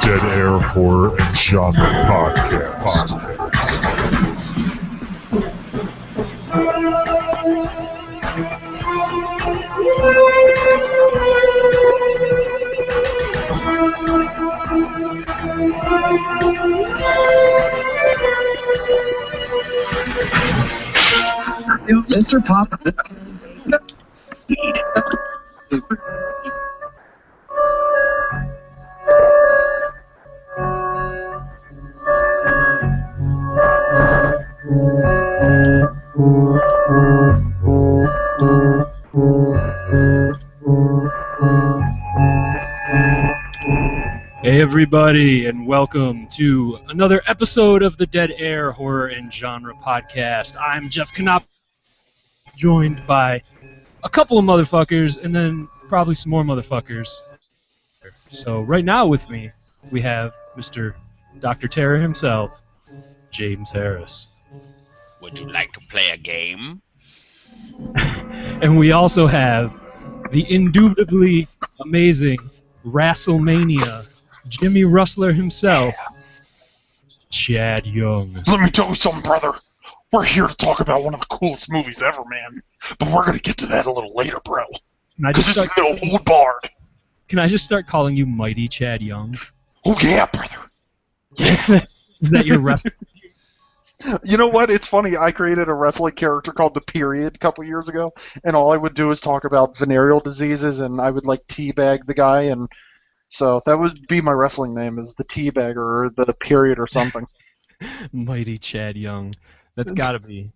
Dead Air Horror and Genre Podcast. Mr. Pop. Hey everybody, and welcome to another episode of the Dead Air Horror and Genre Podcast. I'm Jeff Knopf, joined by a couple of motherfuckers, and then probably some more motherfuckers. So right now with me, we have Mr. Dr. Terror himself, James Harris. Would you like to play a game? And we also have the indubitably amazing WrestleMania Jimmy Rustler himself, Chad Young. Let me tell you something, brother. We're here to talk about one of the coolest movies ever, man. But we're gonna get to that a little later, bro. Because it's no old bard. Can I just start calling you Mighty Chad Young? Oh yeah, brother. Yeah. Is that your wrestling? You know what? It's funny. I created a wrestling character called The Period a couple years ago, and all I would do is talk about venereal diseases, and I would like teabag the guy, and so that would be my wrestling name, is the Teabagger or the Period or something. Mighty Chad Young. That's gotta be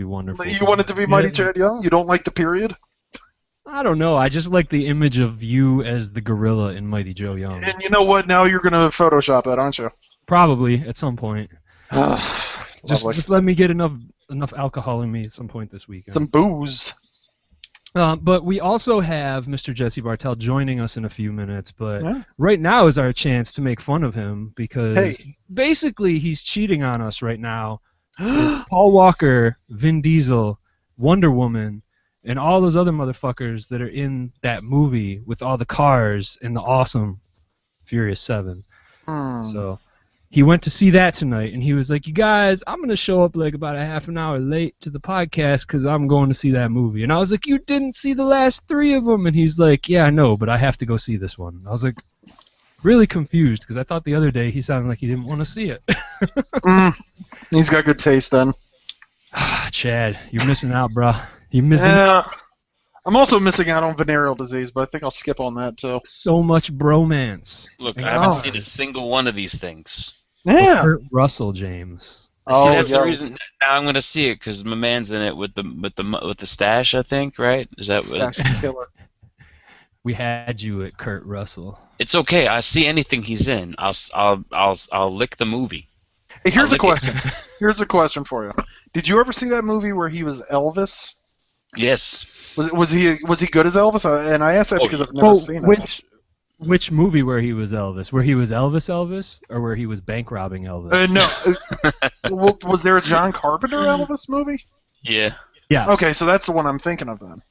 wonderful. You want it to be Mighty Chad Young? You don't like the Period? I don't know. I just like the image of you as the gorilla in Mighty Joe Young. And you know what? Now you're gonna Photoshop that, aren't you? Probably at some point. Just let me get enough alcohol in me at some point this weekend. Some booze. But we also have Mr. Jesse Bartell joining us in a few minutes, but right now is our chance to make fun of him because basically he's cheating on us right now. Paul Walker, Vin Diesel, Wonder Woman, and all those other motherfuckers that are in that movie with all the cars and the awesome Furious 7. So he went to see that tonight, and he was like, you guys, I'm going to show up like about a half an hour late to the podcast because I'm going to see that movie. And I was like, you didn't see the last 3 of them? And he's like, yeah, I know, but I have to go see this one. I was like, really confused because I thought the other day he sounded like he didn't want to see it. He's got good taste then. Chad, you're missing out, bro. You're missing out. I'm also missing out on venereal disease, but I think I'll skip on that too. So much bromance. Look, I haven't seen a single one of these things. Yeah. Kurt Russell, James. See, that's the reason. Now I'm going to see it because my man's in it with the stash. I think, right? Is that what? Stash killer. We had you at Kurt Russell. It's okay. I see anything he's in. I'll lick the movie. Hey, here's a question. Here's a question for you. Did you ever see that movie where he was Elvis? Yes. Was he good as Elvis? And I asked that because I've never seen it. Which movie where he was Elvis? Where he was Elvis, or where he was bank robbing Elvis? No. Was there a John Carpenter Elvis movie? Yeah. Yes. Okay, so that's the one I'm thinking of then.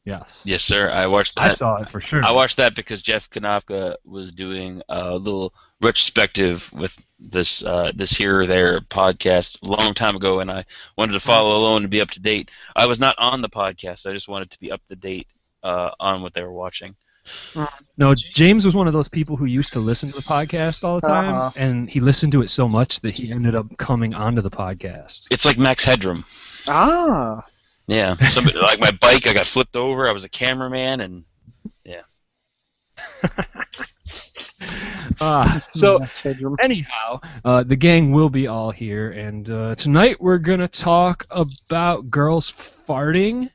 Yes. Yes, sir. I watched that. I saw it for sure. I watched that because Jeff Kanopka was doing a little retrospective with this Here or There podcast a long time ago, and I wanted to follow along and be up to date. I was not on the podcast. I just wanted to be up to date on what they were watching. No, James was one of those people who used to listen to the podcast all the time, and he listened to it so much that he ended up coming onto the podcast. It's like Max Headroom. Ah. Yeah. Somebody, like my bike, I got flipped over. I was a cameraman, and yeah. So anyhow, the gang will be all here, and tonight we're gonna talk about girls farting,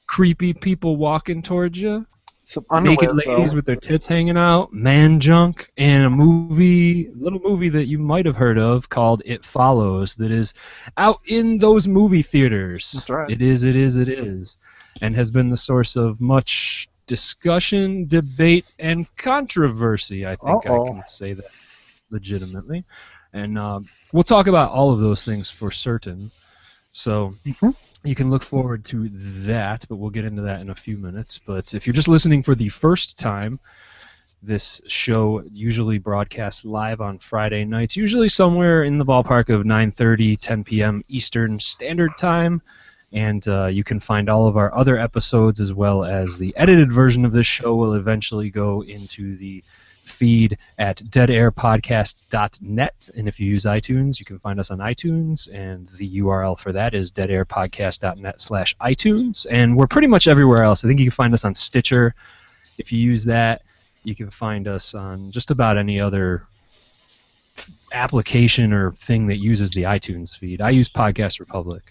creepy people walking towards you, some naked ladies with their tits hanging out, man junk, and a little movie that you might have heard of called It Follows that is out in those movie theaters. That's right. It is, and has been the source of much discussion, debate, and controversy. I think I can say that legitimately. And we'll talk about all of those things for certain. So you can look forward to that, but we'll get into that in a few minutes. But if you're just listening for the first time, This show usually broadcasts live on Friday nights, usually somewhere in the ballpark of 9:30, 10 p.m. Eastern Standard Time. And you can find all of our other episodes, as well as the edited version of this show will eventually go into the feed at deadairpodcast.net. And if you use iTunes, you can find us on iTunes, and the URL for that is deadairpodcast.net/iTunes. And we're pretty much everywhere else. I think you can find us on Stitcher. If you use that, you can find us on just about any other application or thing that uses the iTunes feed. I use Podcast Republic,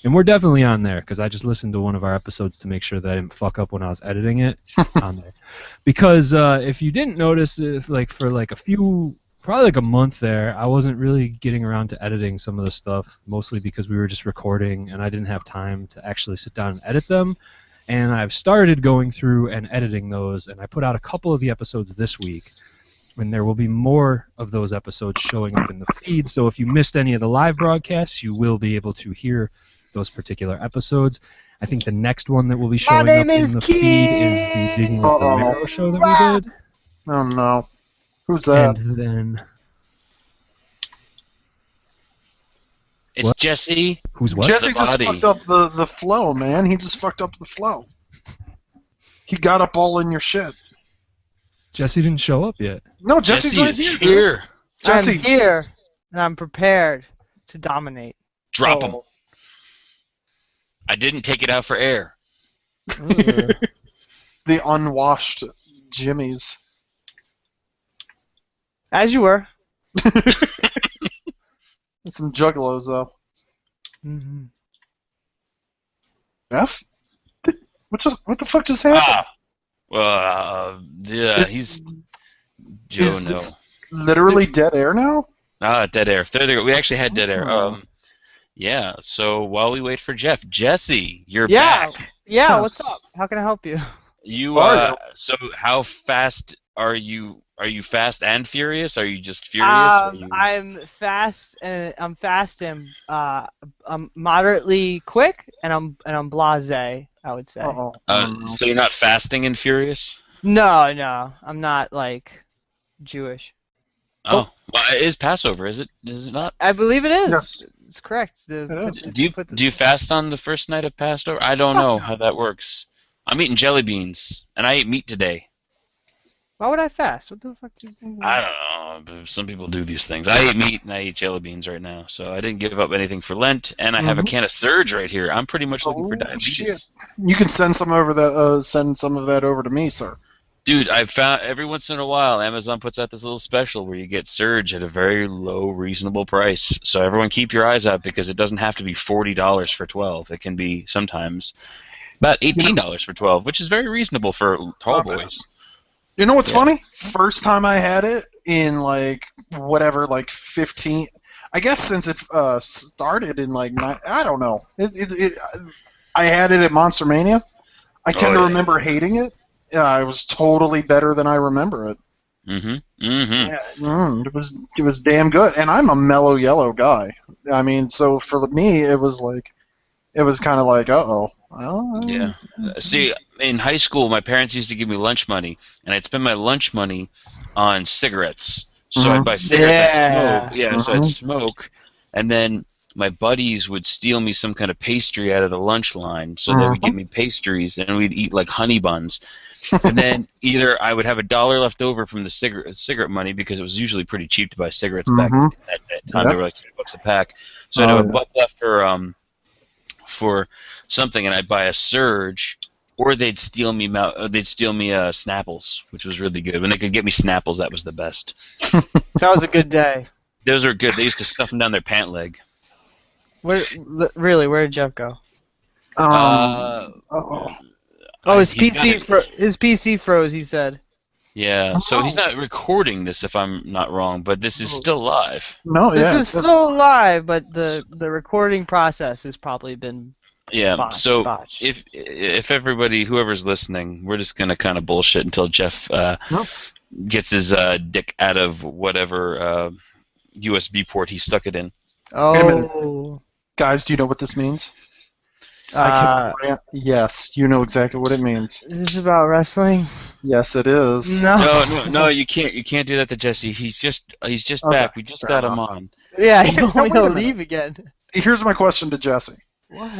and we're definitely on there because I just listened to one of our episodes to make sure that I didn't fuck up when I was editing it on there. Because if you didn't notice, for probably a month there, I wasn't really getting around to editing some of the stuff, mostly because we were just recording and I didn't have time to actually sit down and edit them. And I've started going through and editing those, and I put out a couple of the episodes this week. And there will be more of those episodes showing up in the feed. So if you missed any of the live broadcasts, you will be able to hear those particular episodes. I think the next one that will be showing up in the feed is the Digging with the Marrow show that we did. Oh no. Who's that? And then... It's What? Jesse. Who's what? Jesse just body. fucked up the flow, man. He just fucked up the flow. He got up all in your shit. Jesse didn't show up yet. No, Jesse's Jesse right is here. here. Jesse. I'm here, and I'm prepared to dominate. Drop him. I didn't take it out for air. The unwashed Jimmies. As you were. Some juggalos, though. Mm-hmm. F? What the fuck just happened? He's Joe. Is this literally dead air now? Dead air. There they go. We actually had dead air. Oh. Yeah. So while we wait for Jeff, Jesse, you're Yeah. back. Yeah, Yes. what's up? How can I help you? You Are you? So how fast are you? Are you fast and furious? Are you just furious? I'm fast and I'm moderately quick and I'm blasé, I would say. Uh-oh. So you're not fasting and furious? No, I'm not like Jewish. Oh, well, it is Passover, is it? Is it not? I believe it is. Yes. It's correct. It is. Do you fast on the first night of Passover? I don't know how that works. I'm eating jelly beans, and I ate meat today. Why would I fast? What the fuck do you think? I don't know. But some people do these things. I ate meat and I eat jelly beans right now, so I didn't give up anything for Lent, and I have a can of Surge right here. I'm pretty much looking for diabetes. Shit. You can send some of that over to me, sir. Dude, I've found every once in a while Amazon puts out this little special where you get Surge at a very low, reasonable price. So everyone keep your eyes out because it doesn't have to be $40 for 12. It can be sometimes about $18 for 12, which is very reasonable for tall boys. You know what's funny? First time I had it in 15. I guess since it started in I don't know. I had it at Monster Mania. I tend to remember hating it. It was totally better than I remember it. Yeah. It was damn good, and I'm a mellow yellow guy. I mean, so for me, it was kind of like, uh-oh. Yeah. See, in high school, my parents used to give me lunch money, and I'd spend my lunch money on cigarettes. So I'd buy cigarettes, I'd smoke. Yeah, so I'd smoke, and then my buddies would steal me some kind of pastry out of the lunch line, so they would give me pastries, and we'd eat like honey buns. And then either I would have $1 left over from the cigarette money because it was usually pretty cheap to buy cigarettes back at that time. They were like $3 a pack. So I'd have $1 left for something, and I'd buy a Surge, or they'd steal me Snapples, which was really good. When they could get me Snapples, that was the best. That was a good day. Those are good. They used to stuff them down their pant leg. Where did Jeff go? His PC froze. He said. Yeah, so he's not recording this, if I'm not wrong, but this is still live. No, yeah. This is still live, but the recording process has probably been. Yeah. So botched. if everybody, whoever's listening, we're just gonna kind of bullshit until Jeff gets his dick out of whatever USB port he stuck it in. Oh. Guys, do you know what this means? Yes, you know exactly what it means. Is this about wrestling? Yes, it is. No, you can't do that to Jesse. He's just back. We just got him on. Yeah, Okay, you want me wait a to minute. leave again? Here's my question to Jesse. What?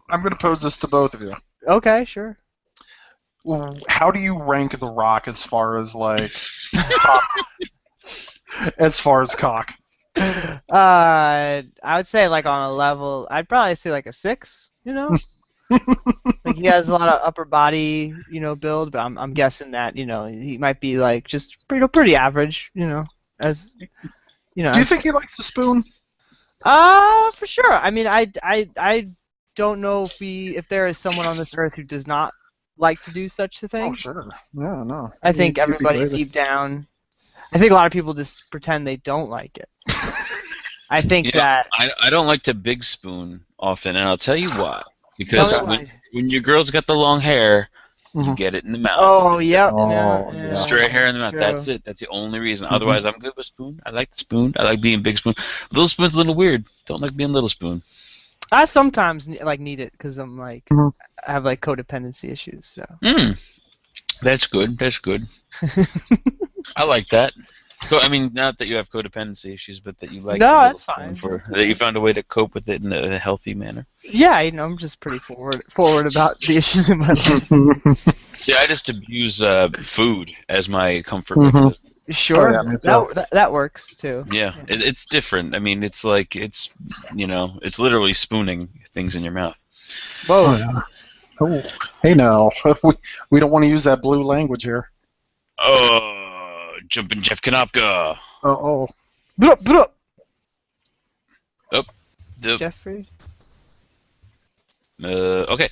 I'm gonna pose this to both of you. Okay, sure. How do you rank The Rock as far as like as far as cock? I would say like on a level, I'd probably say like a 6. You know, like he has a lot of upper body, build, but I'm guessing that he might be like just pretty average, as Do you think he likes a spoon? For sure. I mean, I don't know if there is someone on this earth who does not like to do such a thing. Oh, sure. Yeah, no. I think everybody deep down, I think a lot of people just pretend they don't like it. I think that I don't like to big spoon often, and I'll tell you why. Because when your girl's got the long hair, you get it in the mouth. Oh, yeah. Straight hair in the mouth. True. That's it. That's the only reason. Otherwise, I'm good with spoon. I like the spoon. I like being big spoon. Little spoon's a little weird. Don't like being little spoon. I sometimes need it because I'm like I have like codependency issues. So. That's good. That's good. I like that. I mean, not that you have codependency issues, but that you like. No, that's fine. That you found a way to cope with it in a healthy manner. Yeah, I'm just pretty forward about the issues in my life. Yeah, I just abuse food as my comfort mechanism. Sure, that works too. Yeah, it's different. I mean, it's like it's literally spooning things in your mouth. Whoa. Oh, hey now, we don't want to use that blue language here. Oh, jumping Jeff Kanopka. Oh. Jeffrey. Okay.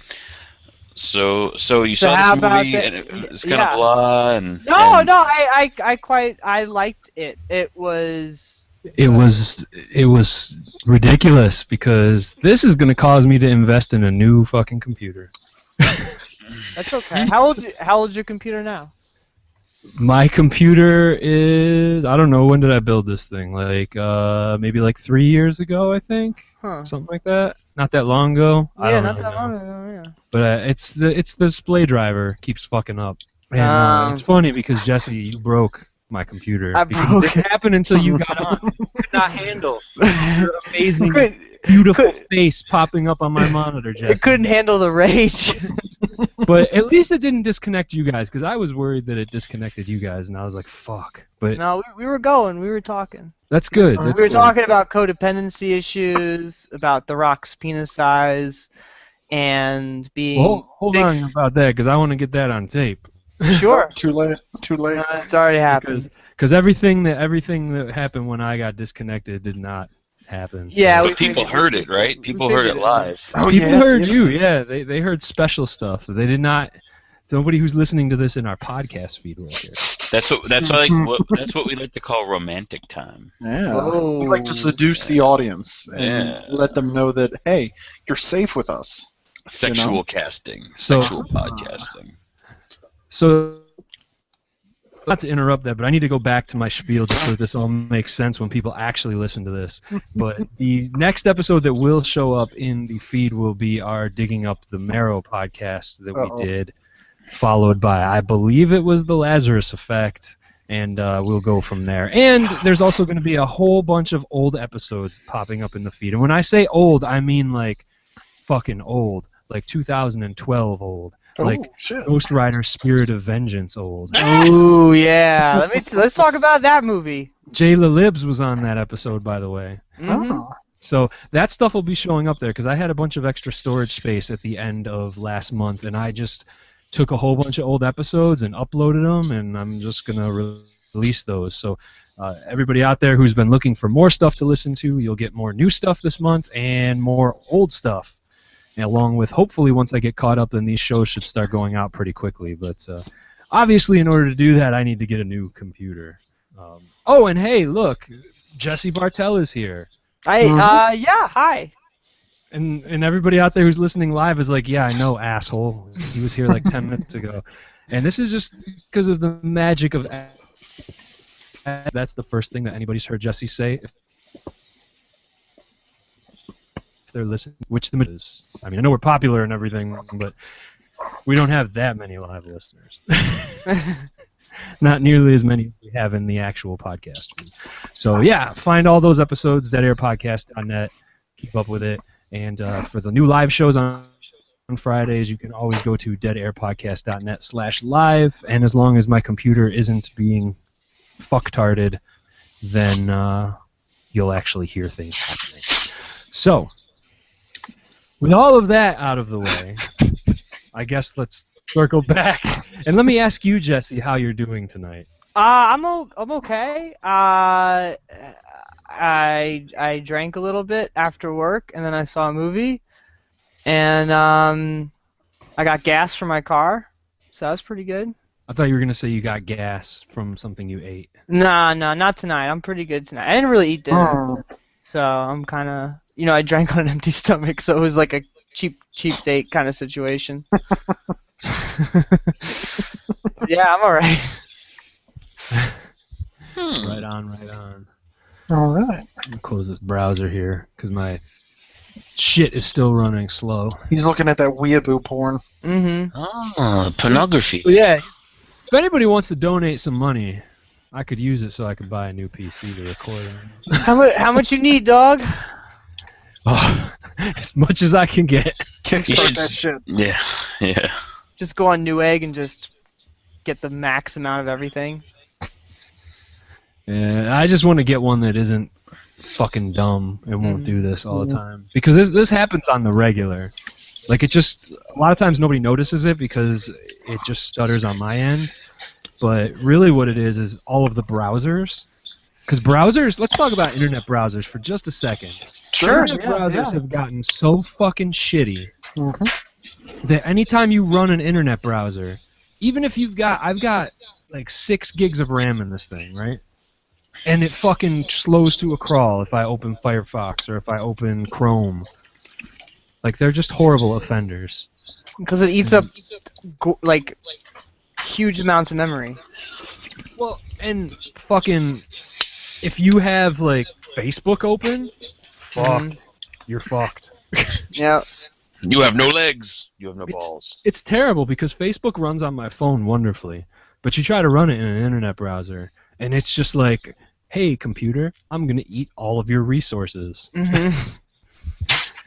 So you saw this movie and it's kind of blah and. No, I liked it. It was ridiculous because this is going to cause me to invest in a new fucking computer. That's okay. How old's your computer now? My computer is, I don't know, when did I build this thing? Like maybe like 3 years ago, I think. Something like that. Not that long ago. Yeah, not that long ago. Yeah. But it's the display driver keeps fucking up. And it's funny because Jesse, you broke my computer. I because broke it didn't happen until you got on. You could not handle your amazing, beautiful face popping up on my monitor, Jesse. It couldn't handle the rage. But at least it didn't disconnect you guys, because I was worried that it disconnected you guys, and I was like, fuck. But no, we were talking. That's good. We were talking about codependency issues, about The Rock's penis size, and being... Well, hold on about that, because I want to get that on tape. Sure. Too late. No, it's already happened. Because everything that happened when I got disconnected did not happen. Yeah, but people heard it, right? People heard it live. People heard you, yeah. They heard special stuff. They did not. Nobody who's listening to this in our podcast feed will hear. That's what we like to call romantic time. Yeah. We like to seduce the audience and let them know that, hey, you're safe with us. Sexual casting. Sexual podcasting. So, not to interrupt that, but I need to go back to my spiel just so that this all makes sense when people actually listen to this. But the next episode that will show up in the feed will be our Digging Up the Marrow podcast that we did, followed by, I believe it was the Lazarus Effect, and we'll go from there. And there's also going to be a whole bunch of old episodes popping up in the feed. And when I say old, I mean like fucking old, like 2012 old. Like Ghost Rider Spirit of Vengeance old. Ooh, yeah. Let's talk about that movie. Jayla Libs was on that episode, by the way. Mm-hmm. So that stuff will be showing up there because I had a bunch of extra storage space at the end of last month, and I just took a whole bunch of old episodes and uploaded them, and I'm just going to release those. So everybody out there who's been looking for more stuff to listen to, you'll get more new stuff this month and more old stuff. Along with, hopefully, once I get caught up, then these shows should start going out pretty quickly. But obviously, in order to do that, I need to get a new computer. Oh, and hey, look, Jesse Bartell is here. Hi. And everybody out there who's listening live is like, yeah, I know, asshole. He was here like 10 minutes ago. And this is just because of the magic of... That's the first thing that anybody's heard Jesse say. they're listening, which the is. I mean, I know we're popular and everything, but we don't have that many live listeners. Not nearly as many as we have in the actual podcast. So yeah, find all those episodes, deadairpodcast.net. Keep up with it. And for the new live shows on Fridays, you can always go to deadairpodcast.net/live. And as long as my computer isn't being fucktarded, then you'll actually hear things happening. So, with all of that out of the way, I guess let's circle back. And let me ask you, Jesse, how you're doing tonight. I'm okay. I drank a little bit after work, and then I saw a movie, and I got gas for my car, so that was pretty good. I thought you were gonna say you got gas from something you ate. No, not tonight. I'm pretty good tonight. I didn't really eat dinner, so I'm kind of, I drank on an empty stomach, so it was like a cheap date kind of situation. Yeah, I'm alright. Right on. All right. I'm gonna close this browser here because my shit is still running slow. He's looking at that weeaboo porn. Mm-hmm. Oh, pornography. But yeah, if anybody wants to donate some money, I could use it so I could buy a new PC to record on. How much you need, dog? Oh, as much as I can get. Kickstart that shit. Yeah. Just go on Newegg and just get the max amount of everything. Yeah, I just want to get one that isn't fucking dumb and won't do this all the time. Because this happens on the regular. Like, a lot of times nobody notices it because it just stutters on my end. But really what it is all of the browsers. Because browsers, let's talk about internet browsers for just a second. Sure. Internet browsers have gotten so fucking shitty that anytime you run an internet browser, even if I've got like 6 gigs of RAM in this thing, right? And it fucking slows to a crawl if I open Firefox or if I open Chrome. Like, they're just horrible offenders. Because it eats up, like, huge amounts of memory. Well, and fucking, if you have, like, Facebook open, you're fucked. Yeah. You have no legs. You have no balls. It's terrible because Facebook runs on my phone wonderfully, but you try to run it in an internet browser, and it's just like, hey, computer, I'm going to eat all of your resources.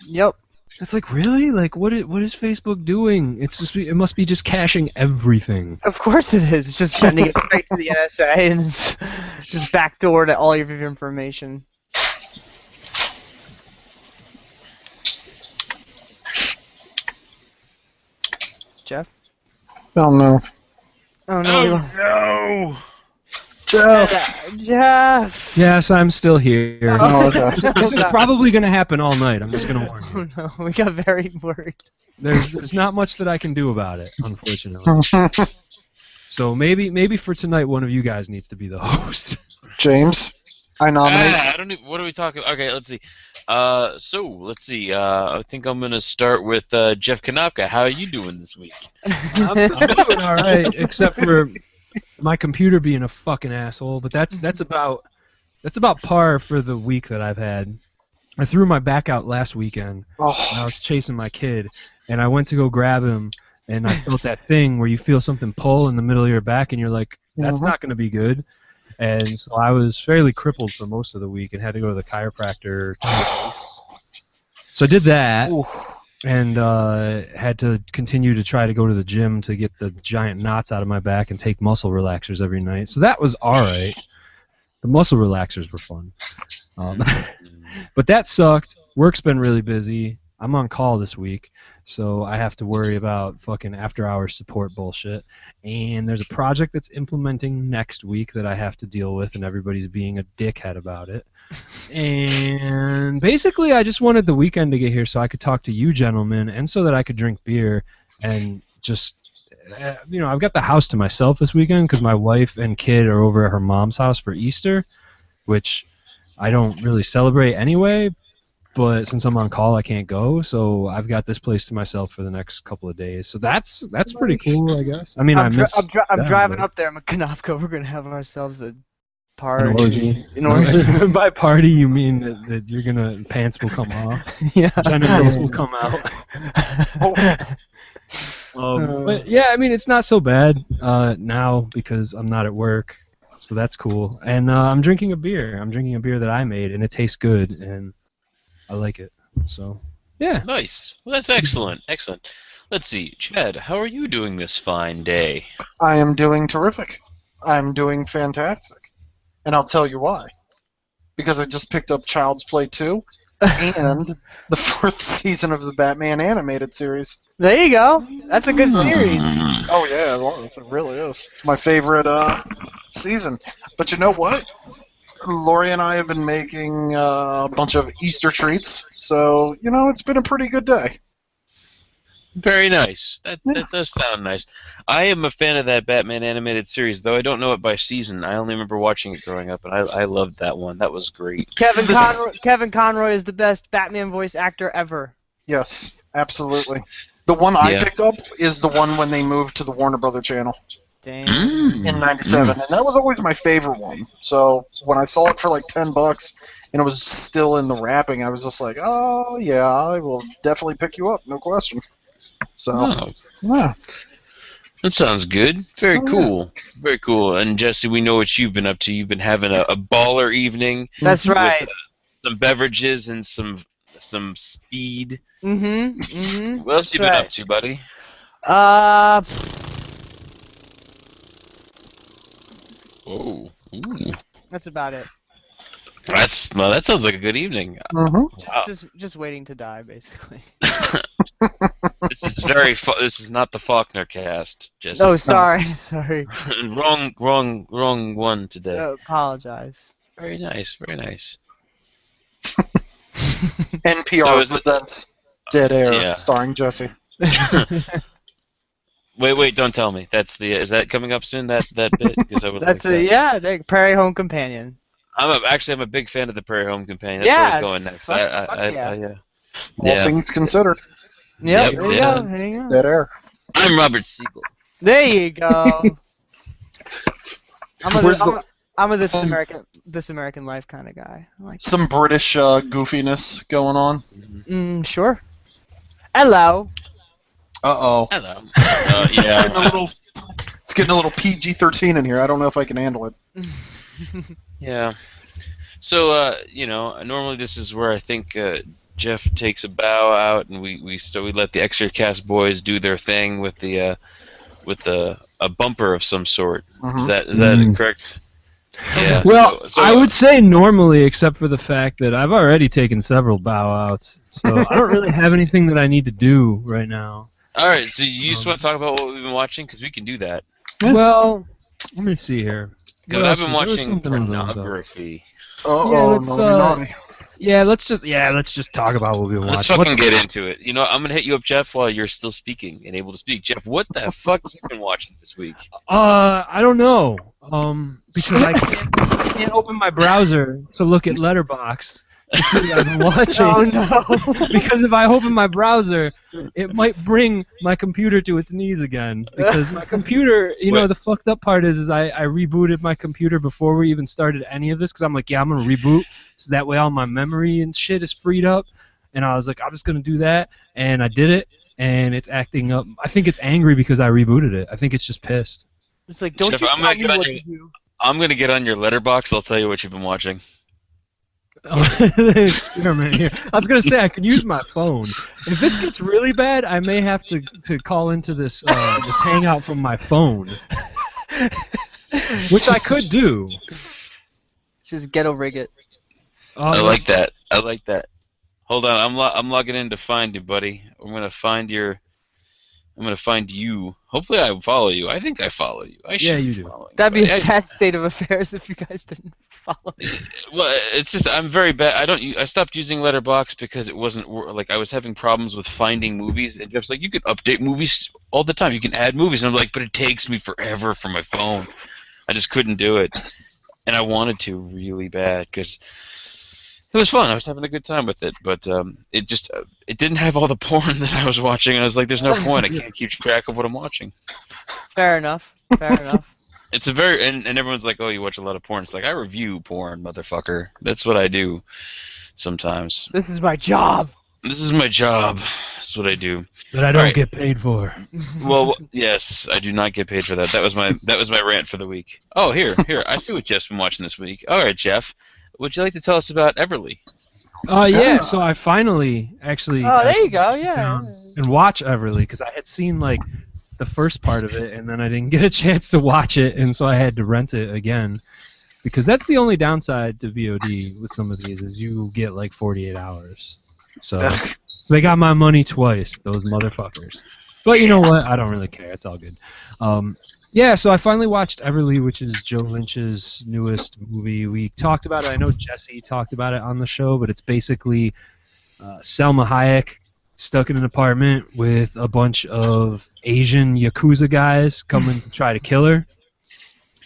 Yep. It's like, really? Like, what is Facebook doing? It must be just caching everything. Of course it is. It's just sending it straight to the NSA and it's just backdoor to all of your information. Jeff? Oh no. Oh no. No! Jeff! Yes, I'm still here. Oh, okay. This is probably going to happen all night. I'm just going to warn you. Oh no, we got very worried. There's not much that I can do about it, unfortunately. So maybe for tonight, one of you guys needs to be the host. James, I nominate. I don't even, what are we talking? Okay, let's see. Let's see. I think I'm gonna start with Jeff Kanopka. How are you doing this week? I'm doing all right, except for my computer being a fucking asshole. But that's about par for the week that I've had. I threw my back out last weekend. And I was chasing my kid, and I went to go grab him, and I felt that thing where you feel something pull in the middle of your back, and you're like, that's not going to be good. And so I was fairly crippled for most of the week and had to go to the chiropractor twice. So I did that. And had to continue to try to go to the gym to get the giant knots out of my back and take muscle relaxers every night. So that was all right. The muscle relaxers were fun. But that sucked. Work's been really busy. I'm on call this week, so I have to worry about fucking after-hours support bullshit. And there's a project that's implementing next week that I have to deal with, and everybody's being a dickhead about it. And basically, I just wanted the weekend to get here so I could talk to you gentlemen, and so that I could drink beer and just, I've got the house to myself this weekend because my wife and kid are over at her mom's house for Easter, which I don't really celebrate anyway, but since I'm on call, I can't go, so I've got this place to myself for the next couple of days. So that's pretty cool, I guess. I mean, I'm driving up there, Kanopka. We're gonna have ourselves a Party. An orgy. An orgy. By party, you mean that you're gonna pants will come off, Yeah. genitals will come out. But yeah, I mean it's not so bad now because I'm not at work, so that's cool. And I'm drinking a beer. I'm drinking a beer that I made, and it tastes good, and I like it. So yeah. Nice. Well, that's excellent. Excellent. Let's see, Chad. How are you doing this fine day? I am doing terrific. I'm doing fantastic. And I'll tell you why. Because I just picked up Child's Play 2 and the 4th season of the Batman animated series. There you go. That's a good series. Oh, yeah, it really is. It's my favorite season. But you know what? Lori and I have been making a bunch of Easter treats, so, it's been a pretty good day. Very nice. That does sound nice. I am a fan of that Batman animated series, though I don't know it by season. I only remember watching it growing up, and I loved that one. That was great. Kevin Conroy is the best Batman voice actor ever. Yes, absolutely. The one I picked up is the one when they moved to the Warner Brother channel. Damn. In '97, and that was always my favorite one. So when I saw it for like $10 and it was still in the wrapping, I was just like, oh yeah, I will definitely pick you up, no question. So yeah, that sounds good. Very cool. Very cool. And Jesse, we know what you've been up to. You've been having a baller evening. That's right. With, some beverages and some speed. Mm-hmm. What else you been up to, buddy? Oh. Ooh. That's about it. That sounds like a good evening. Mm-hmm. Wow. Just waiting to die, basically. This is not the Faulkner cast, Jesse. Oh, sorry. wrong one today. I apologize. Very nice. NPR presents Dead Air, starring Jesse. Wait! Don't tell me. Is that coming up soon? That bit? The Prairie Home Companion. I'm a big fan of the Prairie Home Companion. That's where I was going next. Yeah. All things considered. Yep. There you go. Dead Air. I'm Robert Siegel. There you go. I'm a This American Life kind of guy. I like some British goofiness going on. Sure. Hello. Uh-oh. Hello. It's getting a little PG-13 in here. I don't know if I can handle it. Yeah. So, normally this is where I think Jeff takes a bow out, and we let the Extracast boys do their thing with a bumper of some sort. Mm-hmm. Is that correct? Yeah. Well, I would say normally, except for the fact that I've already taken several bow outs, so I don't really have anything that I need to do right now. All right, so you just want to talk about what we've been watching? Because we can do that. Well, let me see here. Because I've been watching pornography. Let's just talk about what we've been watching. Let's fucking get into it. I'm gonna hit you up, Jeff, while you're still speaking and able to speak. Jeff, what the fuck have you been watching this week? I don't know. Because I can't open my browser to look at Letterboxd to see what I've been watching. Oh no! Because if I open my browser, it might bring my computer to its knees again. Because my computer, the fucked up part is I rebooted my computer before we even started any of this. Because I'm like, I'm gonna reboot, so that way all my memory and shit is freed up. And I was like, I'm just gonna do that, and I did it, and it's acting up. I think it's angry because I rebooted it. I think it's just pissed. It's like, don't Jeff, you tell me what to do. I'm gonna get on your Letterboxd. I'll tell you what you've been watching. Experiment here. I was gonna say I could use my phone. If this gets really bad, I may have to call into this hangout from my phone, which I could do. Just ghetto rig it. I like that. Hold on, I'm logging in to find you, buddy. I'm gonna find you. Hopefully I follow you. I think I follow you. I should you do. Follow you. That'd be a sad state of affairs if you guys didn't follow me. Well, it's just I'm very bad. I stopped using Letterboxd because it wasn't I was having problems with finding movies. And Jeff's like, you can update movies all the time. You can add movies, and I'm like, but it takes me forever for my phone. I just couldn't do it, and I wanted to really bad because it was fun. I was having a good time with it, but it didn't have all the porn that I was watching, and I was like, there's no point. I can't keep track of what I'm watching. Fair enough. It's a very and everyone's like, oh, you watch a lot of porn. It's like I review porn, motherfucker. That's what I do sometimes. This is my job. This is my job. That's what I do. That I don't get paid for. Well, yes, I do not get paid for that. That was my rant for the week. Oh, here. I see what Jeff's been watching this week. All right, Jeff, would you like to tell us about Everly? Yeah. So I finally actually. Oh, there you go. Yeah. And watch Everly because I had seen like the first part of it, and then I didn't get a chance to watch it, and so I had to rent it again. Because that's the only downside to VOD with some of these is you get like 48 hours. So they got my money twice, those motherfuckers. But you know what? I don't really care. It's all good. Yeah, so I finally watched Everly, which is Joe Lynch's newest movie. We talked about it. I know Jesse talked about it on the show, but it's basically Selma Hayek stuck in an apartment with a bunch of Asian Yakuza guys coming to try to kill her.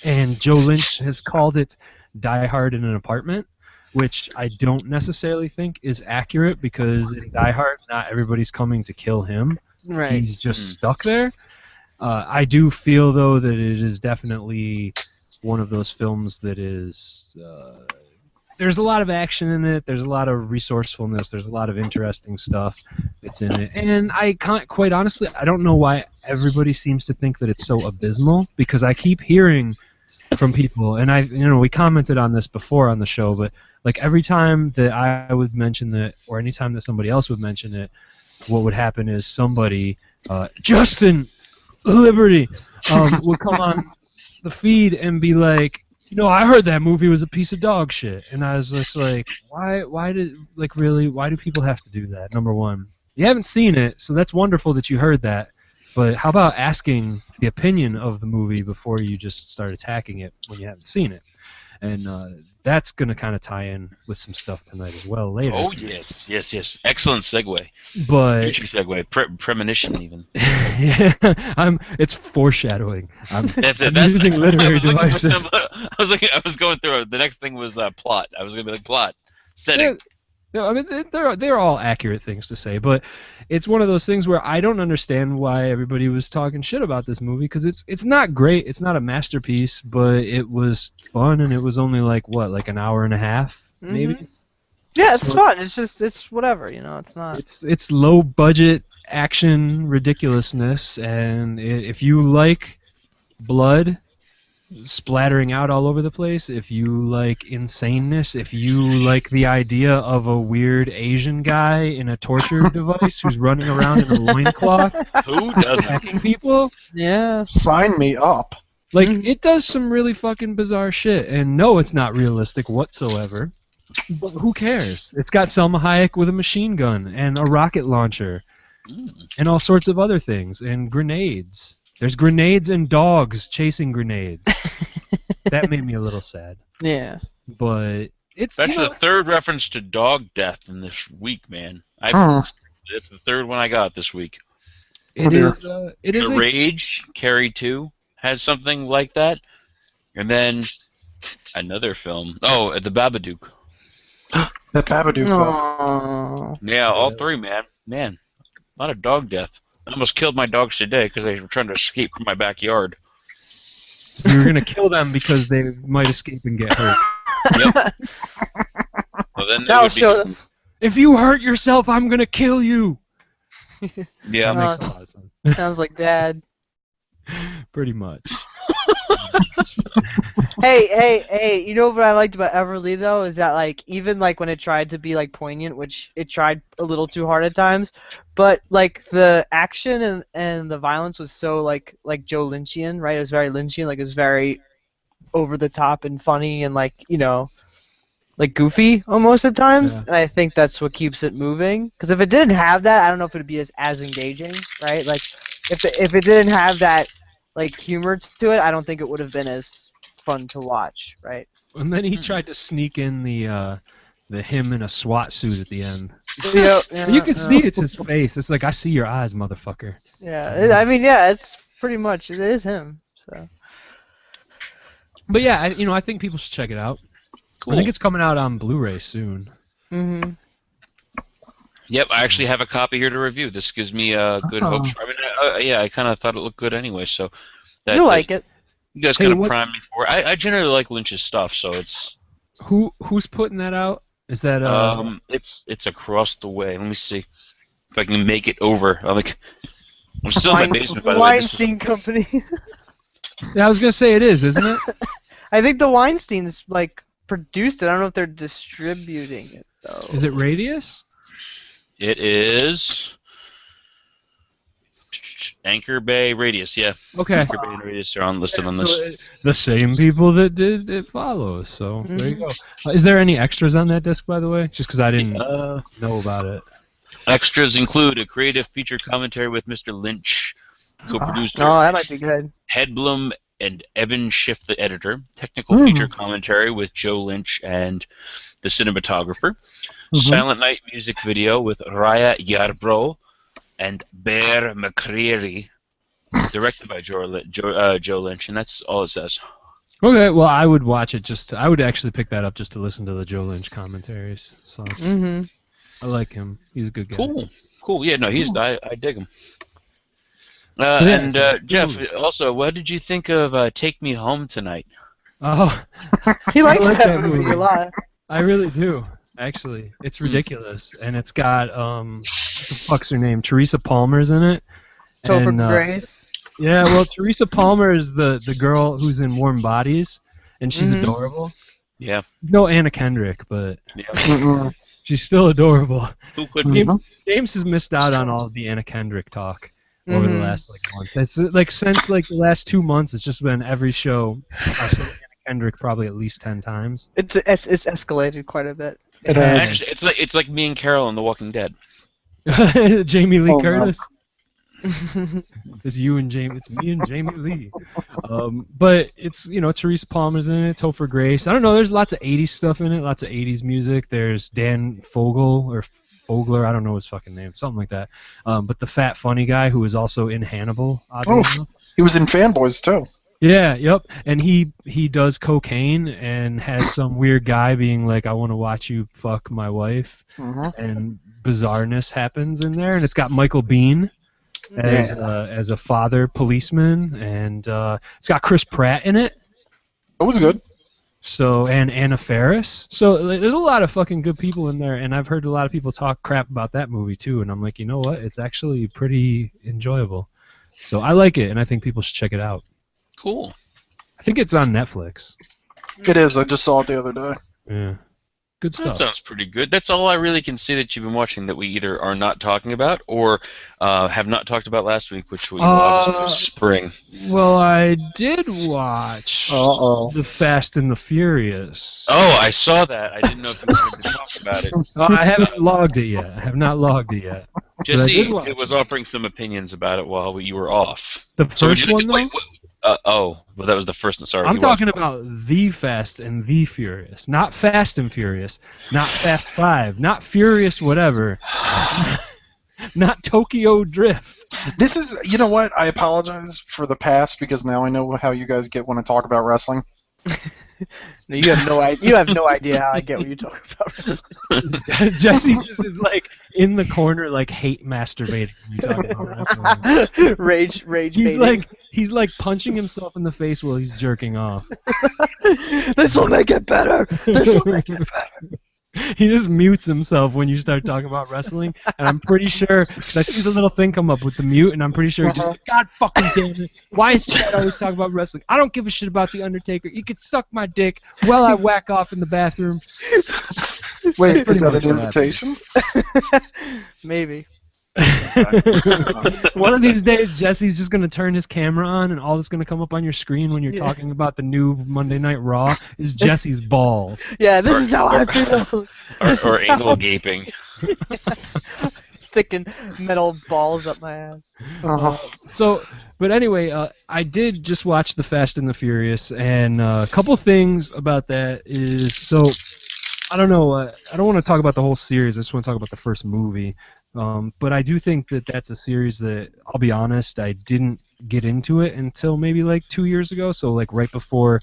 And Joe Lynch has called it Die Hard in an Apartment, which I don't necessarily think is accurate because in Die Hard, not everybody's coming to kill him. Right. He's just stuck there. I do feel, though, that it is definitely one of those films that is... there's a lot of action in it. There's a lot of resourcefulness. There's a lot of interesting stuff that's in it. And I can't, quite honestly, I don't know why everybody seems to think that it's so abysmal because I keep hearing from people, and we commented on this before on the show, but like every time that I would mention it, or any time that somebody else would mention it, what would happen is somebody, Justin Liberty, would come on the feed and be like, I heard that movie was a piece of dog shit, and I was just like, why do people have to do that? Number one, you haven't seen it, so that's wonderful that you heard that. But how about asking the opinion of the movie before you just start attacking it when you haven't seen it? And that's going to kind of tie in with some stuff tonight as well later. Oh, yes. Excellent segue. But future segue. Premonition, even. Yeah, it's foreshadowing. I'm That's using literary devices. I was going through it. The next thing was plot. I was going to be like, plot. Setting. Yeah. No, I mean they're all accurate things to say, but it's one of those things where I don't understand why everybody was talking shit about this movie because it's not great, it's not a masterpiece, but it was fun and it was only like an hour and a half maybe. Yeah, it's fun. It's whatever, it's not. It's low budget action ridiculousness, and if you like blood splattering out all over the place, if you like insaneness, if you like the idea of a weird Asian guy in a torture device who's running around in a loincloth who doesn't attacking people, yeah, sign me up. Like, it does some really fucking bizarre shit, and no, it's not realistic whatsoever, but who cares? It's got Selma Hayek with a machine gun and a rocket launcher and all sorts of other things, and grenades. There's grenades and dogs chasing grenades. That made me a little sad. Yeah. But it's that's the third reference to dog death in this week, man. It's the third one I got this week. It is The Rage, Carrie 2 has something like that. And then another film. Oh, The Babadook. That Babadook film. Yeah, all three, man. Man, a lot of dog death. I almost killed my dogs today because they were trying to escape from my backyard. So you were going to kill them because they might escape and get hurt. Yep. Well, then That'll show them. If you hurt yourself, I'm going to kill you. Yeah. That makes a lot of sense. Sounds like Dad. Pretty much. Hey, you know what I liked about Everly though is that like even like when it tried to be like poignant, which it tried a little too hard at times, but like the action and the violence was so like Joe Lynchian, right? It was very Lynchian, like it was very over the top and funny and like like goofy almost at times, and I think that's what keeps it moving. Because if it didn't have that, I don't know if it'd be as engaging, right? Like if it didn't have that like humor to it, I don't think it would have been as fun to watch, right? And then he tried to sneak in the him in a SWAT suit at the end. You can see it's his face. It's like, I see your eyes, motherfucker. Yeah, I mean, yeah, it's pretty much it is him. So. But yeah, I think people should check it out. Cool. I think it's coming out on Blu-ray soon. Mm-hmm. Yep, I actually have a copy here to review. This gives me good hopes. I mean, I kind of thought it looked good anyway. So you'll like it. You guys kind of primed me for it. I generally like Lynch's stuff, so it's... Who's putting that out? Is that It's across the way. Let me see if I can make it over. I'm still in my basement, by the way. Weinstein Company. Yeah, I was gonna say it is, isn't it? I think the Weinsteins produced it. I don't know if they're distributing it though. Is it Radius? It is Anchor Bay Radius. Yeah. Okay. Anchor Bay and Radius are listed on this. The same people that did It Follows. So there you go. Is there any extras on that disc, by the way? Just because I didn't know about it. Extras include a creative feature commentary with Mr. Lynch, co-producer. Oh, that might be good. Hedblum and Evan Schiff, the editor. Technical feature commentary with Joe Lynch and the cinematographer. Silent Night music video with Raya Yarbrough and Bear McCreary. Directed by Joe Lynch, and that's all it says. Okay, well, I would watch it I would actually pick that up just to listen to the Joe Lynch commentaries. So I like him. He's a good guy. Cool. Yeah, no, I dig him. And Jeff, also, what did you think of Take Me Home Tonight? Oh, he likes that movie a lot. I really do. Actually, it's ridiculous, and it's got what the fuck's her name? Teresa Palmer's in it. Topher Grace. Yeah, well, Teresa Palmer is the girl who's in Warm Bodies, and she's adorable. Yeah. No Anna Kendrick, but she's still adorable. Who could James has missed out on all of the Anna Kendrick talk over the last month. It's since the last 2 months, it's just been every show. I said Anna Kendrick probably at least 10 times. It's escalated quite a bit. It has. Actually, it's like me and Carol in The Walking Dead. Jamie Lee Curtis. It's you and Jamie. It's me and Jamie Lee. But it's Teresa Palmer's in it. Topher Grace. I don't know. There's lots of 80s stuff in it. Lots of 80s music. There's Dan Fogler. I don't know his fucking name. Something like that. But the fat funny guy who was also in Hannibal. He was in Fanboys too. Yeah, yep. And he does cocaine and has some weird guy being like, I want to watch you fuck my wife. And bizarreness happens in there. And it's got Michael Biehn as a father policeman. And it's got Chris Pratt in it. That was good. So, and Anna Faris. So there's a lot of fucking good people in there. And I've heard a lot of people talk crap about that movie too. And I'm like, you know what? It's actually pretty enjoyable. So I like it, and I think people should check it out. Cool. I think it's on Netflix. It is. I just saw it the other day. Yeah. Good stuff. That sounds pretty good. That's all I really can see that you've been watching that we either are not talking about or have not talked about last week, which we obviously was spring. Well, I did watch The Fast and the Furious. Oh, I saw that. I didn't know if you wanted to talk about it. I haven't logged it yet. I have not logged it yet. Jesse was offering some opinions about it while you were off. The first one, though? Well, that was the first one. Sorry. I'm talking about The Fast and the Furious. Not Fast and Furious. Not Fast 5. Not Furious whatever. Not Tokyo Drift. This is, you know what? I apologize for the past because now I know how you guys get when I talk about wrestling. No, you have no idea how I get when you talk about wrestling. Jesse just is like in the corner, like hate masturbating when you talk about wrestling. Rage. He's like punching himself in the face while he's jerking off. This will make it better. This will make it better. He just mutes himself when you start talking about wrestling, and I'm pretty sure, because I see the little thing come up with the mute, and I'm pretty sure he's just like, God fucking damn it, why is Chad always talking about wrestling? I don't give a shit about The Undertaker. He could suck my dick while I whack off in the bathroom. Wait, is that an invitation? Maybe. One of these days, Jesse's just going to turn his camera on, and all that's going to come up on your screen when you're talking about the new Monday Night Raw is Jesse's balls. Yeah, this is how I feel. Or anal gaping. Sticking metal balls up my ass. But anyway, I did just watch The Fast and the Furious, and a couple things about that is, so, I don't know, I don't want to talk about the whole series, I just want to talk about the first movie. But I do think that that's a series that, I'll be honest, I didn't get into it until maybe like 2 years ago, so like right before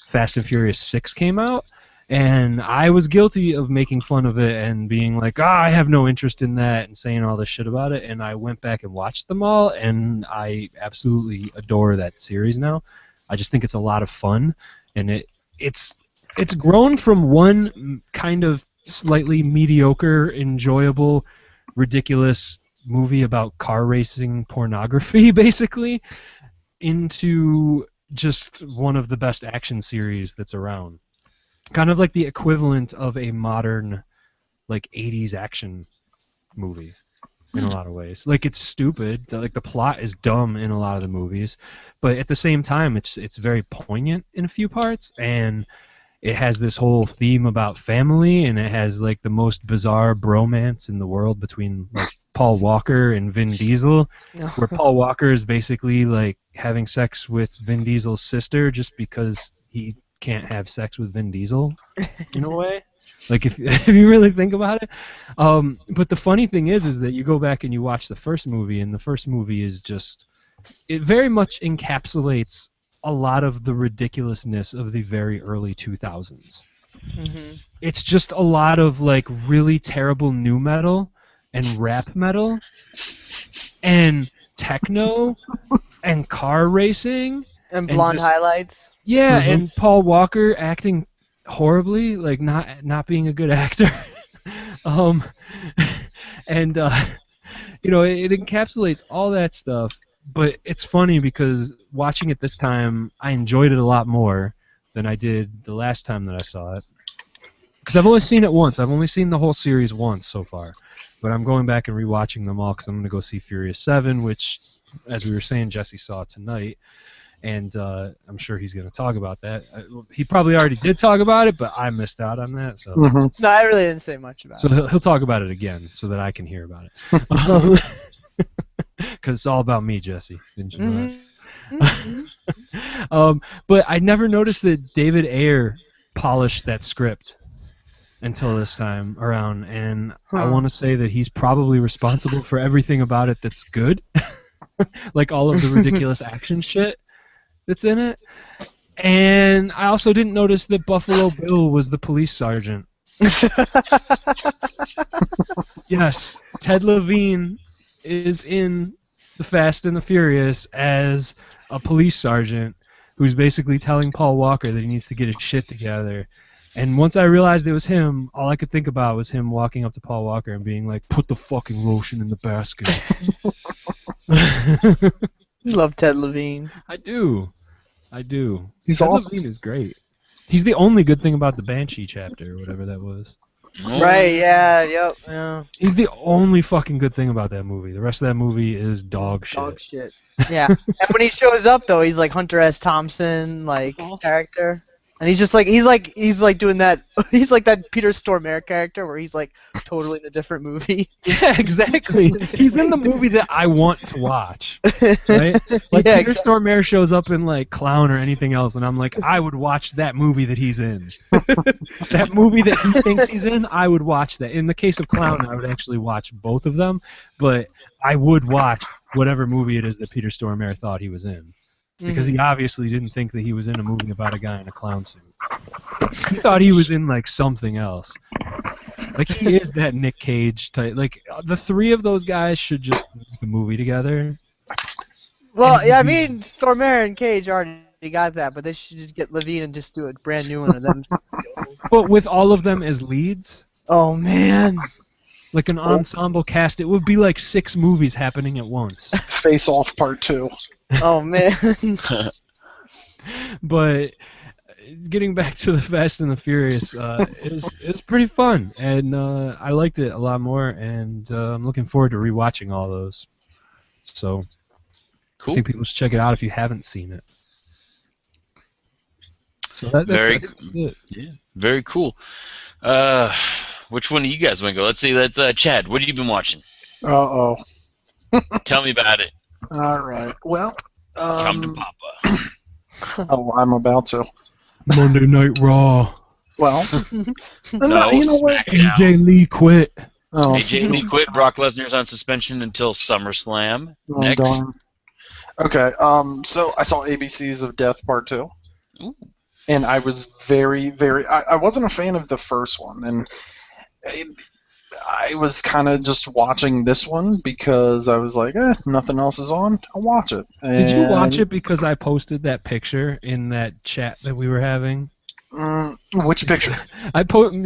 Fast and Furious 6 came out, and I was guilty of making fun of it and being like, I have no interest in that, and saying all this shit about it, and I went back and watched them all, and I absolutely adore that series now. I just think it's a lot of fun, and it's grown from one kind of slightly mediocre, enjoyable, ridiculous movie about car racing pornography, basically, into just one of the best action series that's around. Kind of like the equivalent of a modern, like, 80s action movie in a lot of ways. Like, it's stupid. Like, the plot is dumb in a lot of the movies, but at the same time, it's very poignant in a few parts, and it has this whole theme about family, and it has like the most bizarre bromance in the world between like Paul Walker and Vin Diesel, where Paul Walker is basically like having sex with Vin Diesel's sister just because he can't have sex with Vin Diesel, in a way. Like if you really think about it. But the funny thing is that you go back and you watch the first movie, and the first movie is just, it very much encapsulates a lot of the ridiculousness of the very early 2000s. Mm-hmm. It's just a lot of like really terrible nu metal and rap metal and techno and car racing and blonde highlights. Yeah, and Paul Walker acting horribly, like not being a good actor. And you know, it encapsulates all that stuff. But it's funny because watching it this time, I enjoyed it a lot more than I did the last time that I saw it. Because I've only seen it once. I've only seen the whole series once so far. But I'm going back and rewatching them all because I'm going to go see Furious 7, which, as we were saying, Jesse saw tonight. And I'm sure he's going to talk about that. He probably already did talk about it, but I missed out on that. So. No, I really didn't say much about it. So he'll talk about it again so that I can hear about it. Because it's all about me, Jesse. Didn't you know that? But I never noticed that David Ayer polished that script until this time around, and I want to say that he's probably responsible for everything about it that's good, like all of the ridiculous action shit that's in it. And I also didn't notice that Buffalo Bill was the police sergeant. Yes, Ted Levine is in The Fast and the Furious as a police sergeant who's basically telling Paul Walker that he needs to get his shit together. And once I realized it was him, all I could think about was him walking up to Paul Walker and being like, "Put the fucking lotion in the basket." You love Ted Levine. I do. He's Ted awesome. Levine is great. He's the only good thing about the Banshee chapter, or whatever that was. Right, yeah. He's the only fucking good thing about that movie. The rest of that movie is dog shit. Dog shit. Yeah. And when he shows up though, he's like Hunter S. Thompson character. And he's just like he's like doing that he's like that Peter Stormare character where he's like totally in a different movie. Yeah, exactly. He's in the movie that I want to watch. Right? Like Yeah, Peter Stormare shows up in like Clown or anything else, and I'm like, I would watch that movie that he's in. That movie that he thinks he's in, I would watch that. In the case of Clown, I would actually watch both of them, but I would watch whatever movie it is that Peter Stormare thought he was in. Because he obviously didn't think that he was in a movie about a guy in a clown suit. He thought he was in, like, something else. Like, he is that Nick Cage type. Like, the three of those guys should just make a movie together. Well, yeah, I mean, Stormare and Cage already got that, but they should just get Levine and just do a brand new one of them. But with all of them as leads? Oh, man. Like an ensemble cast, it would be like 6 movies happening at once. Face Off Part 2. Oh, man. But getting back to The Fast and the Furious, it's pretty fun, and I liked it a lot more, and I'm looking forward to rewatching all those. So cool. I think people should check it out if you haven't seen it. So that's it. Yeah, very cool. Which one do you guys want to go? Let's see. That's Chad. What have you been watching? Uh-oh. Tell me about it. All right. Well, Come to Papa. Oh, I'm about to. Monday Night Raw. Well, No, you know what? SmackDown. AJ Lee quit. Oh, AJ Lee quit. Brock Lesnar's on suspension until SummerSlam. oh, Next. darn. Okay. So I saw ABCs of Death Part 2. Ooh. And I was very, very... I wasn't a fan of the first one, and I was kind of just watching this one because I was like, nothing else is on. I'll watch it. Did you watch it because I posted that picture in that chat that we were having? Which picture? You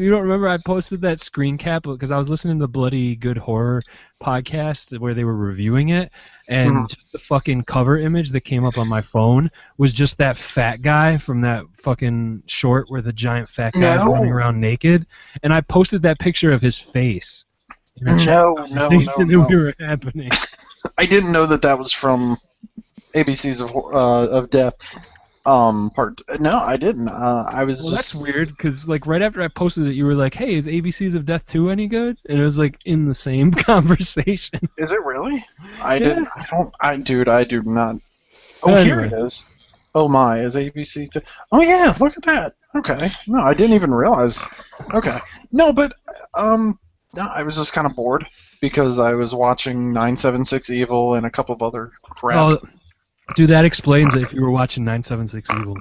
don't remember I posted that screen cap because I was listening to the Bloody Good Horror podcast where they were reviewing it, and just the fucking cover image that came up on my phone was just that fat guy from that fucking short where the giant fat guy is running around naked, and I posted that picture of his face. No. We were happening. I didn't know that was from ABCs of Death. Part. No, I didn't. I was just. That's weird because like right after I posted it, you were like, "Hey, is ABCs of Death 2 any good?" And it was like in the same conversation. Is it really? I didn't. I do not. Oh, Anyway. Here it is. Oh my, is ABC? Oh yeah, look at that. Okay. No, I didn't even realize. Okay. No, but no, I was just kind of bored because I was watching 976 Evil and a couple of other crap. Oh, dude, that explains it if you were watching 976 Evil.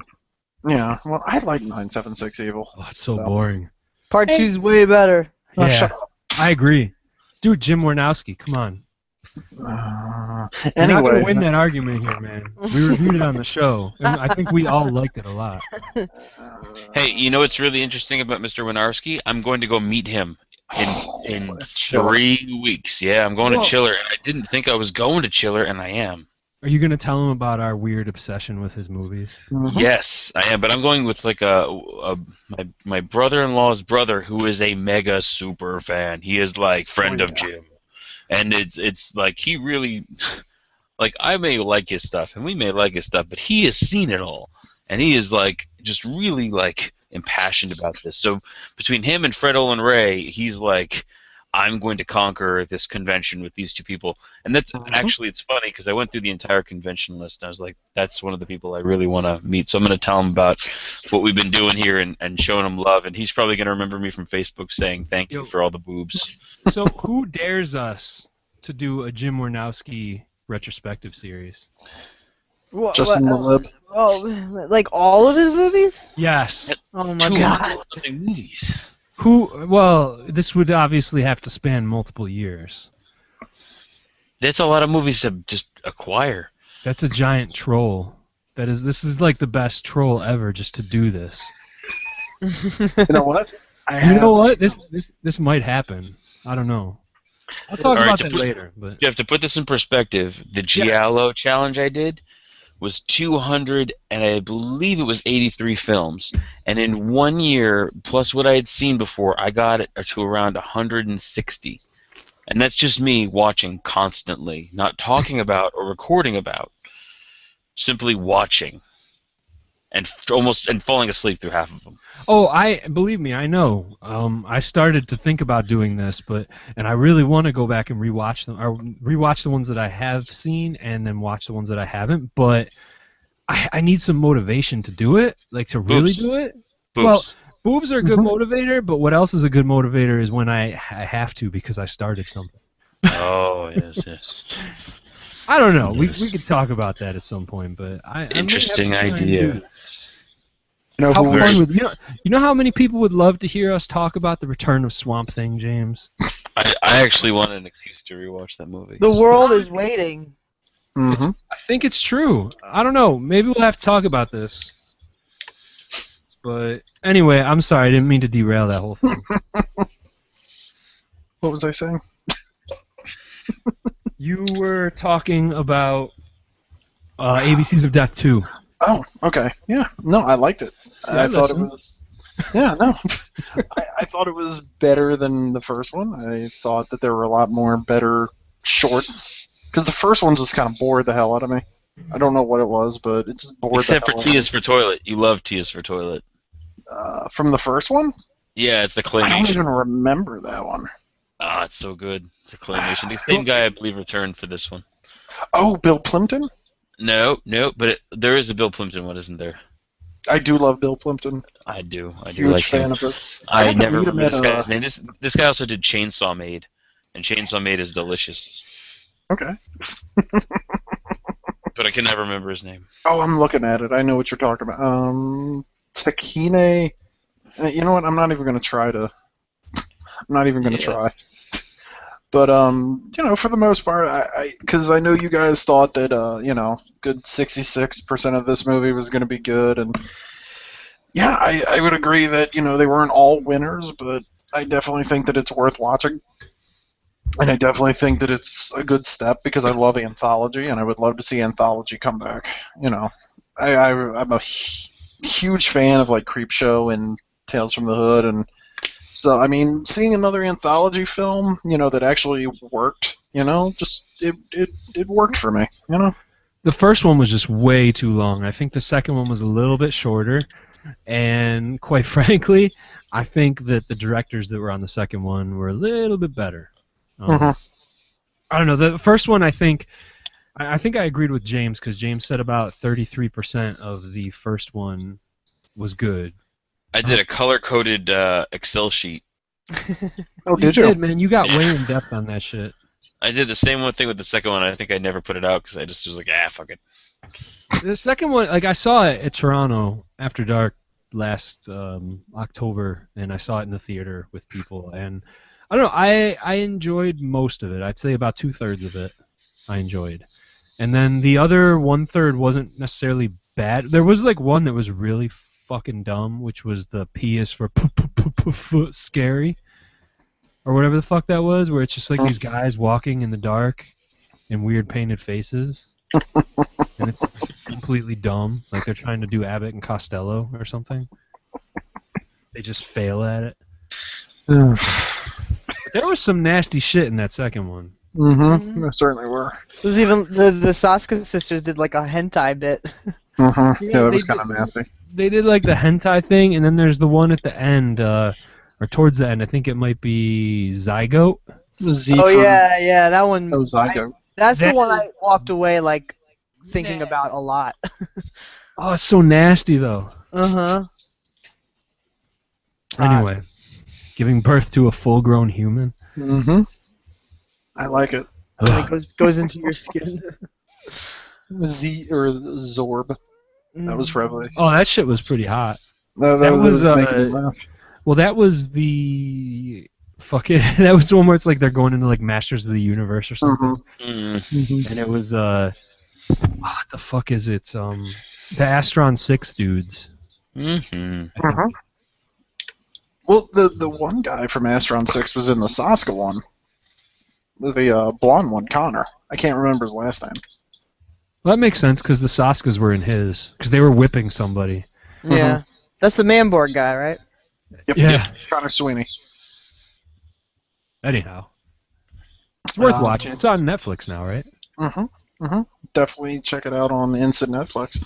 Yeah, well, I like 976 Evil. Oh, it's so boring. Part 2's way better. Oh, Yeah, shut up. I agree. Dude, Jim Warnowski, come on. You're not Anyway, gonna win that argument here, man. We reviewed it on the show, and I think we all liked it a lot. Hey, you know what's really interesting about Mr. Winarski? I'm going to go meet him in Chiller. 3 weeks. Yeah, I'm going to Chiller, and I didn't think I was going to Chiller, and I am. Are you gonna tell him about our weird obsession with his movies? Yes, I am, but I'm going with like my brother-in-law's brother, who is a mega super fan. He is like friend of Jim, and it's like he really, like I may like his stuff, and we may like his stuff, but he has seen it all, and he is like just really like impassioned about this. So between him and Fred Olin Ray, he's like, I'm going to conquer this convention with these two people. And that's actually, it's funny because I went through the entire convention list and I was like, that's one of the people I really want to meet. So I'm going to tell him about what we've been doing here and showing him love. And he's probably going to remember me from Facebook saying thank you for all the boobs. So who dares us to do a Jim Warnowski retrospective series? Justin the Lib. Oh, like all of his movies? Yes. Oh my god. Movies. Well, this would obviously have to span multiple years. That's a lot of movies to just acquire. That's a giant troll. This is like the best troll ever just to do this. You know what? This might happen. I don't know. I'll talk about that later. But you have to put this in perspective. The Giallo challenge I did was 200, and I believe it was 83 films. And in 1 year, plus what I had seen before, I got it to around 160. And that's just me watching constantly, not talking about or recording about, simply watching, and falling asleep through half of them. Oh, believe me, I know. I started to think about doing this, and I really want to go back and rewatch them, or rewatch the ones that I have seen, and then watch the ones that I haven't. But I need some motivation to do it, like to really do it. Boobs. Well, boobs are a good motivator, but what else is a good motivator is when I have to because I started something. Oh yes. I don't know. Yes. We could talk about that at some point, but Interesting idea. You know how many people would love to hear us talk about the return of Swamp Thing, James? I actually want an excuse to rewatch that movie. The world is waiting. Mm-hmm. I think it's true. I don't know. Maybe we'll have to talk about this. But anyway, I'm sorry. I didn't mean to derail that whole thing. What was I saying? You were talking about ABCs of Death 2. Oh, okay. Yeah. No, I liked it. I thought it was. Yeah, no. I thought it was better than the first one. I thought that there were a lot more better shorts. Because the first one just kind of bored the hell out of me. I don't know what it was, but it just bored Except the for hell out of me. Tia's for Toilet. You love Tia's for Toilet. From the first one? Yeah, it's the I don't claymation. even remember that one. Ah, it's so good. It's a claymation. The same guy, I believe, returned for this one. Oh, Bill Plimpton? No, but there is a Bill Plimpton one, isn't there? I do love Bill Plimpton. I do Huge like fan him. of it. I never meet him remember at this guy's name. This guy also did Chainsaw Maid, and Chainsaw Maid is delicious. Okay. But I can never remember his name. Oh, I'm looking at it. I know what you're talking about. Takine. You know what? I'm not even going to try to. I'm not even going to try. But for the most part, because I know you guys thought that good 66% of this movie was going to be good, and yeah, I would agree that they weren't all winners, but I definitely think that it's worth watching, and I definitely think that it's a good step because I love anthology, and I would love to see anthology come back. I'm a huge fan of like Creepshow and Tales from the Hood, and so I mean, seeing another anthology film, that actually worked, just it worked for me, The first one was just way too long. I think the second one was a little bit shorter, and quite frankly, I think that the directors that were on the second one were a little bit better. I don't know. The first one, I think I agreed with James because James said about 33% of the first one was good. I did a color-coded Excel sheet. Oh, did you? Man, you got way in depth on that shit. I did the same one thing with the second one. I think I never put it out because I just was like, fuck it. The second one, like I saw it at Toronto After Dark last October, and I saw it in the theater with people, and I don't know, I enjoyed most of it. I'd say about 2/3 of it I enjoyed. And then the other 1/3 wasn't necessarily bad. There was like one that was really fucking dumb, which was the P is for scary, or whatever the fuck that was, where it's just like these guys walking in the dark and weird painted faces. And it's completely dumb. Like they're trying to do Abbott and Costello or something. They just fail at it. There was some nasty shit in that second one. Mm-hmm. There certainly were. There's even the Saska sisters did like a hentai bit. Mm-hmm. Yeah, that was kind of nasty. They did like the hentai thing, and then there's the one at the end, or towards the end. I think it might be Zygote. Yeah, that one. Oh, Zygote. That's the one I walked away like thinking about a lot. Oh, it's so nasty though. Anyway, giving birth to a full-grown human. Mm-hmm. I like it. It goes into your skin. Zorb. That was probably. Oh, that shit was pretty hot. That was making me laugh. Well, that was the fucking. That was the one where it's like they're going into like Masters of the Universe or something. And it was what the fuck is it? The Astron 6 dudes. Well, the one guy from Astron 6 was in the Saska one. The blonde one, Connor. I can't remember his last name. Well, that makes sense because the Saskas were in his because they were whipping somebody. Yeah, that's the Manborg guy, right? Yep. Yeah, Connor Sweeney. Anyhow, it's worth watching. It's on Netflix now, right? Definitely check it out on Instant Netflix.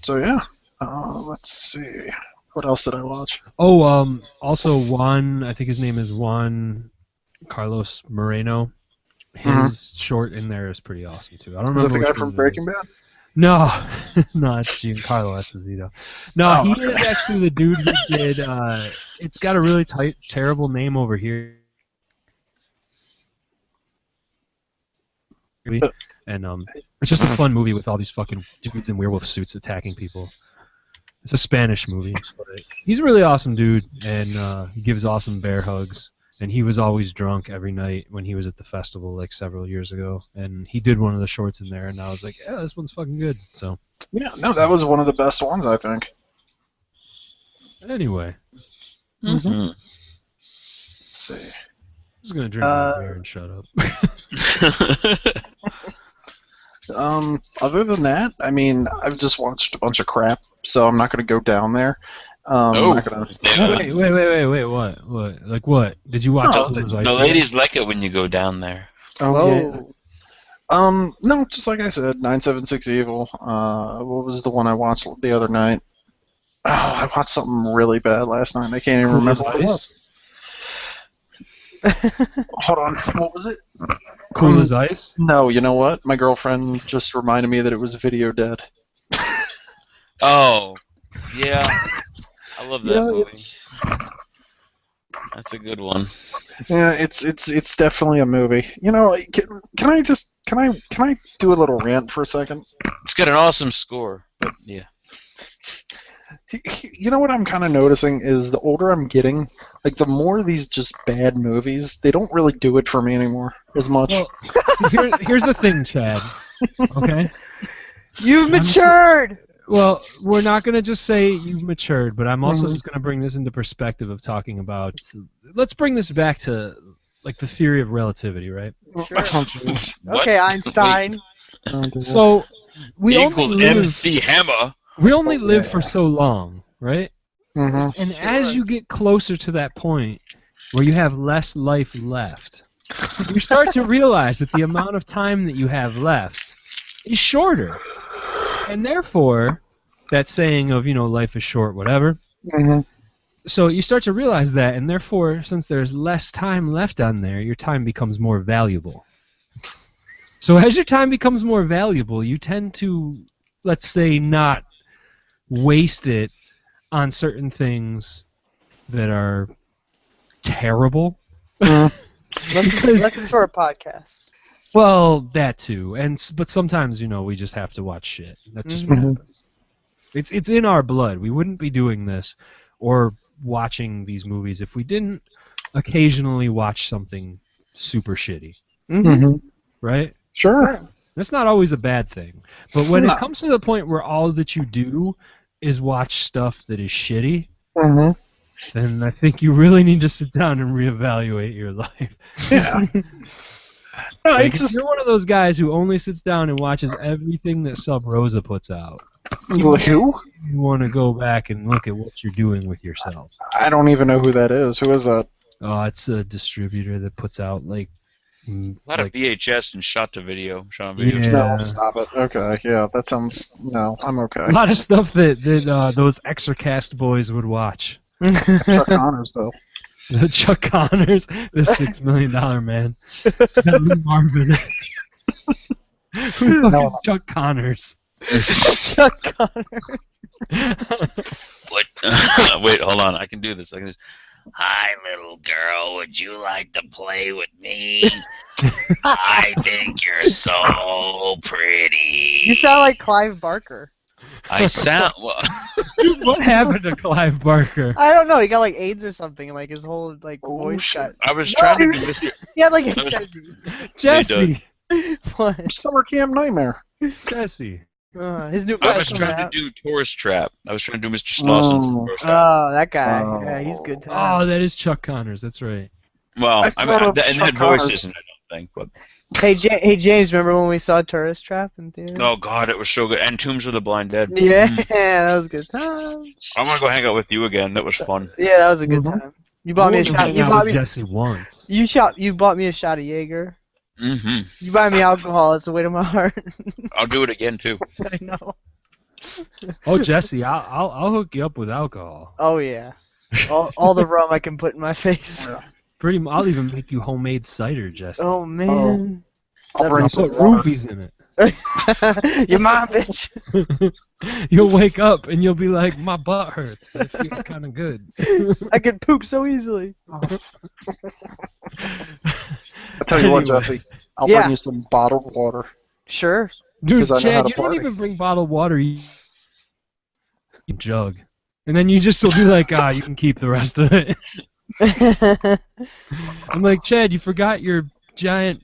So yeah, let's see. What else did I watch? Oh, also Juan. I think his name is Juan Carlos Moreno. His short in there is pretty awesome too. I don't know. Is that the guy from Breaking Bad? No, no, it's Giancarlo Esposito. No, he is actually the dude who did. It's got a really terrible name over here. And it's just a fun movie with all these fucking dudes in werewolf suits attacking people. It's a Spanish movie, but he's a really awesome dude, and he gives awesome bear hugs. And he was always drunk every night when he was at the festival, like several years ago. And he did one of the shorts in there, and I was like, yeah, this one's fucking good. So yeah, no, that was one of the best ones, I think. Anyway, let's see. I'm just gonna drink my beer and shut up. Other than that, I mean, I've just watched a bunch of crap, so I'm not going to go down there. Wait, what? What? Like what? Did you watch all those? The ladies like it when you go down there. Oh, yeah. No, just like I said, 976 Evil. What was the one I watched the other night? Oh, I watched something really bad last night. I can't even remember what it was. Hold on, what was it? Cool as Ice? No, you know what? My girlfriend just reminded me that it was Video Dead. Oh, yeah. I love that movie. That's a good one. Yeah, it's definitely a movie. You know, can I do a little rant for a second? It's got an awesome score, but yeah. You know what I'm kind of noticing is the older I'm getting, like the more of these just bad movies, they don't really do it for me anymore as much. Well, see, here's the thing, Chad. Okay? You've matured! Well, we're not going to just say you've matured, but I'm also just going to bring this into perspective of talking about... Let's bring this back to, like, the theory of relativity, right? Sure. What? Okay, Einstein. So, we equals only live... MC Hammer. We only live for so long, right? Mm-hmm. And as you get closer to that point where you have less life left, you start to realize that the amount of time that you have left is shorter. And therefore, that saying of, life is short, whatever. Mm-hmm. So you start to realize that, and therefore, since there's less time left on there, your time becomes more valuable. So as your time becomes more valuable, you tend to, let's say, not waste it on certain things that are terrible. Listen to our podcast. Well, that too, but sometimes we just have to watch shit. That's just what happens. It's in our blood. We wouldn't be doing this or watching these movies if we didn't occasionally watch something super shitty. Mm-hmm. Right? Sure. That's not always a bad thing. But when it comes to the point where all that you do is watch stuff that is shitty, then I think you really need to sit down and reevaluate your life. Yeah. No, Like, it's if just you're one of those guys who only sits down and watches everything that Sub Rosa puts out, who? you want to go back and look at what you're doing with yourself. I don't even know who that is. Who is that? Oh, it's a distributor that puts out A lot of VHS and shot to video. Yeah. No, stop it. Okay, yeah, that sounds. No, I'm okay. a lot of stuff that those Extracast boys would watch. Chuck Connors, though. The Chuck Connors, the $6 Million Man. That Lou Marvin. Who the fuck is Chuck Connors? Chuck Connors. What? Wait, hold on. I can do this. Hi, little girl. Would you like to play with me? I think you're so pretty. You sound like Clive Barker. I sound. Well, What happened to Clive Barker? I don't know. He got like AIDS or something. Like his whole voice got. I was trying to do Mr. He had like Jesse. what? Summer Camp Nightmare. Jesse. His new. I was trying to do Tourist Trap. I was trying to do Mr. Slauson from Tourist Trap. Oh, that guy. Yeah, he's good. Oh, that is Chuck Connors. That's right. Well, I thought of that Chuck voice Connors. isn't, I don't think. But Hey, James, remember when we saw Tourist Trap in theater? oh god, it was so good. And Tombs of the Blind Dead. Yeah, that was a good time. I want to go hang out with you again. That was fun. Yeah, that was a good time. You bought me a shot. You bought me. Jesse once. You bought me a shot of Jaeger. Mm-hmm. You buy me alcohol. It's the weight of my heart. I'll do it again too. I know. Oh, Jesse, I'll hook you up with alcohol. Oh yeah. All the rum I can put in my face. I'll even make you homemade cider, Jesse. Oh man. I'll bring I'll some put water. roofies in it. You're my bitch. You'll wake up and you'll be like, my butt hurts, but it feels kind of good. I can poop so easily. I'll tell you what, Jesse. I'll bring you some bottled water. Sure. Dude, 'Cause I know how Chad, to you don't party. even bring bottled water. You jug. And then you just will be like, you can keep the rest of it. I'm like, Chad, you forgot your giant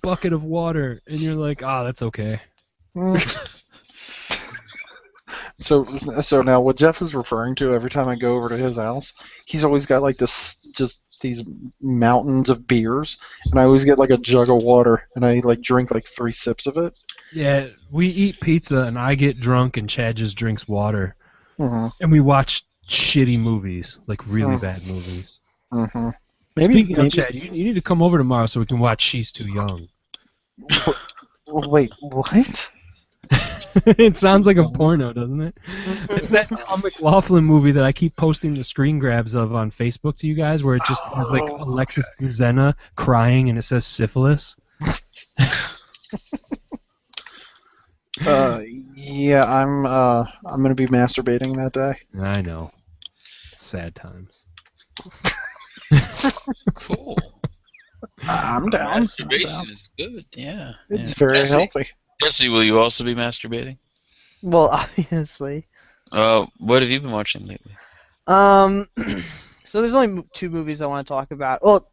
bucket of water. And you're like, that's okay. So now what Jeff is referring to every time I go over to his house, he's always got like these mountains of beers, and I always get like a jug of water, and I like drink like 3 sips of it. Yeah, we eat pizza, and I get drunk, and Chad just drinks water. Mm-hmm. And we watch shitty movies, like really bad movies. Mm-hmm. Speaking of Chad, you need to come over tomorrow so we can watch She's Too Young. Wait, what? It sounds like a porno, doesn't it? It's that Tom McLaughlin movie that I keep posting the screen grabs of on Facebook to you guys, where it just has like Alexis DeZena crying and it says syphilis. Yeah, I'm gonna be masturbating that day. I know. Sad times. Cool. I'm down. Masturbation is good. Yeah. It's very healthy. Jesse, will you also be masturbating? Well, obviously. What have you been watching lately? So there's only 2 movies I want to talk about. Well,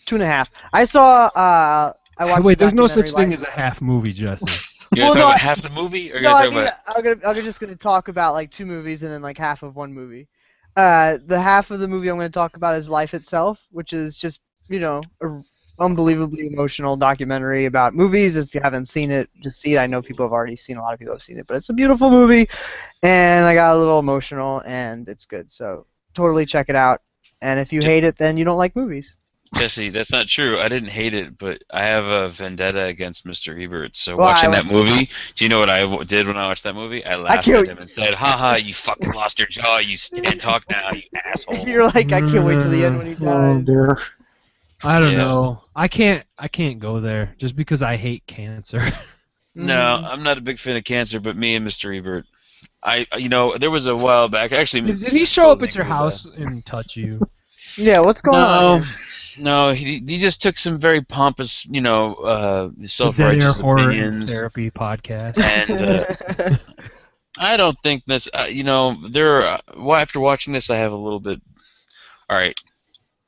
2.5. I saw. I watched. Wait, the there's no such documentary thing as a half movie, Jesse. You're Well, gonna talk no, about half the movie, or you're No, gonna I talk mean, about? I'm just gonna talk about like 2 movies and then like half of one movie. The half of the movie I'm gonna talk about is Life Itself, which is just a unbelievably emotional documentary about movies. If you haven't seen it, just see it. I know people have already seen. A lot of people have seen it, but it's a beautiful movie, and I got a little emotional, and it's good. So totally check it out. And if you hate it, then you don't like movies. Jesse, that's not true. I didn't hate it, but I have a vendetta against Mr. Ebert. So Well, watching that movie, do you know what I did when I watched that movie? I laughed at him and said, "Ha, you fucking lost your jaw. You can't talk now, you asshole." You're like, I can't wait till the end when he dies. Oh dear. I don't know. I can't go there just because I hate cancer. No, I'm not a big fan of cancer, but me and Mr. Ebert, there was a while back. Actually, Did he show up at your house and touch you? Yeah, what's going on? No, he just took some very pompous, self-righteous Dead Air Horror opinions. Therapy podcast. And I don't think this, after watching this, I have a little bit. All right,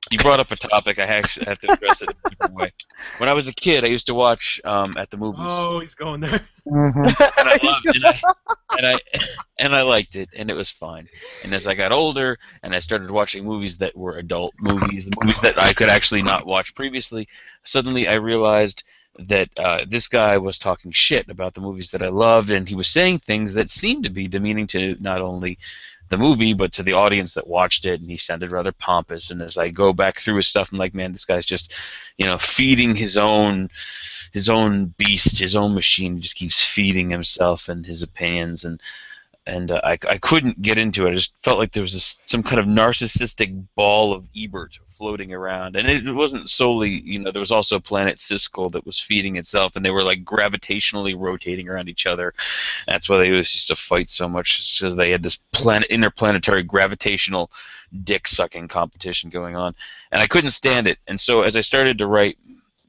you brought up a topic. I actually have to address it in a different way. When I was a kid, I used to watch at the movies. Oh, he's going there. And I loved it, and I liked it, and it was fine. And as I got older, and I started watching movies that were adult movies that I could actually not watch previously, suddenly I realized that this guy was talking shit about the movies that I loved, and he was saying things that seemed to be demeaning to not only the movie, but to the audience that watched it, and he sounded rather pompous. And as I go back through his stuff, I'm like, man, this guy's just, feeding his own beast, his own machine. He just keeps feeding himself and his opinions, and I couldn't get into it. I just felt like there was some kind of narcissistic ball of Ebert floating around, and it wasn't solely, there was also Planet Siskel that was feeding itself, and they were like gravitationally rotating around each other. That's why they used to fight so much, because they had this interplanetary gravitational dick-sucking competition going on, and I couldn't stand it. And so as I started to write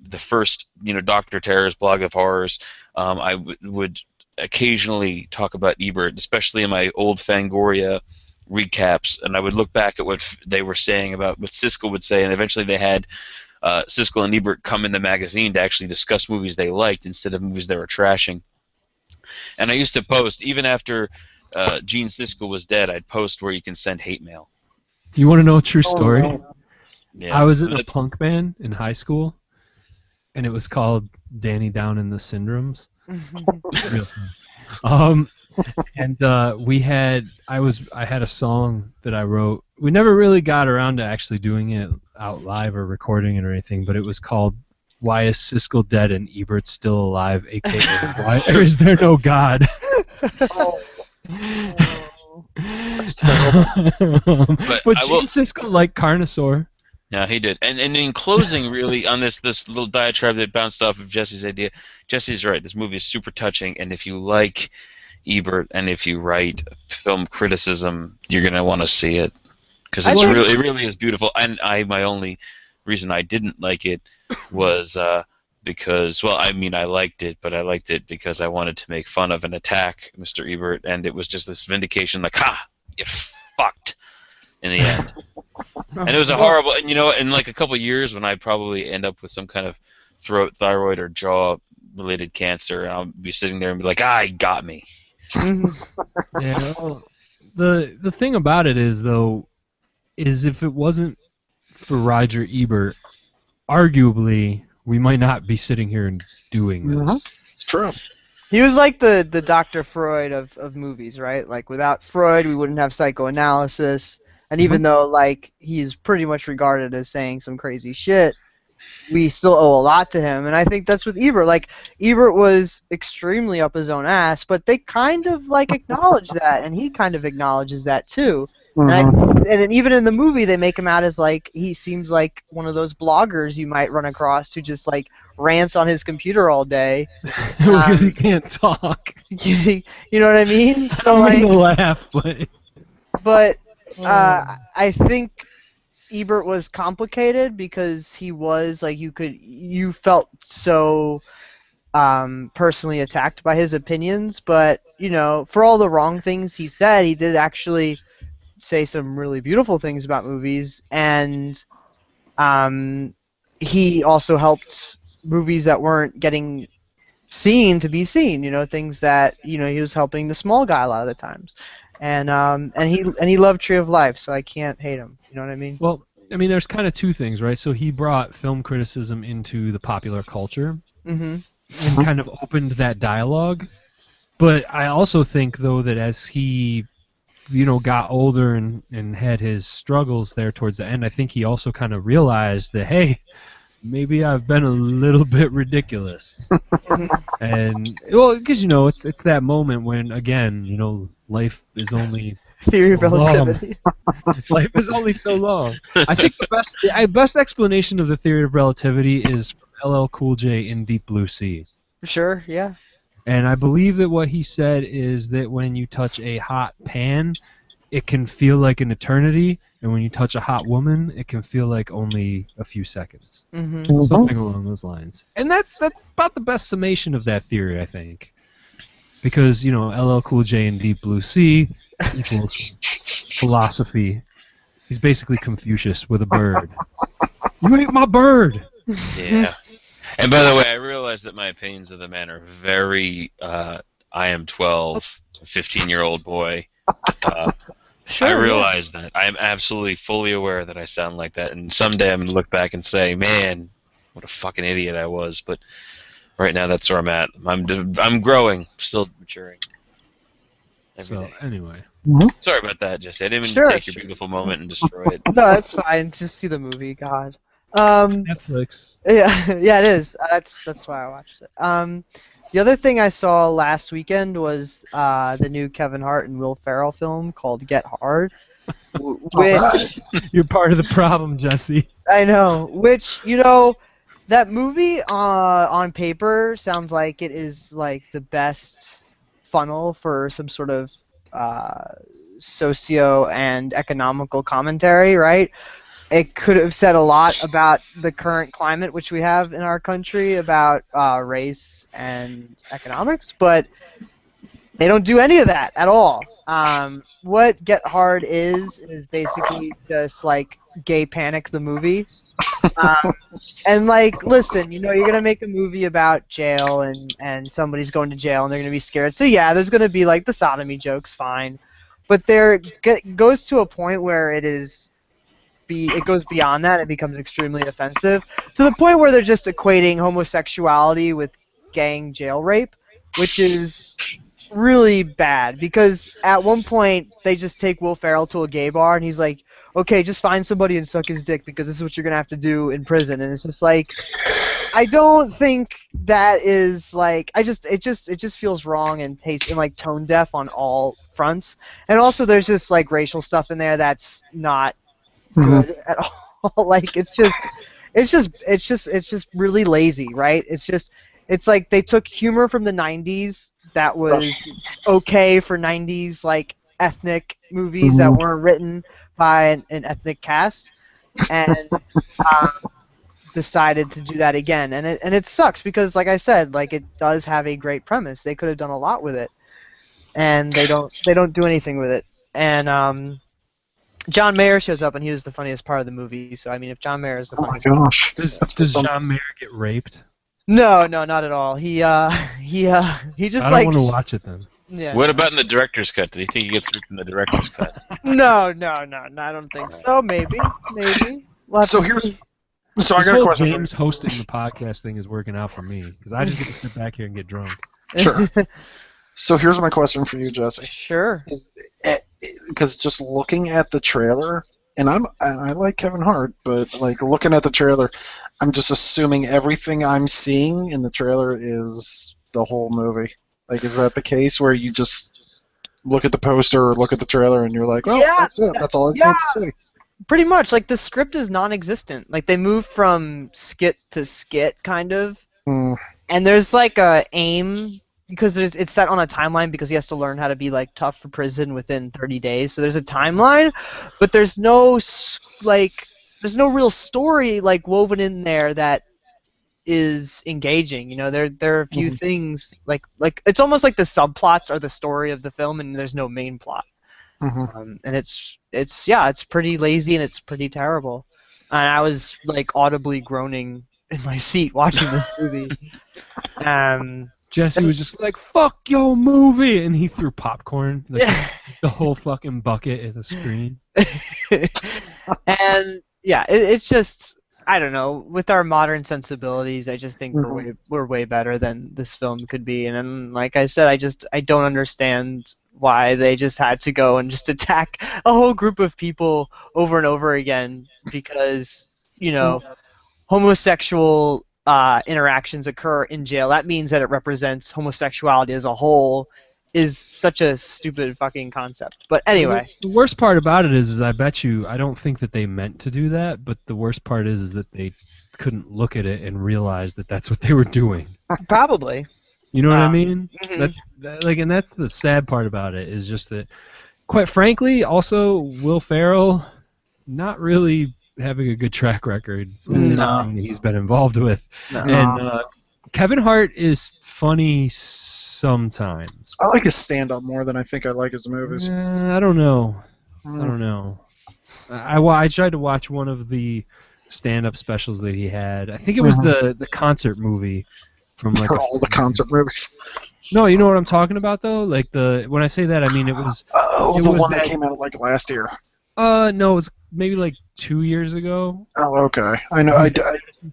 the first, Dr. Terror's blog of horrors, I would occasionally talk about Ebert, especially in my old Fangoria recaps, and I would look back at what they were saying about what Siskel would say, and eventually they had Siskel and Ebert come in the magazine to actually discuss movies they liked instead of movies they were trashing. And I used to post, even after Gene Siskel was dead, I'd post where you can send hate mail. You want to know a true story? No. Yeah. I was in a punk band in high school, and it was called Danny Down in the Syndromes. Real fun. And I had a song that I wrote. We never really got around to actually doing it out live or recording it or anything, but it was called "Why Is Siskel Dead and Ebert Still Alive?" aka "Why Is There No God?" That's terrible. But Gene Siskel liked Carnosaur. Yeah, he did. And in closing, really, on this little diatribe that bounced off of Jesse's idea, Jesse's right. This movie is super touching, and if you like Ebert and if you write film criticism, you're going to want to see it, because it really is beautiful. And my only reason I didn't like it was because, well, I mean, I liked it, but I liked it because I wanted to make fun of and attack Mr. Ebert, and it was just this vindication, like, ha, you fucked, in the end. And it was a horrible, and in like a couple of years when I probably end up with some kind of throat, thyroid, or jaw-related cancer, I'll be sitting there and be like, he got me. Yeah, well, the thing about it is, though, is if it wasn't for Roger Ebert, arguably, we might not be sitting here and doing this. It's true. He was like the Dr. Freud of movies, right? Like, without Freud, we wouldn't have psychoanalysis. And even though, like, he's pretty much regarded as saying some crazy shit, we still owe a lot to him. And I think that's with Ebert. Like, Ebert was extremely up his own ass, but they kind of, like, acknowledge that, and he kind of acknowledges that, too. And even in the movie, they make him out as, like, he seems like one of those bloggers you might run across who just, like, rants on his computer all day. Because he can't talk. You know what I mean? So, I'm like, gonna laugh, but I think Ebert was complicated because he was like you felt so personally attacked by his opinions, but for all the wrong things he said, he did actually say some really beautiful things about movies, and he also helped movies that weren't getting seen to be seen. Things that he was helping the small guy a lot of the times, and he loved Tree of Life, so I can't hate him. You know what I mean? Well, I mean, there's kind of two things, right? So he brought film criticism into the popular culture and kind of opened that dialogue. But I also think, though, that as he, got older and had his struggles there towards the end, I think he also kind of realized that, hey, maybe I've been a little bit ridiculous. And, well, because, it's that moment when, again, life is only Theory of relativity. Life is only so long. I think the best explanation of the theory of relativity is from LL Cool J in Deep Blue Sea. Sure, yeah. And I believe that what he said is that when you touch a hot pan, it can feel like an eternity, and when you touch a hot woman, it can feel like only a few seconds. Something along those lines. And that's about the best summation of that theory, I think. Because, LL Cool J in Deep Blue Sea equals philosophy. He's basically Confucius with a bird. You ate my bird! Yeah. And by the way, I realize that my opinions of the man are very, I am 12, 15-year-old boy. Sure, I realize that. I am absolutely fully aware that I sound like that, and someday I'm going to look back and say, man, what a fucking idiot I was. But right now, that's where I'm at. I'm growing, still maturing. Every day. Anyway. Sorry about that, Jesse. I didn't mean to take your beautiful moment and destroy it. No, that's fine. Just see the movie, God. Netflix. Yeah, it is. That's why I watched it. The other thing I saw last weekend was the new Kevin Hart and Will Ferrell film called Get Hard. Which You're part of the problem, Jesse. I know. Which that movie on paper sounds like it is like the best funnel for some sort of socio and economical commentary, right? It could have said a lot about the current climate which we have in our country about race and economics, but they don't do any of that at all. What Get Hard is basically just like Gay Panic the movie. And like, listen, you're gonna make a movie about jail and somebody's going to jail and they're gonna be scared. So yeah, there's gonna be like the sodomy jokes, fine, but it goes to a point where it goes beyond that. It becomes extremely offensive to the point where they're just equating homosexuality with gang jail rape, which is really bad, because at one point they just take Will Ferrell to a gay bar and he's like, okay, just find somebody and suck his dick because this is what you're gonna have to do in prison. And it's just like, I don't think that is like, it just feels wrong and like tone deaf on all fronts. And also there's just like racial stuff in there that's not good at all. Like it's just really lazy, right? It's like they took humor from the 90s that was okay for 90s like ethnic movies that weren't written by an ethnic cast, and decided to do that again. And it sucks because, like I said, like it does have a great premise. They could have done a lot with it, and they don't do anything with it. And John Mayer shows up, and he was the funniest part of the movie. So I mean, if John Mayer is the funniest, gosh, does John Mayer get raped? No, not at all. He just I don't want to watch it then. Yeah. What about in the director's cut? Did you think he gets ripped in the director's cut? No, I don't think so. Maybe. We'll So have to here's see. so I This got a whole question. James hosting the podcast thing is working out for me because I just get to sit back here and get drunk. Sure. So here's my question for you, Jesse. Sure. Because just looking at the trailer, and I like Kevin Hart, but like looking at the trailer, I'm just assuming everything I'm seeing in the trailer is the whole movie. Like, is that the case where you just look at the poster or look at the trailer and you're like, well, Yeah, that's it. That's all I yeah. need to see. Pretty much. Like the script is non-existent. Like they move from skit to skit, kind of. And there's like a aim because it's set on a timeline because he has to learn how to be like tough for prison within 30 days. So there's a timeline, but there's no real story like woven in there that is engaging. You know, there are a few things like it's almost like the subplots are the story of the film, and there's no main plot. And it's pretty lazy and it's pretty terrible. And I was like audibly groaning in my seat watching this movie. Jesse was just like, "Fuck your movie," and he threw popcorn, like the whole fucking bucket at the screen. And yeah, it's just, I don't know. With our modern sensibilities, I just think we're way better than this film could be. And then, like I said, I don't understand why they just had to go and just attack a whole group of people over and over again because, you know, homosexual interactions occur in jail. That means that it represents homosexuality as a whole. Is such a stupid fucking concept. But anyway. The worst part about it is I bet you, I don't think that they meant to do that, but the worst part is that they couldn't look at it and realize that that's what they were doing. Probably. You know what I mean? And that's the sad part about it, is just that, quite frankly, also Will Ferrell not really having a good track record with anything that he's been involved with. And Kevin Hart is funny sometimes. I like his stand-up more than I think I like his movies. I don't know. I tried to watch one of the stand-up specials that he had. I think it was the concert movie from like all the concert movies. No, you know what I'm talking about though. Like when I say that, I mean it was. Oh, the one that came out like last year. No, it was maybe like 2 years ago. Oh, okay. I know.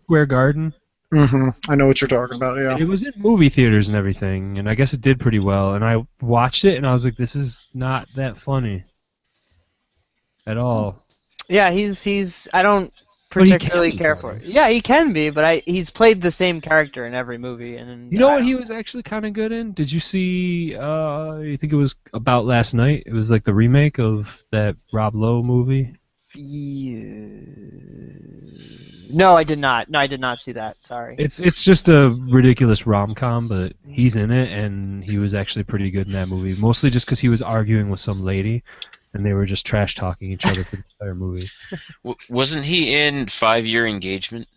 Square Garden. I know what you're talking about, yeah. It was in movie theaters and everything, and I guess it did pretty well. And I watched it, and I was like, this is not that funny at all. Yeah, he's I don't particularly care for it. Yeah, he can be, but he's played the same character in every movie. And you know what he was actually kind of good in? Did you see, I think it was About Last Night? It was like the remake of that Rob Lowe movie. No, I did not. No, I did not see that. Sorry. It's just a ridiculous rom-com, but he's in it, and he was actually pretty good in that movie. Mostly just because he was arguing with some lady, and they were just trash-talking each other for the entire movie. Wasn't he in 5 Year Engagement?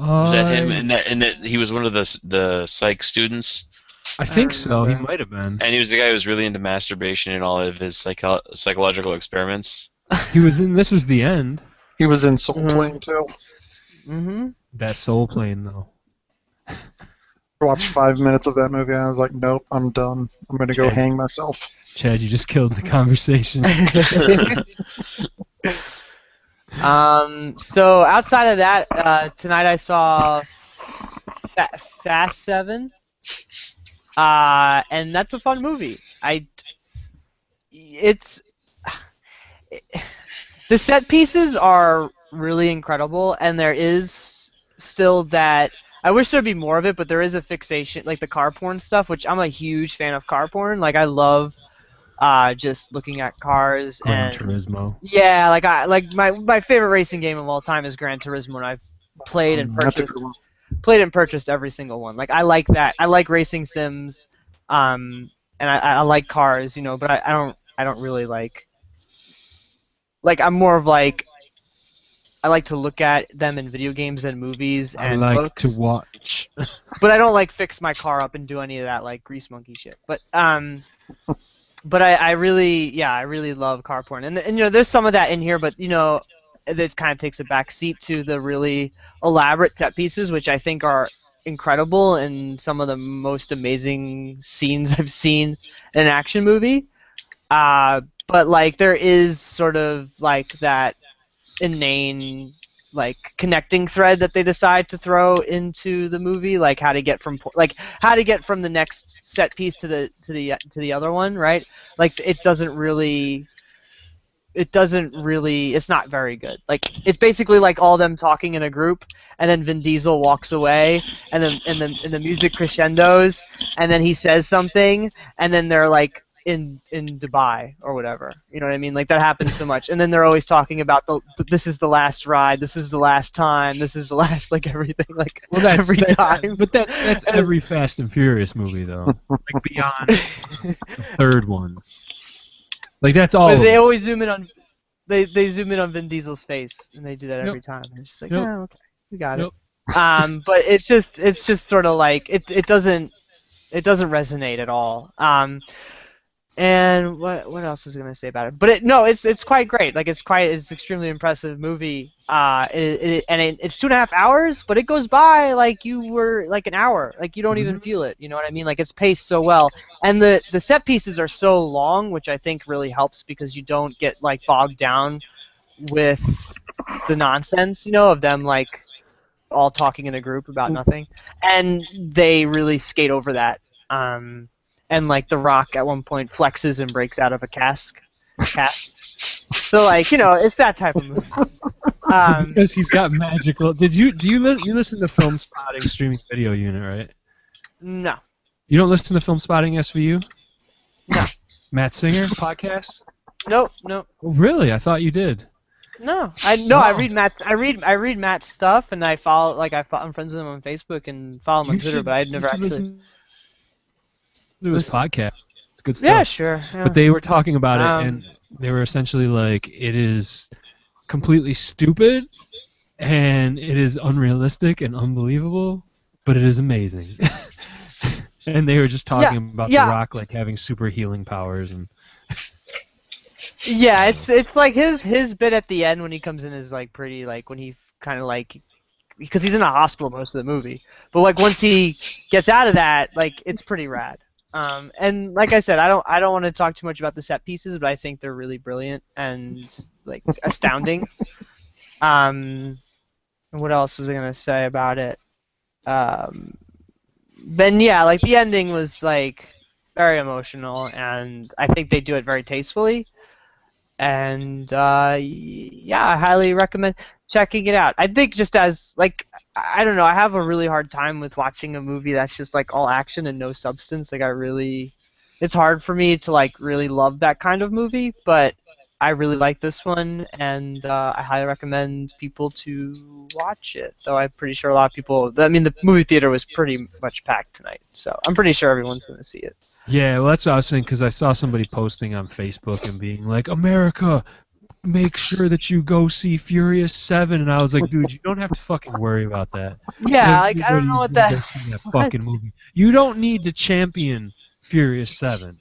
Was that him? And that he was one of the psych students? I think so. He might have been. And he was the guy who was really into masturbation and all of his psychological experiments. He was in This Is the End. He was in Soul Plane too. That Soul Plane though. I watched 5 minutes of that movie and I was like, nope, I'm done. I'm gonna go hang myself. Chad, you just killed the conversation. So outside of that, tonight I saw Fast 7. And that's a fun movie. The set pieces are really incredible, and there is still that. I wish there'd be more of it, but there is a fixation, like the car porn stuff, which I'm a huge fan of car porn. Like I love just looking at cars. Gran Turismo. Yeah, like my favorite racing game of all time is Gran Turismo, and I've played and purchased every single one. Like I like that. I like racing sims, and I like cars, you know. But I don't really like. Like I'm more of like I like to look at them in video games and movies and I like books. to watch. But I don't like fix my car up and do any of that like grease monkey shit. But I really love car porn. And you know there's some of that in here, but you know this kind of takes a back seat to the really elaborate set pieces, which I think are incredible and some of the most amazing scenes I've seen in an action movie. But like there is sort of like that inane like connecting thread that they decide to throw into the movie, like how to get from the next set piece to the other one, right? Like it's not very good. Like it's basically like all them talking in a group, and then Vin Diesel walks away, and then the music crescendos, and then he says something, and then they're like in Dubai or whatever. You know what I mean? Like that happens so much. And then they're always talking about this is the last ride, this is the last time, this is the last like everything, like every time. But that's every Fast and Furious movie though. Like beyond the third one. Like that's all. But they always zoom in on they zoom in on Vin Diesel's face, and they do that every time. They're just like, oh, okay, we got it. But it's just sort of like it doesn't resonate at all. And what else was I gonna say about it? But it's quite great. Like it's extremely impressive movie. It's 2.5 hours, but it goes by like you were like an hour. Like you don't even feel it. You know what I mean? Like it's paced so well, and the set pieces are so long, which I think really helps because you don't get like bogged down with the nonsense, of them like all talking in a group about nothing, and they really skate over that. And like The Rock at one point flexes and breaks out of a cast. So like it's that type of movie. Because he's got magical. Do you listen to Film Spotting streaming video unit, right? No. You don't listen to Film Spotting SVU? No. Matt Singer podcast? No. Oh, really? I thought you did. No. I read Matt's stuff and I follow I'm friends with him on Facebook and follow him on Twitter, but I'd never actually. It was podcast. It's good stuff. Yeah, sure. Yeah. But they were talking about it, and they were essentially like, it is completely stupid, and it is unrealistic and unbelievable, but it is amazing. And they were just talking about The Rock like having super healing powers and. Yeah, it's like his bit at the end when he comes in is like pretty like when he kind of like. Because he's in a hospital most of the movie, but like once he gets out of that, like it's pretty rad. And like I said, I don't want to talk too much about the set pieces, but I think they're really brilliant and like astounding. And what else was I gonna say about it? Then yeah, like the ending was like very emotional, and I think they do it very tastefully. And yeah, I highly recommend checking it out. I think just as like I don't know, I have a really hard time with watching a movie that's just like all action and no substance. Like it's hard for me to like really love that kind of movie, but I really like this one, and I highly recommend people to watch it. Though I'm pretty sure a lot of people. I mean, the movie theater was pretty much packed tonight, so I'm pretty sure everyone's going to see it. Yeah, well, that's what I was saying, because I saw somebody posting on Facebook and being like, America, make sure that you go see Furious 7, and I was like, dude, you don't have to fucking worry about that. Yeah, like, I don't know what that fucking movie. You don't need to champion Furious 7.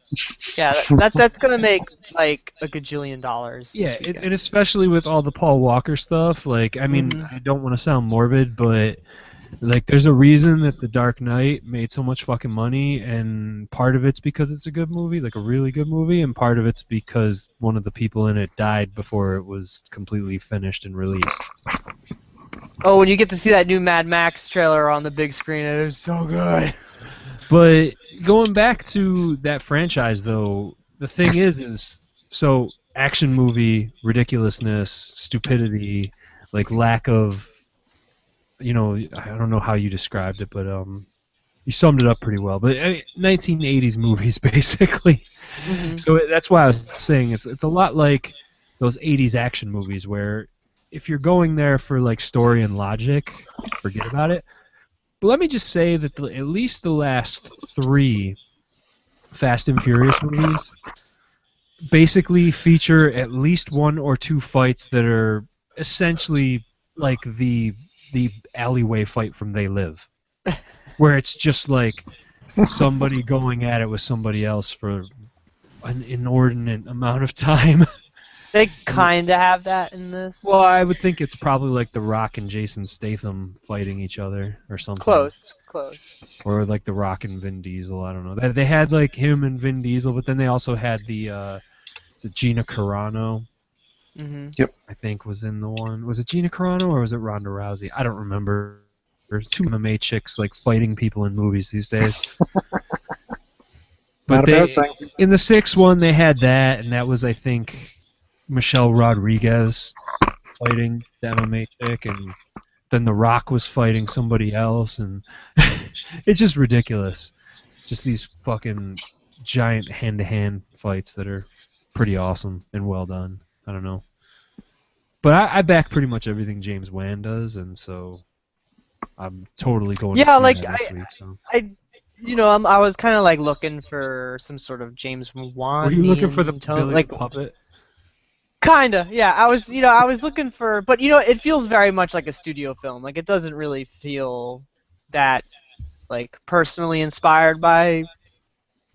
Yeah, that's going to make, like, a gajillion dollars. Yeah, and especially with all the Paul Walker stuff, like, I mean, I don't want to sound morbid, but... Like, there's a reason that The Dark Knight made so much fucking money, and part of it's because it's a good movie, like a really good movie, and part of it's because one of the people in it died before it was completely finished and released. Oh, when you get to see that new Mad Max trailer on the big screen, it is so good. But going back to that franchise, though, the thing is so action movie, ridiculousness, stupidity, like lack of... I don't know how you described it, but you summed it up pretty well. But 1980s movies, basically. Mm-hmm. So that's why I was saying it's a lot like those 80s action movies, where if you're going there for like story and logic, forget about it. But let me just say that at least the last 3 Fast and Furious movies basically feature at least 1 or 2 fights that are essentially like the alleyway fight from They Live, where it's just like somebody going at it with somebody else for an inordinate amount of time. They kind of have that in this. Well, I would think it's probably like The Rock and Jason Statham fighting each other or something. Close. Or like The Rock and Vin Diesel, I don't know. They had like him and Vin Diesel, but then they also had is it Gina Carano? Mm-hmm. Yep. I think was in the one. Was it Gina Carano or was it Ronda Rousey? I don't remember. There's 2 MMA chicks like fighting people in movies these days. Not a bad thing. In the 6th one, they had that, and that was, I think, Michelle Rodriguez fighting the MMA chick, and then The Rock was fighting somebody else, and it's just ridiculous. Just these fucking giant hand-to-hand fights that are pretty awesome and well done. I don't know. But I back pretty much everything James Wan does, and so I'm totally going to see like that this week, so. I was kind of like looking for some sort of James Wan. Were you looking for the tone, Billy like the Puppet? Kinda, yeah. I was looking for, but it feels very much like a studio film. Like it doesn't really feel that like personally inspired by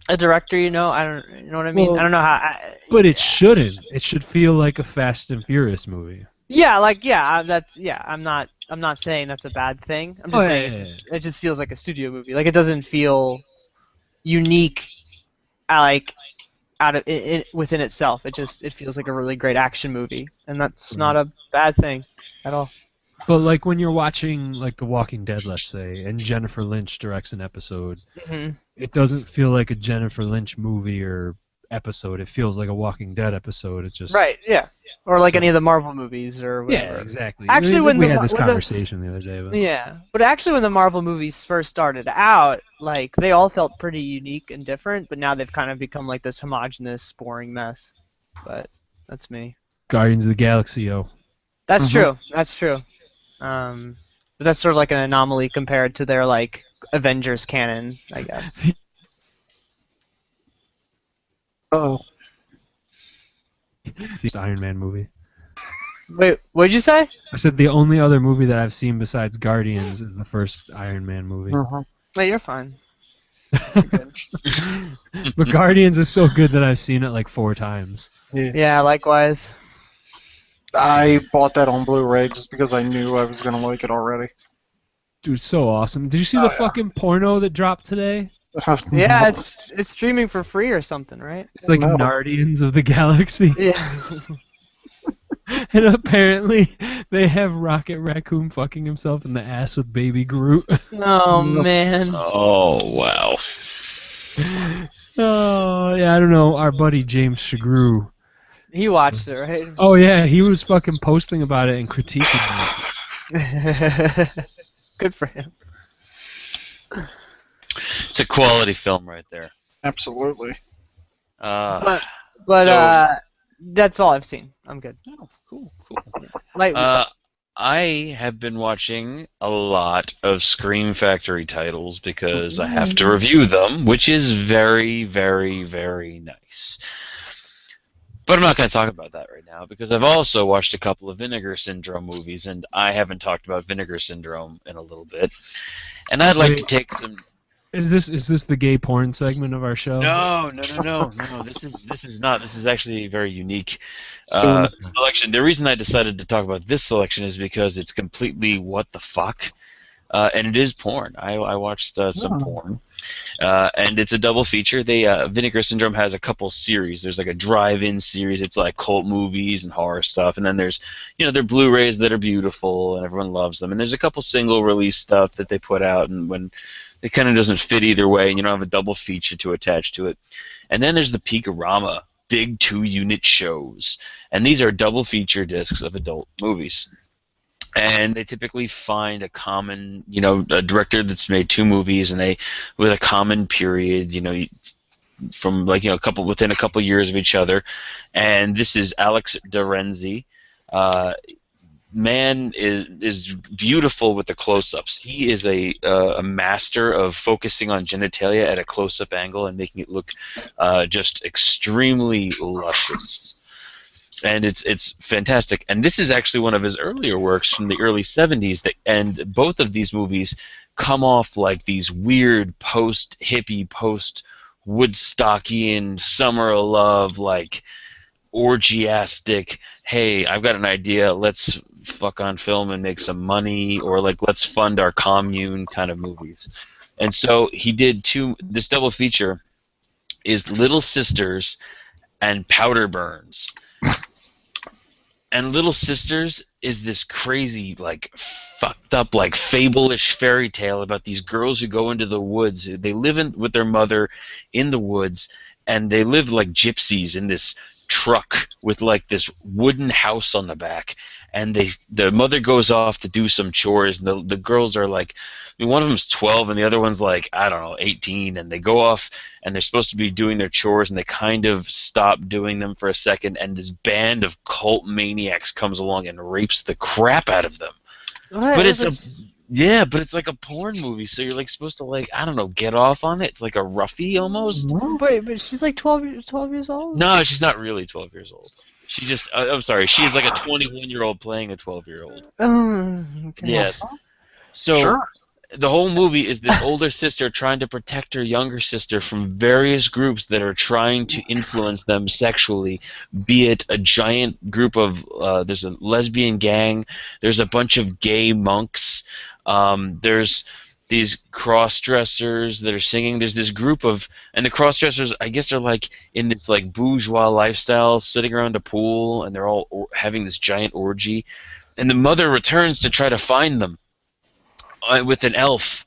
a director. I don't, you know what I mean? Well, I don't know how. But it shouldn't. It should feel like a Fast and Furious movie. Yeah, that's I'm not saying that's a bad thing. I'm just saying it just feels like a studio movie. Like it doesn't feel unique, like out of it within itself. It feels like a really great action movie, and that's not a bad thing at all. But like when you're watching like The Walking Dead, let's say, and Jennifer Lynch directs an episode, it doesn't feel like a Jennifer Lynch movie or episode. It feels like a Walking Dead episode. It's just right, yeah, or like any of the Marvel movies or whatever. Yeah, exactly. Actually, we had this conversation the other day. But... Yeah, but actually, when the Marvel movies first started out, like they all felt pretty unique and different. But now they've kind of become like this homogenous, boring mess. But that's me. Guardians of the Galaxy, yo. That's true. That's true. But that's sort of like an anomaly compared to their like Avengers canon, I guess. Oh. It's the Iron Man movie. Wait, what did you say? I said the only other movie that I've seen besides Guardians is the first Iron Man movie. Wait, you're fine. But Guardians is so good that I've seen it like 4 times. Yes. Yeah, likewise. I bought that on Blu-ray just because I knew I was gonna like it already. Dude, so awesome. Did you see the fucking porno that dropped today? Yeah, it's streaming for free or something, right? It's like Guardians of the Galaxy. Yeah. And apparently they have Rocket Raccoon fucking himself in the ass with Baby Groot. Oh man. Oh wow. Oh yeah, I don't know. Our buddy James Shagru. He watched it, right? Oh yeah, he was fucking posting about it and critiquing it. Good for him. It's a quality film right there. Absolutely. But so, that's all I've seen. I'm good. Oh, cool. Like, I have been watching a lot of Scream Factory titles because I have to review them, which is very, very, very nice. But I'm not going to talk about that right now because I've also watched a couple of Vinegar Syndrome movies, and I haven't talked about Vinegar Syndrome in a little bit. And I'd like to take some... Is this the gay porn segment of our show? No. This is not. This is actually a very unique selection. The reason I decided to talk about this selection is because it's completely what the fuck, and it is porn. I watched some porn, and it's a double feature. Vinegar Syndrome has a couple series. There's like a drive-in series. It's like cult movies and horror stuff, and then there's their Blu-rays that are beautiful and everyone loves them. And there's a couple single release stuff that they put out, and when it kind of doesn't fit either way, and you don't have a double feature to attach to it. And then there's the Peakorama, big 2-unit shows. And these are double feature discs of adult movies. And they typically find a common, a director that's made 2 movies, and they, with a common period, from like, within a couple years of each other. And this is Alex de Renzi. Man is beautiful with the close-ups. He is a master of focusing on genitalia at a close-up angle and making it look just extremely luscious. And it's fantastic. And this is actually one of his earlier works from the early 70s. And both of these movies come off like these weird post-hippie, post-Woodstockian, summer of love, like orgiastic, hey, I've got an idea, let's fuck on film and make some money, or like let's fund our commune kind of movies. And so he did this double feature is Little Sisters and Powder Burns. And Little Sisters is this crazy, like, fucked up, like, fable-ish fairy tale about these girls who go into the woods. They live with their mother in the woods, and they live like gypsies in this truck with like this wooden house on the back, and the mother goes off to do some chores, and the girls are like, one of them's 12 and the other one's like, I don't know, 18, and they go off and they're supposed to be doing their chores, and they kind of stop doing them for a second, and this band of cult maniacs comes along and rapes the crap out of them. But it's like a porn movie, so you're like supposed to, like, I don't know, get off on it. It's like a roughie almost. Wait, but she's like 12 years old? No, she's not really 12 years old. She just, I'm sorry, she is like a 21-year-old playing a 12-year-old. Okay. Yes. So Sure. the whole movie is this older sister trying to protect her younger sister from various groups that are trying to influence them sexually, be it a giant group of, there's a lesbian gang, there's a bunch of gay monks, there's these cross-dressers that are singing, there's this group of, and the cross-dressers, I guess, are like in this like bourgeois lifestyle, sitting around a pool, and they're all having this giant orgy, and the mother returns to try to find them with an elf,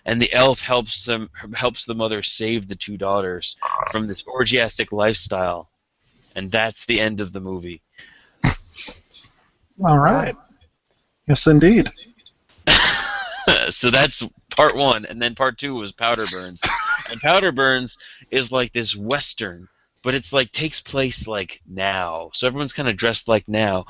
and the elf helps the mother save the two daughters from this orgiastic lifestyle, and that's the end of the movie. All right. Yes, indeed. So that's part one, and then part two was Powder Burns, and Powder Burns is like this western, but it's like takes place like now, so everyone's kind of dressed like now.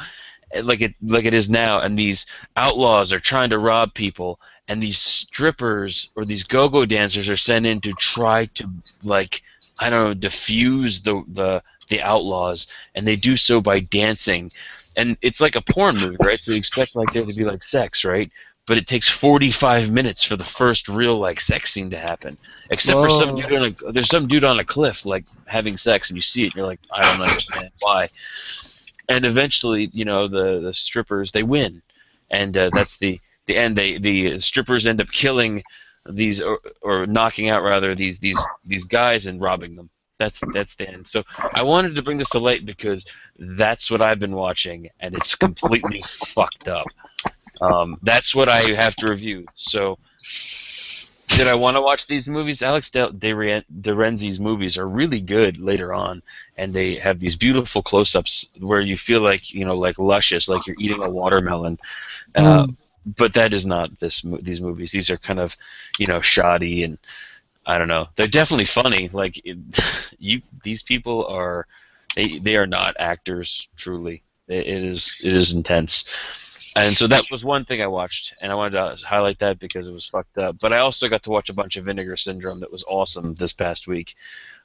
Like it is now, and these outlaws are trying to rob people, and these strippers or these go-go dancers are sent in to try to, like, I don't know, diffuse the outlaws, and they do so by dancing, and it's like a porn movie, right? So you expect like there to be like sex, right? But it takes 45 minutes for the first real like sex scene to happen, except for some dude there's some dude on a cliff like having sex, and you see it, and you're like, I don't understand why. And eventually, you know, the strippers, they win, and that's the end. The strippers end up killing these or knocking out rather these guys and robbing them. That's the end. So I wanted to bring this to light because that's what I've been watching, and it's completely fucked up. That's what I have to review. So did I want to watch these movies? Alex de Renzi's movies are really good later on, and they have these beautiful close-ups where you feel like, you know, like luscious, like you're eating a watermelon. But that is not these movies. These are kind of, you know, shoddy, and I don't know. They're definitely funny. Like these people are, they are not actors truly. It is intense. And so that was one thing I watched, and I wanted to highlight that because it was fucked up. But I also got to watch a bunch of Vinegar Syndrome that was awesome this past week.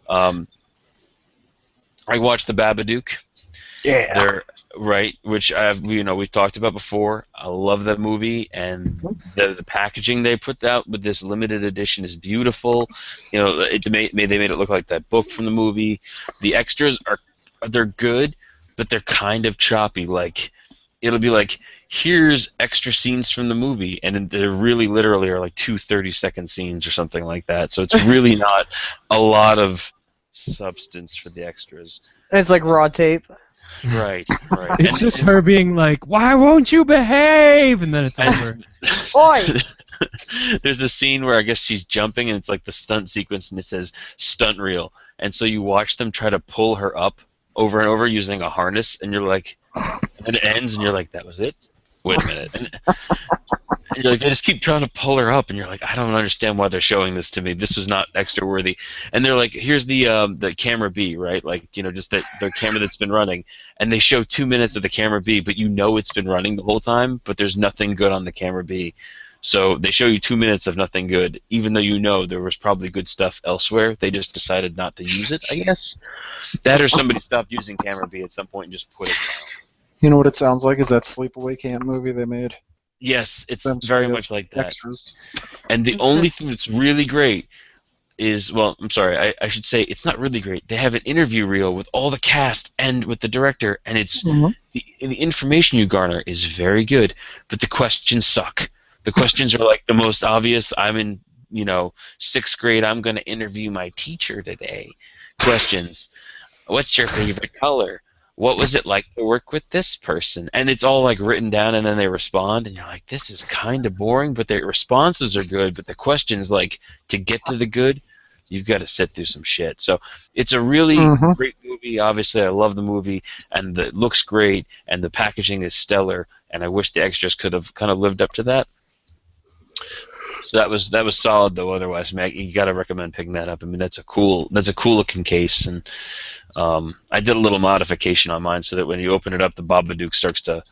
I watched The Babadook. Yeah. Right, which we've talked about before. I love that movie, and the packaging they put out with this limited edition is beautiful. You know, they made it look like that book from the movie. The extras they're good, but they're kind of choppy. Like it'll be like, here's extra scenes from the movie, and they really literally are like 2 30-second scenes or something like that. So it's really not a lot of substance for the extras. It's like raw tape. Right. It's just her being like, "Why won't you behave?" And then it's over. Oi! There's a scene where I guess she's jumping, and it's like the stunt sequence, and it says stunt reel, and so you watch them try to pull her up over and over using a harness, and you're like, and it ends, and you're like, that was it? Wait a minute. And you're like, I just keep trying to pull her up, and you're like, I don't understand why they're showing this to me. This was not extra worthy. And they're like, here's the camera B, right? Like, you know, just the camera that's been running. And they show 2 minutes of the camera B, but you know it's been running the whole time, but there's nothing good on the camera B. So they show you 2 minutes of nothing good, even though you know there was probably good stuff elsewhere. They just decided not to use it, I guess. That or somebody stopped using camera B at some point and just put it down. You know what it sounds like is that Sleepaway Camp movie they made. Yes, it's very much like that. Extras. And the only thing that's really great is, well, I'm sorry, I should say it's not really great. They have an interview reel with all the cast and with the director, and it's the information you garner is very good, but the questions suck. The questions are like the most obvious. I'm in, you know, 6th grade. I'm going to interview my teacher today. Questions. What's your favorite color? What was it like to work with this person? And it's all like written down, and then they respond, and you're like, this is kind of boring, but their responses are good, but the questions, like, to get to the good, you've got to sit through some shit. So it's a really great movie. Obviously, I love the movie, and it looks great, and the packaging is stellar, and I wish the extras could have kind of lived up to that. So that was solid though. Otherwise, Mag, you got to recommend picking that up. I mean, that's a cool looking case, and I did a little modification on mine so that when you open it up, the Babadook starts to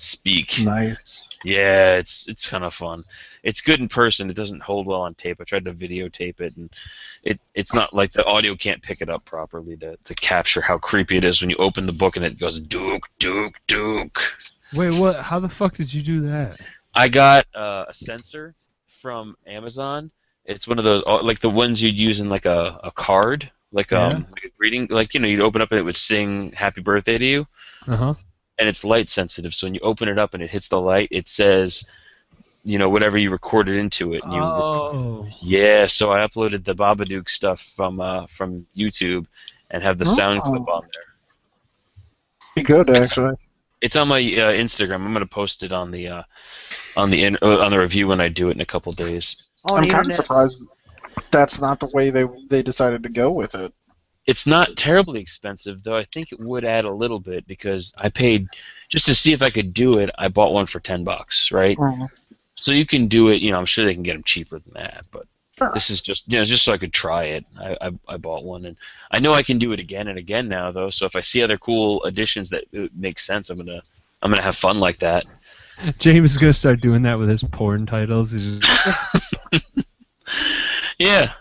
speak. Nice. Yeah, it's kind of fun. It's good in person. It doesn't hold well on tape. I tried to videotape it, and it's not like the audio can't pick it up properly to capture how creepy it is when you open the book and it goes Duke, Duke, Duke. Wait, what? How the fuck did you do that? I got a sensor from Amazon. It's one of those like the ones you'd use in like a card, like like a greeting, like you'd open up and it would sing "Happy Birthday" to you. Uh-huh. And it's light sensitive, so when you open it up and it hits the light, it says, whatever you recorded into it. And yeah, so I uploaded the Babadook stuff from YouTube and have the sound clip on there. Pretty good, actually. It's on my Instagram. I'm gonna post it on the review when I do it in a couple days. I'm kind of surprised that's not the way they decided to go with it. It's not terribly expensive, though. I think it would add a little bit because I paid just to see if I could do it. I bought one for $10, right? Mm-hmm. So you can do it. I'm sure they can get them cheaper than that, but this is just just so I could try it. I bought one, and I know I can do it again and again now, though. So if I see other cool additions that make sense, I'm gonna have fun like that. James is gonna start doing that with his porn titles. Yeah,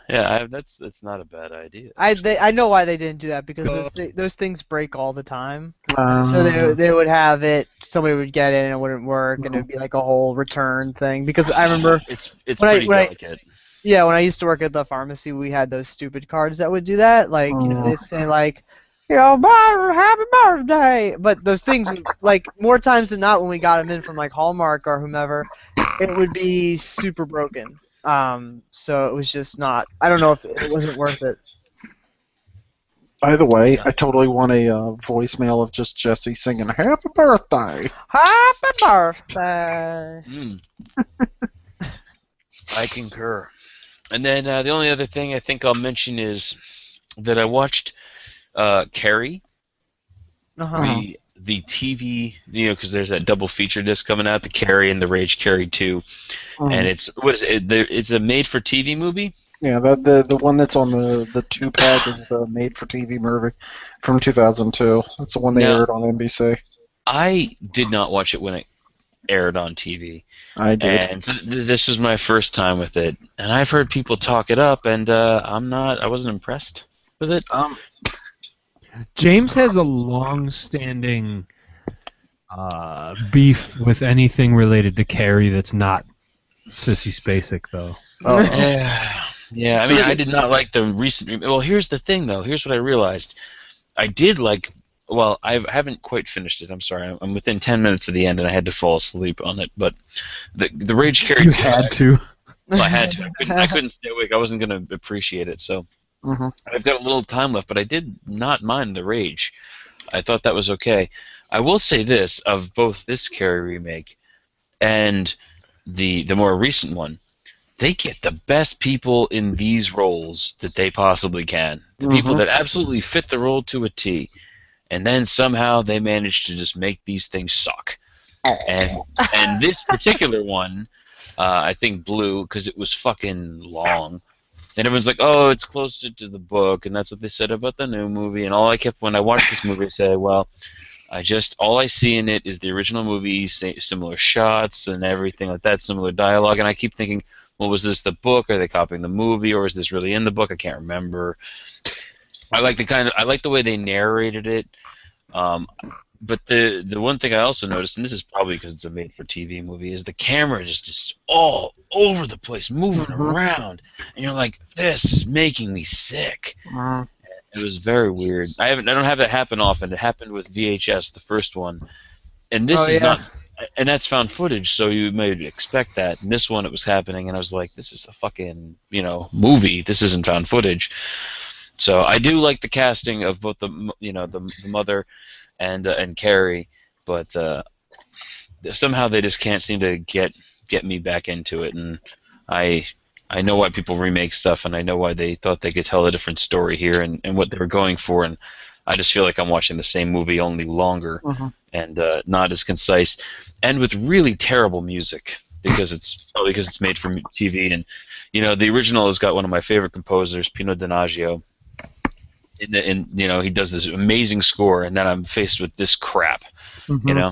that's not a bad idea. I know why they didn't do that, because those things break all the time. So they would have it, somebody would get it and it wouldn't work, and it would be like a whole return thing. Because I remember it's pretty delicate. Yeah, when I used to work at the pharmacy, we had those stupid cards that would do that. Like they'd say like, happy birthday. But those things, like more times than not, when we got them in from like Hallmark or whomever, it would be super broken. So it was just not. I don't know if it wasn't worth it. By the way, I totally want a voicemail of just Jesse singing "Happy Birthday." Happy birthday. I concur. And then the only other thing I think I'll mention is that I watched Carrie, the TV, because there's that double feature disc coming out, the Carrie and the Rage Carrie 2, and it's a made-for-TV movie. Yeah, the one that's on the 2-pack is the made-for-TV movie from 2002. That's the one they aired on NBC. I did not watch it when it aired on TV. I did. And so this was my first time with it, and I've heard people talk it up, and I wasn't impressed with it. James has a long-standing beef with anything related to Carrie that's not Sissy Spacek, though. Oh. Yeah. I mean, I did not like the recent. Well, here's the thing, though. Here's what I realized. I did like. Well, I haven't quite finished it. I'm sorry. I'm within 10 minutes of the end, and I had to fall asleep on it. But the Rage Carrie. You had to. Well, I had to. I couldn't stay awake. I wasn't going to appreciate it. So I've got a little time left, but I did not mind the Rage. I thought that was okay. I will say this, of both this Carrie remake and the more recent one, they get the best people in these roles that they possibly can. The people that absolutely fit the role to a T. And then somehow they manage to just make these things suck. And this particular one, I think blew because it was fucking long. And everyone's like, oh, it's closer to the book, and that's what they said about the new movie. And all I kept, when I watched this movie, I said, well, all I see in it is the original movie, similar shots and everything like that, similar dialogue. And I keep thinking, well, was this the book? Are they copying the movie, or is this really in the book? I can't remember. I like the way they narrated it. But the one thing I also noticed, and this is probably because it's a made-for-TV movie, is the camera is just all over the place, moving around, and you're like, this is making me sick. It was very weird. I don't have that happen often. It happened with VHS, the first one, and this is not, and that's found footage, so you may expect that. And this one, it was happening, and I was like, this is a fucking movie. This isn't found footage. So I do like the casting of both the mother and Carrie, but somehow they just can't seem to get me back into it. And I know why people remake stuff, and I know why they thought they could tell a different story here and what they were going for. And I just feel like I'm watching the same movie, only longer and not as concise, and with really terrible music because it's made for TV. And the original has got one of my favorite composers, Pino Donaggio. And he does this amazing score, and then I'm faced with this crap. You know,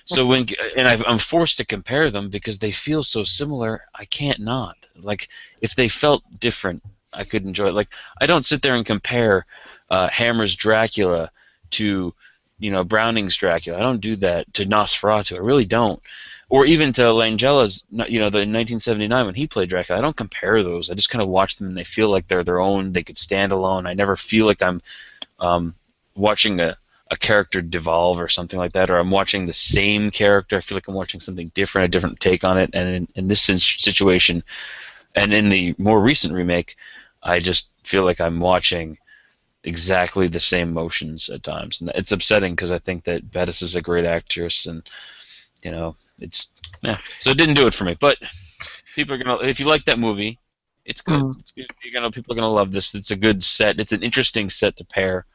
so when I'm forced to compare them because they feel so similar. I can't not. Like if they felt different, I could enjoy it. Like I don't sit there and compare Hammer's Dracula to Browning's Dracula. I don't do that to Nosferatu. I really don't. Or even to Langella's, the 1979 when he played Dracula. I don't compare those. I just kind of watch them and they feel like they're their own. They could stand alone. I never feel like I'm watching a character devolve or something like that, or I'm watching the same character. I feel like I'm watching something different, a different take on it. And in this situation, and in the more recent remake, I just feel like I'm watching exactly the same motions at times, and it's upsetting because I think that Bettis is a great actress, and it's so it didn't do it for me. But people are gonna, if you like that movie, it's good. It's good. People are gonna love this. It's a good set. It's an interesting set to pair,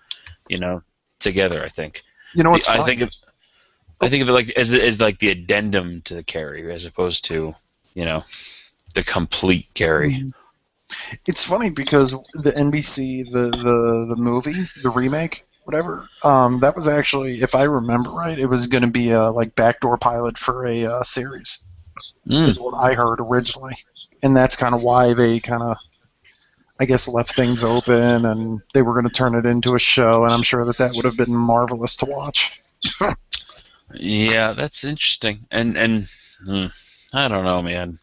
together. I think. What's I think of it like as like the addendum to the Carrie, as opposed to the complete Carrie. It's funny because the NBC, the movie, the remake, whatever, that was actually, if I remember right, it was going to be a backdoor pilot for a series. Is what I heard originally, and that's kind of why they kind of, I guess, left things open, and they were going to turn it into a show, and I'm sure that would have been marvelous to watch. Yeah, that's interesting, and I don't know, man.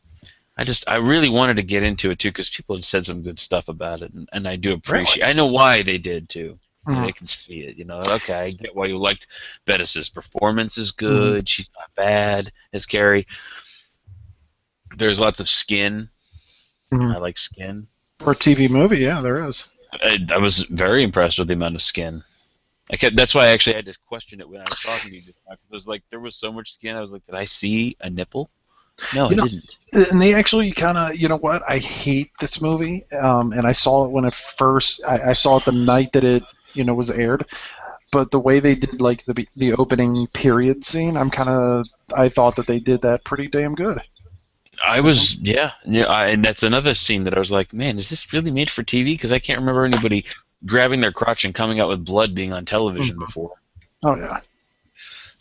I really wanted to get into it too because people had said some good stuff about it, and I do appreciate. Really? I know why they did too. I can see it. Okay, I get why you liked Bettis's performance is good. She's not bad as Carrie. There's lots of skin. I like skin. For a TV movie, yeah, there is. I was very impressed with the amount of skin. That's why I actually had to question it when I was talking to you. It was like there was so much skin. I was like, did I see a nipple? No, I didn't. And they actually kind of, what? I hate this movie, and I saw it when it first. I saw it the night that it, was aired. But the way they did the opening period scene, I thought that they did that pretty damn good. I was, and that's another scene that I was like, man, is this really made for TV? Because I can't remember anybody grabbing their crotch and coming out with blood being on television before. Oh yeah.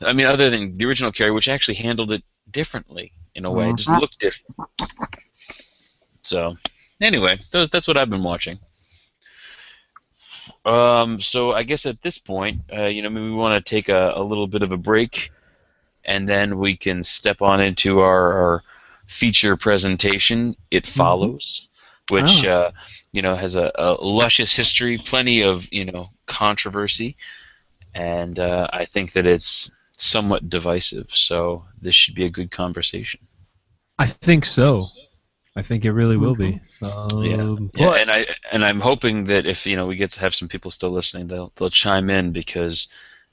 I mean, other than the original Carrie, which actually handled it differently. In a way, it just looked different. So, anyway, that's what I've been watching. So I guess at this point, maybe we want to take a little bit of a break, and then we can step on into our feature presentation. It Follows, which has a luscious history, plenty of controversy, and I think that it's somewhat divisive, so this should be a good conversation. I think so. I think it really will be. And I'm hoping that if we get to have some people still listening, they'll chime in because,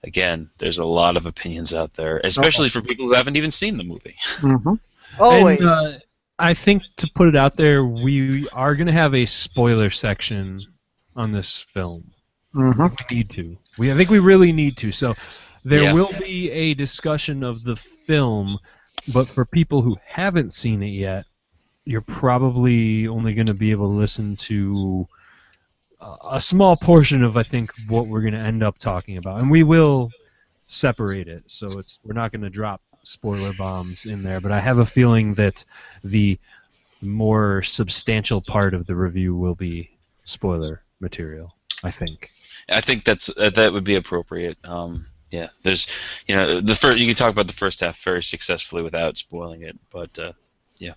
again, there's a lot of opinions out there, especially for people who haven't even seen the movie. Always. And, I think to put it out there, we are going to have a spoiler section on this film. We need to. I think we really need to. So. There will be a discussion of the film, but for people who haven't seen it yet, you're probably only going to be able to listen to a small portion of, I think, what we're going to end up talking about. And we will separate it, so we're not going to drop spoiler bombs in there, but I have a feeling that the more substantial part of the review will be spoiler material, I think. I think that would be appropriate. Yeah, there's, the first. You can talk about the first half very successfully without spoiling it, but yeah.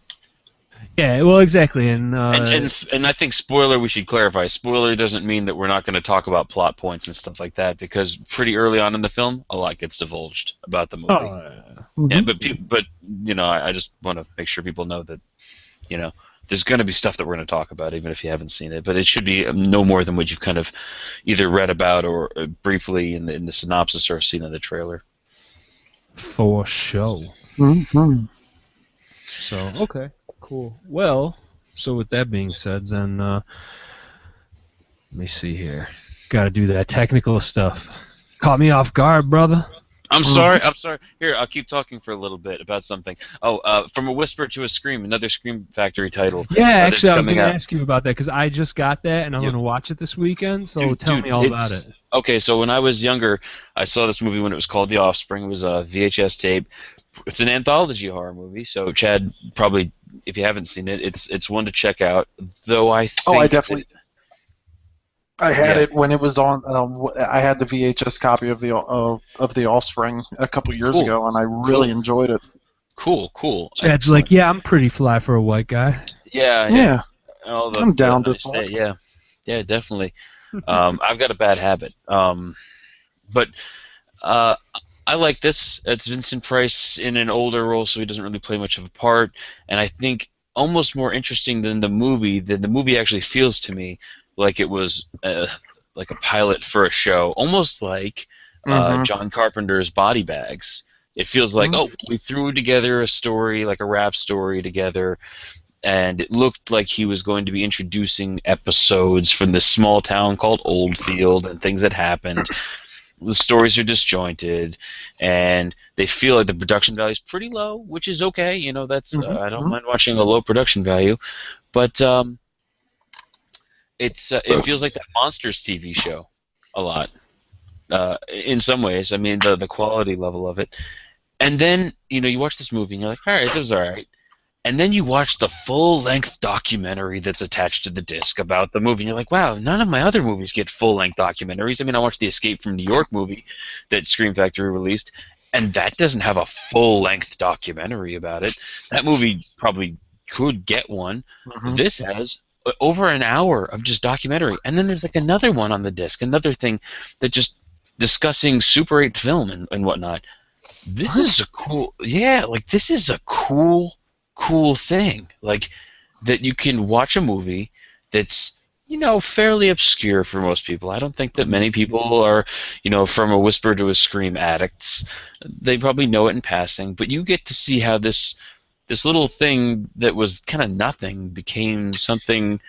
Yeah, well, exactly, and I think spoiler. We should clarify. Spoiler doesn't mean that we're not going to talk about plot points and stuff like that, because pretty early on in the film, a lot gets divulged about the movie. But I just want to make sure people know that, there's going to be stuff that we're going to talk about, even if you haven't seen it. But it should be no more than what you've kind of either read about or briefly in the synopsis or seen in the trailer. For sure. So, okay, cool. Well, so with that being said, then let me see here. Got to do that technical stuff. Caught me off guard, brother. I'm sorry. I'm sorry. Here, I'll keep talking for a little bit about something. Oh, From a Whisper to a Scream, another Scream Factory title. Yeah, actually, I was going to out. ask you about that because I just got that and I'm going to watch it this weekend. So tell me all about it. Okay, so when I was younger, I saw this movie when it was called The Offspring. It was a VHS tape. It's an anthology horror movie. So Chad, probably, if you haven't seen it, it's one to check out. Though I think I definitely. I had it when it was on. I had the VHS copy of the Offspring a couple years ago, and I really enjoyed it. Cool. Chad's like, yeah, I'm pretty fly for a white guy. Yeah. I'm down to it. Yeah, definitely. I've got a bad habit. But I like this. It's Vincent Price in an older role, so he doesn't really play much of a part. And I think almost more interesting than the movie. The movie actually feels to me like it was like a pilot for a show, almost like John Carpenter's Body Bags. It feels like, we threw together a story, like a rap story together, and it looked like he was going to be introducing episodes from this small town called Oldfield and things that happened. The stories are disjointed, and they feel like the production value is pretty low, which is okay. You know, that's I don't mind watching a low production value, but it feels like that Monsters TV show a lot in some ways. I mean, the quality level of it. And then, you watch this movie and you're like, all right, it was all right. And then you watch the full-length documentary that's attached to the disc about the movie, and you're like, wow, none of my other movies get full-length documentaries. I mean, I watched the Escape from New York movie that Scream Factory released, and that doesn't have a full-length documentary about it. That movie probably could get one. This has over an hour of just documentary, and then there's like another one on the disc, another thing that just discussing Super 8 film and whatnot. This is a cool thing, like that you can watch a movie that's fairly obscure for most people. I don't think that many people are From a Whisper to a Scream addicts. They probably know it in passing, but you get to see how this little thing that was kind of nothing became something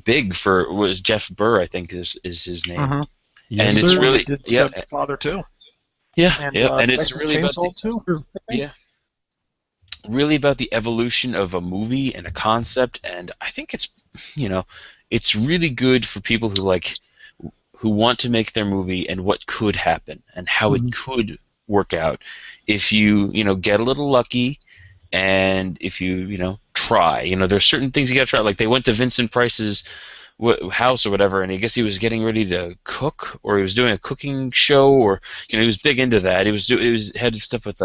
big was Jeff Burr, I think is his name. Yes, and it's really Father too. And it's really about too. Really about the evolution of a movie and a concept, and I think it's really good for people who want to make their movie and what could happen and how it could work out if you get a little lucky and if you try. There's certain things you got to try. Like they went to Vincent Price's house or whatever, and I guess he was getting ready to cook, or he was doing a cooking show, or he was big into that. He had stuff with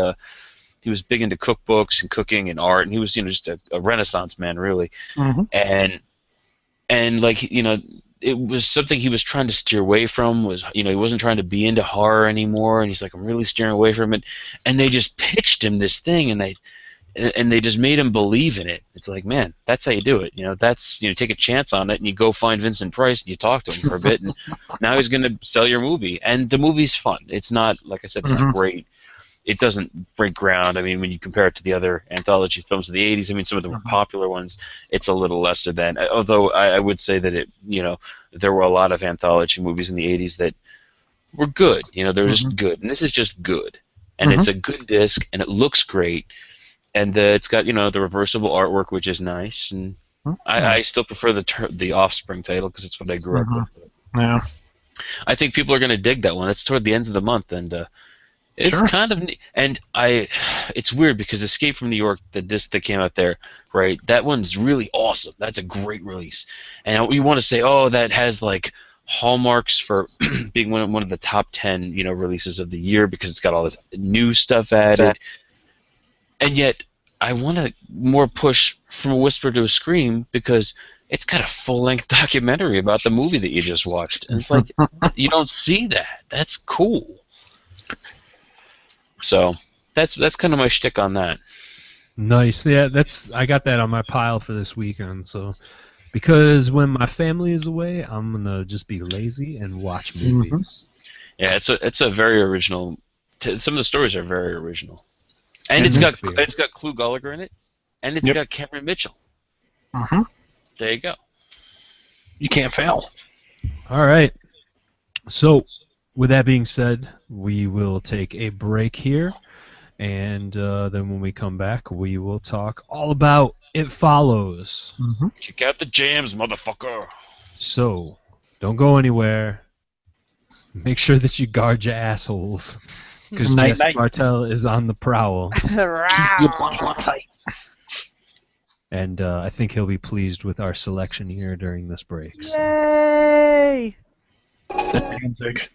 he was big into cookbooks and cooking and art, and he was just a Renaissance man, really. And it was something he was trying to steer away from. He wasn't trying to be into horror anymore, and he's like, I'm really steering away from it. And they just pitched him this thing, and they just made him believe in it. It's like, man, that's how you do it. That's take a chance on it, and you go find Vincent Price and you talk to him for a bit, and now he's going to sell your movie. And the movie's fun. It's not, like I said, it's not great. It doesn't break ground. I mean, when you compare it to the other anthology films of the 80s, I mean, some of the more popular ones, it's a little lesser than. Although I would say that there were a lot of anthology movies in the 80s that were good. They're just good, and this is just good, and it's a good disc, and it looks great, and it's got the reversible artwork, which is nice, and I still prefer the Offspring title because it's what I grew up with. Yeah, I think people are going to dig that one. It's toward the end of the month, and. It's kind of neat, and it's weird because Escape from New York, the disc that came out there, right? That one's really awesome. That's a great release, and we want to say, oh, that has like hallmarks for being one of the top 10, releases of the year because it's got all this new stuff added, and yet I want to more push From a Whisper to a Scream because it's got a full-length documentary about the movie that you just watched, and it's like you don't see that. That's cool. So that's kind of my shtick on that. Nice. Yeah, I got that on my pile for this weekend. So because when my family is away, I'm gonna just be lazy and watch movies. Yeah, it's a very original. Some of the stories are very original, and it's got Clu Gallagher in it, and it's got Cameron Mitchell. There you go. You can't fail. All right. So with that being said, we will take a break here, and then when we come back, we will talk all about It Follows. Mm-hmm. Kick out the jams, motherfucker. So, don't go anywhere. Make sure that you guard your assholes, because Jesse Bartell is on the prowl. Keep your butthole tight. And I think he'll be pleased with our selection here during this break. Yay! Damn dig.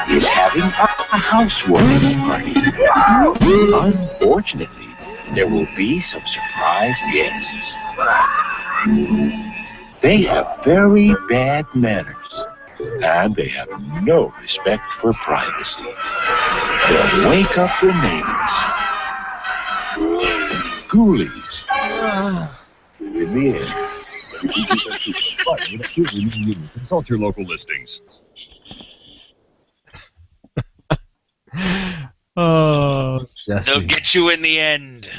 Is having a housewarming party. Unfortunately, there will be some surprise wise guests. They have very bad manners, and they have no respect for privacy. They'll wake up the neighbors. Ghoulies. In the end. Consult your local listings. Oh, Jesse. They'll get you in the end.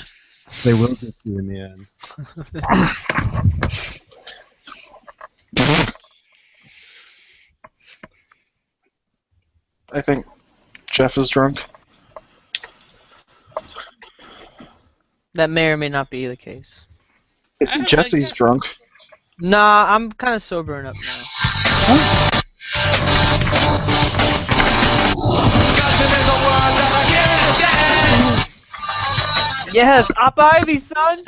They will get you in the end. I think Jeff is drunk. That may or may not be the case. Jesse's drunk. Nah, I'm kind of sobering up now. Yes, Op Ivy, son!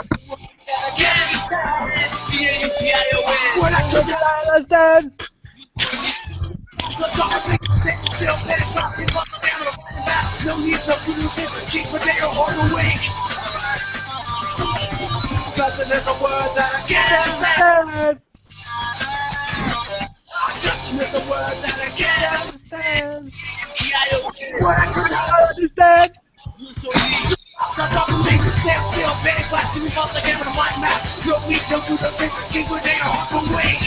Let's dead! Cousin is a word that I can't understand. Cousin is a word that I can't understand. What I could not understand. I'm talking things that stand still, very fast to me, once again with a mind map. No weak, no good, no things that keep with their heart from weak.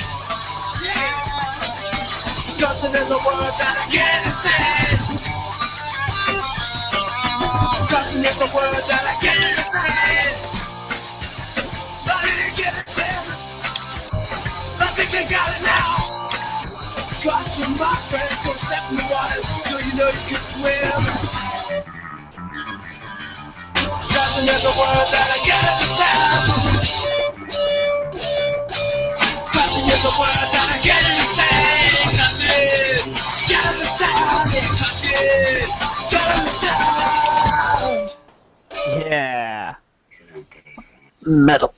Cousin is a word that I can't understand. Cousin is a word that I can't understand. I didn't get it then. I think they got it now. Gotcha, my friend, go step in the water so you know you can swim. Cousin is a word that I can't understand. Cousin is a word that I can't understand. Cousin, can't understand. Cousin, can't understand. Yeah. Metal.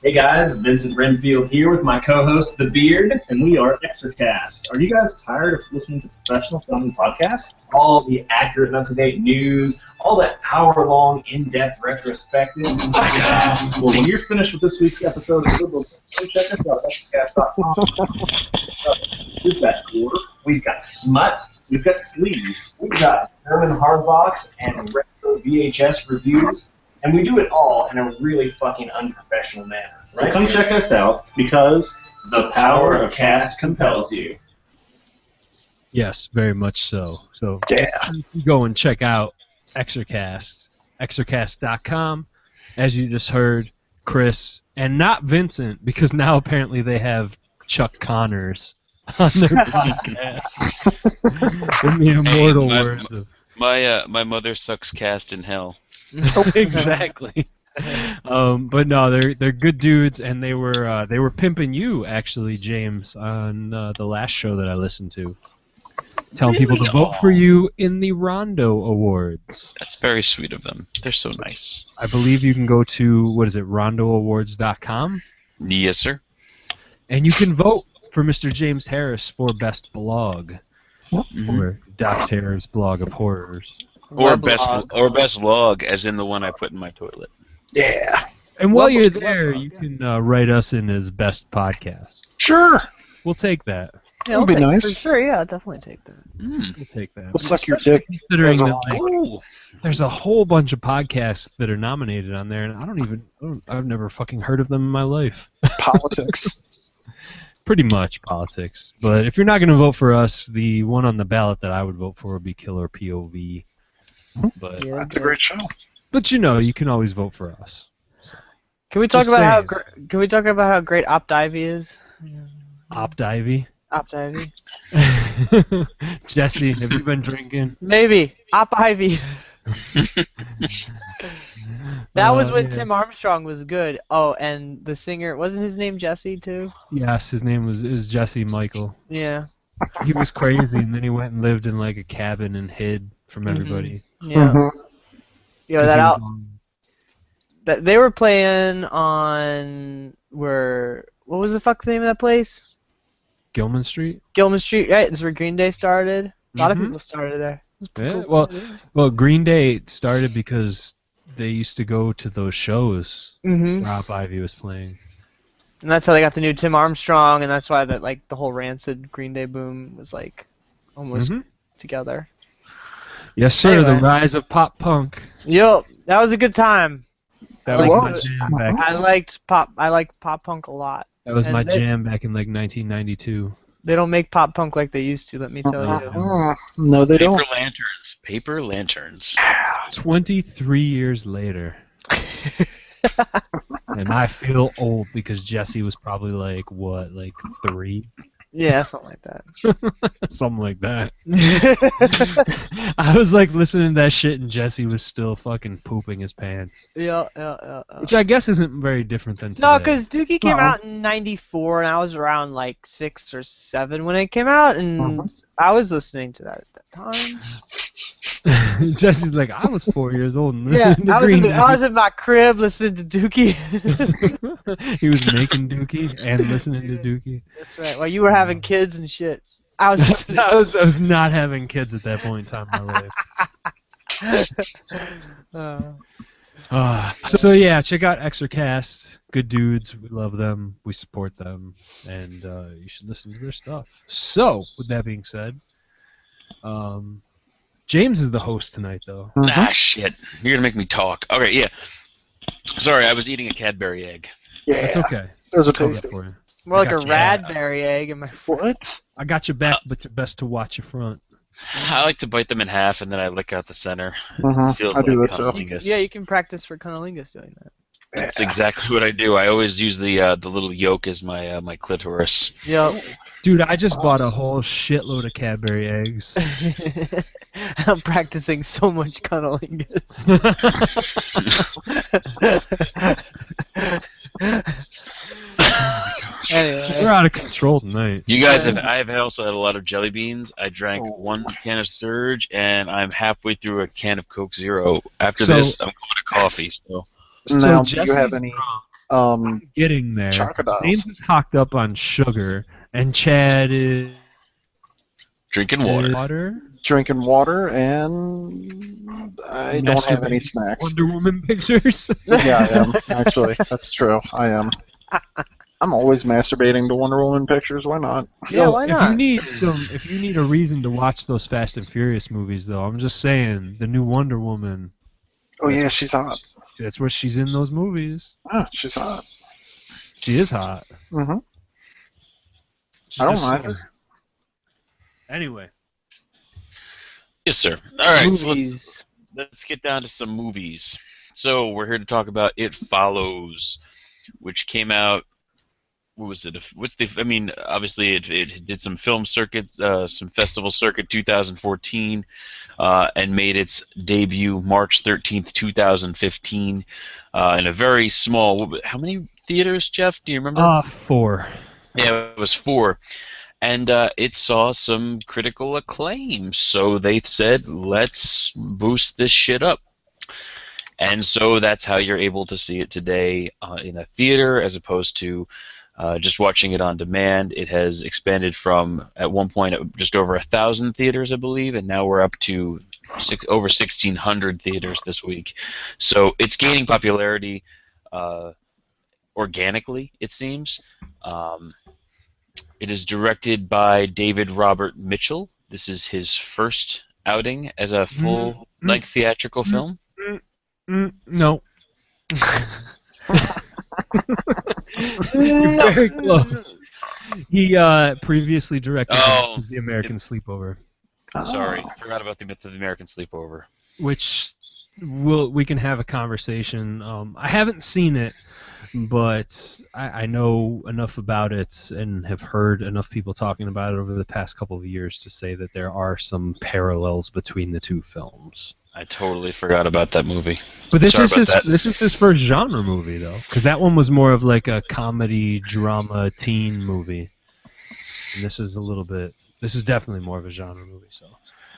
Hey guys, Vincent Renfield here with my co-host The Beard, and we are Extracast. Are you guys tired of listening to professional filming podcasts? All the accurate and up-to-date news, all that hour-long, in-depth retrospectives. Well, when you're finished with this week's episode of Liberal, check us out at Extracast.com. We've got gore, we've got smut, we've got sleaze, we've got German hardbox and retro VHS reviews. And we do it all in a really fucking unprofessional manner. Right? So come check us out, because the power of cast compels you. Yes, very much so. So Yeah. go and check out Extracast, extracast.com. As you just heard, Chris, and not Vincent, because now apparently they have Chuck Connors on their podcast. In the immortal words of... My mother sucks cast in hell. Exactly. But no, they're good dudes, and they were pimping you actually, James, on the last show that I listened to, telling people to vote for you in the Rondo Awards. That's very sweet of them. They're so nice. I believe you can go to RondoAwards.com. Yes, sir. And you can vote for Mr. James Harris for Best Blog, or Doc Terror's Blog of Horrors. Or best log, as in the one I put in my toilet. Yeah. And while you're there, you can write us in as Best Podcast. Sure. We'll take that. Yeah, That'd be nice. For sure, yeah, I'll definitely take that. We'll take that. We'll suck your dick. Considering as a- that, like, there's a whole bunch of podcasts that are nominated on there, and I've never fucking heard of them in my life. Politics. Pretty much politics. But if you're not going to vote for us, the one on the ballot that I would vote for would be Killer POV. But Yeah, That's a great show. But you know, you can always vote for us. So. Can we talk Just about saying. Can we talk about how great Opt Ivy is? Opt Ivy. Opt Ivy. Jesse, have you been drinking? Maybe Op Ivy. That was when yeah. Tim Armstrong was good. Oh, and the singer, wasn't his name Jesse too? Yes, his name is Jesse Michael. Yeah. He was crazy, and then he went and lived in like a cabin and hid from everybody. Yeah. Mm-hmm. Yo, 'Cause that he was out. on- That they were playing on what was the fuck's name of that place? Gilman Street. Gilman Street, right? That's where Green Day started. A lot of Mhm. people started there. It was pretty Yeah, cool. well, Green Day started because they used to go to those shows. Rob Ivy was playing. And that's how they got the new Tim Armstrong, and that's why that like the whole Rancid Green Day boom was like almost together. Yes, sir. Anyway. The rise of pop punk. Yo, that was a good time. That was my jam back. I liked pop punk a lot. That was my jam back in like 1992. They don't make pop punk like they used to. Let me tell you. No, they don't. Paper lanterns. 23 years later. And I feel old because Jesse was probably like, what, like 3? Yeah, something like that. Something like that. I was like listening to that shit and Jesse was still fucking pooping his pants. Yeah. Which I guess isn't very different than today. No, because Dookie came out in '94 and I was around like 6 or 7 when it came out, and I was listening to that at that time. Jesse's like, I was 4 years old and listening to I was in my crib listening to Dookie. He was making Dookie and listening to Dookie. That's right. While you were having kids and shit, I was listening. I was not having kids at that point in time in my life. So yeah, check out Extracast. Good dudes. We love them. We support them. And you should listen to their stuff. So, with that being said, James is the host tonight, though. Ah, shit. You're going to make me talk. Okay, yeah. Sorry, I was eating a Cadbury egg. Yeah. It's okay. Those are tasty. More like a radberry egg in my What? I got your back, but you're best to watch your front. I like to bite them in half and then I lick out the center. I do that too. Yeah, you can practice for cunnilingus doing that. That's exactly what I do. I always use the little yolk as my my clitoris. Yep. Dude, I just bought a whole shitload of Cadbury eggs. I'm practicing so much cunnilingus. Anyway. We're out of control tonight. You guys I have also had a lot of jelly beans. I drank 1 can of Surge and I'm halfway through a can of Coke Zero. After this, I'm going to coffee. So now, do you have any getting there. chocodiles? James is hocked up on sugar, and Chad is drinking water. Drinking water, and I don't have any snacks. Wonder Woman pictures. Yeah, I am. Actually, that's true. I am. I'm always masturbating to Wonder Woman pictures. Why not? Yeah, why not? If you need a reason to watch those Fast and Furious movies, though, I'm just saying the new Wonder Woman. Oh yeah, she's hot. That's where she's in those movies. Ah, she's hot. She is hot. I don't mind her. Anyway. Yes, sir. All right, Movies. so let's get down to some movies. So we're here to talk about It Follows, which came out. What was it? Obviously it did some film circuit, some festival circuit, 2014, and made its debut March 13th, 2015, in a very small. How many theaters, Jeff? Do you remember? 4. Yeah, it was 4. And it saw some critical acclaim, so they said, let's boost this shit up. And so that's how you're able to see it today in a theater as opposed to just watching it on demand. It has expanded from, at one point, just over 1,000 theaters, I believe, and now we're up to over 1,600 theaters this week. So it's gaining popularity organically, it seems. It is directed by David Robert Mitchell. This is his first outing as a full-length theatrical film. No. You're very close. He previously directed The American Sleepover. Sorry, I forgot about the American Sleepover. Which we can have a conversation. I haven't seen it, but I know enough about it and have heard enough people talking about it over the past couple of years to say that there are some parallels between the two films. I totally forgot about that movie. But this is his first genre movie, though, because that one was more of like a comedy, drama, teen movie, and this is definitely more of a genre movie. So,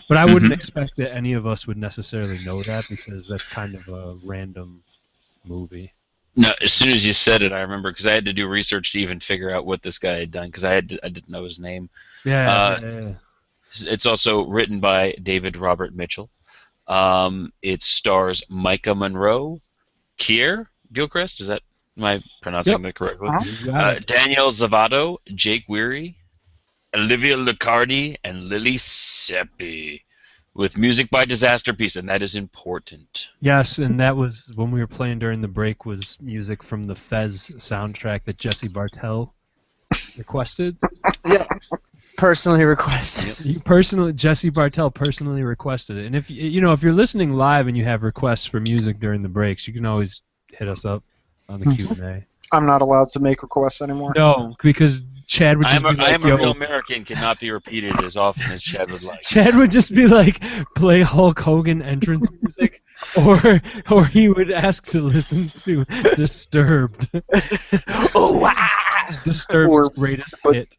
but I wouldn't expect that any of us would necessarily know that because that's kind of a random movie. No, as soon as you said it, I remember because I had to do research to even figure out what this guy had done because I didn't know his name. Yeah. It's also written by David Robert Mitchell. It stars Micah Monroe, Gilchrist, is that, am I pronouncing that correctly? Danielle Zavato, Jake Weary, Olivia Liccardi, and Lily Seppi, with music by Disaster Piece, and that is important. Yes, and that was, when we were playing during the break, was music from the Fez soundtrack that Jesse Bartell requested. Yeah. Personally requested. Jesse Bartell personally requested it. And if if you're listening live and you have requests for music during the breaks, you can always hit us up on the Q&A. I'm not allowed to make requests anymore. No, because Chad would just be like, I am a real American cannot be repeated as often as Chad would like. Chad would just be like, play Hulk Hogan entrance music, or he would ask to listen to Disturbed. Oh, wow! Disturbed's greatest hit.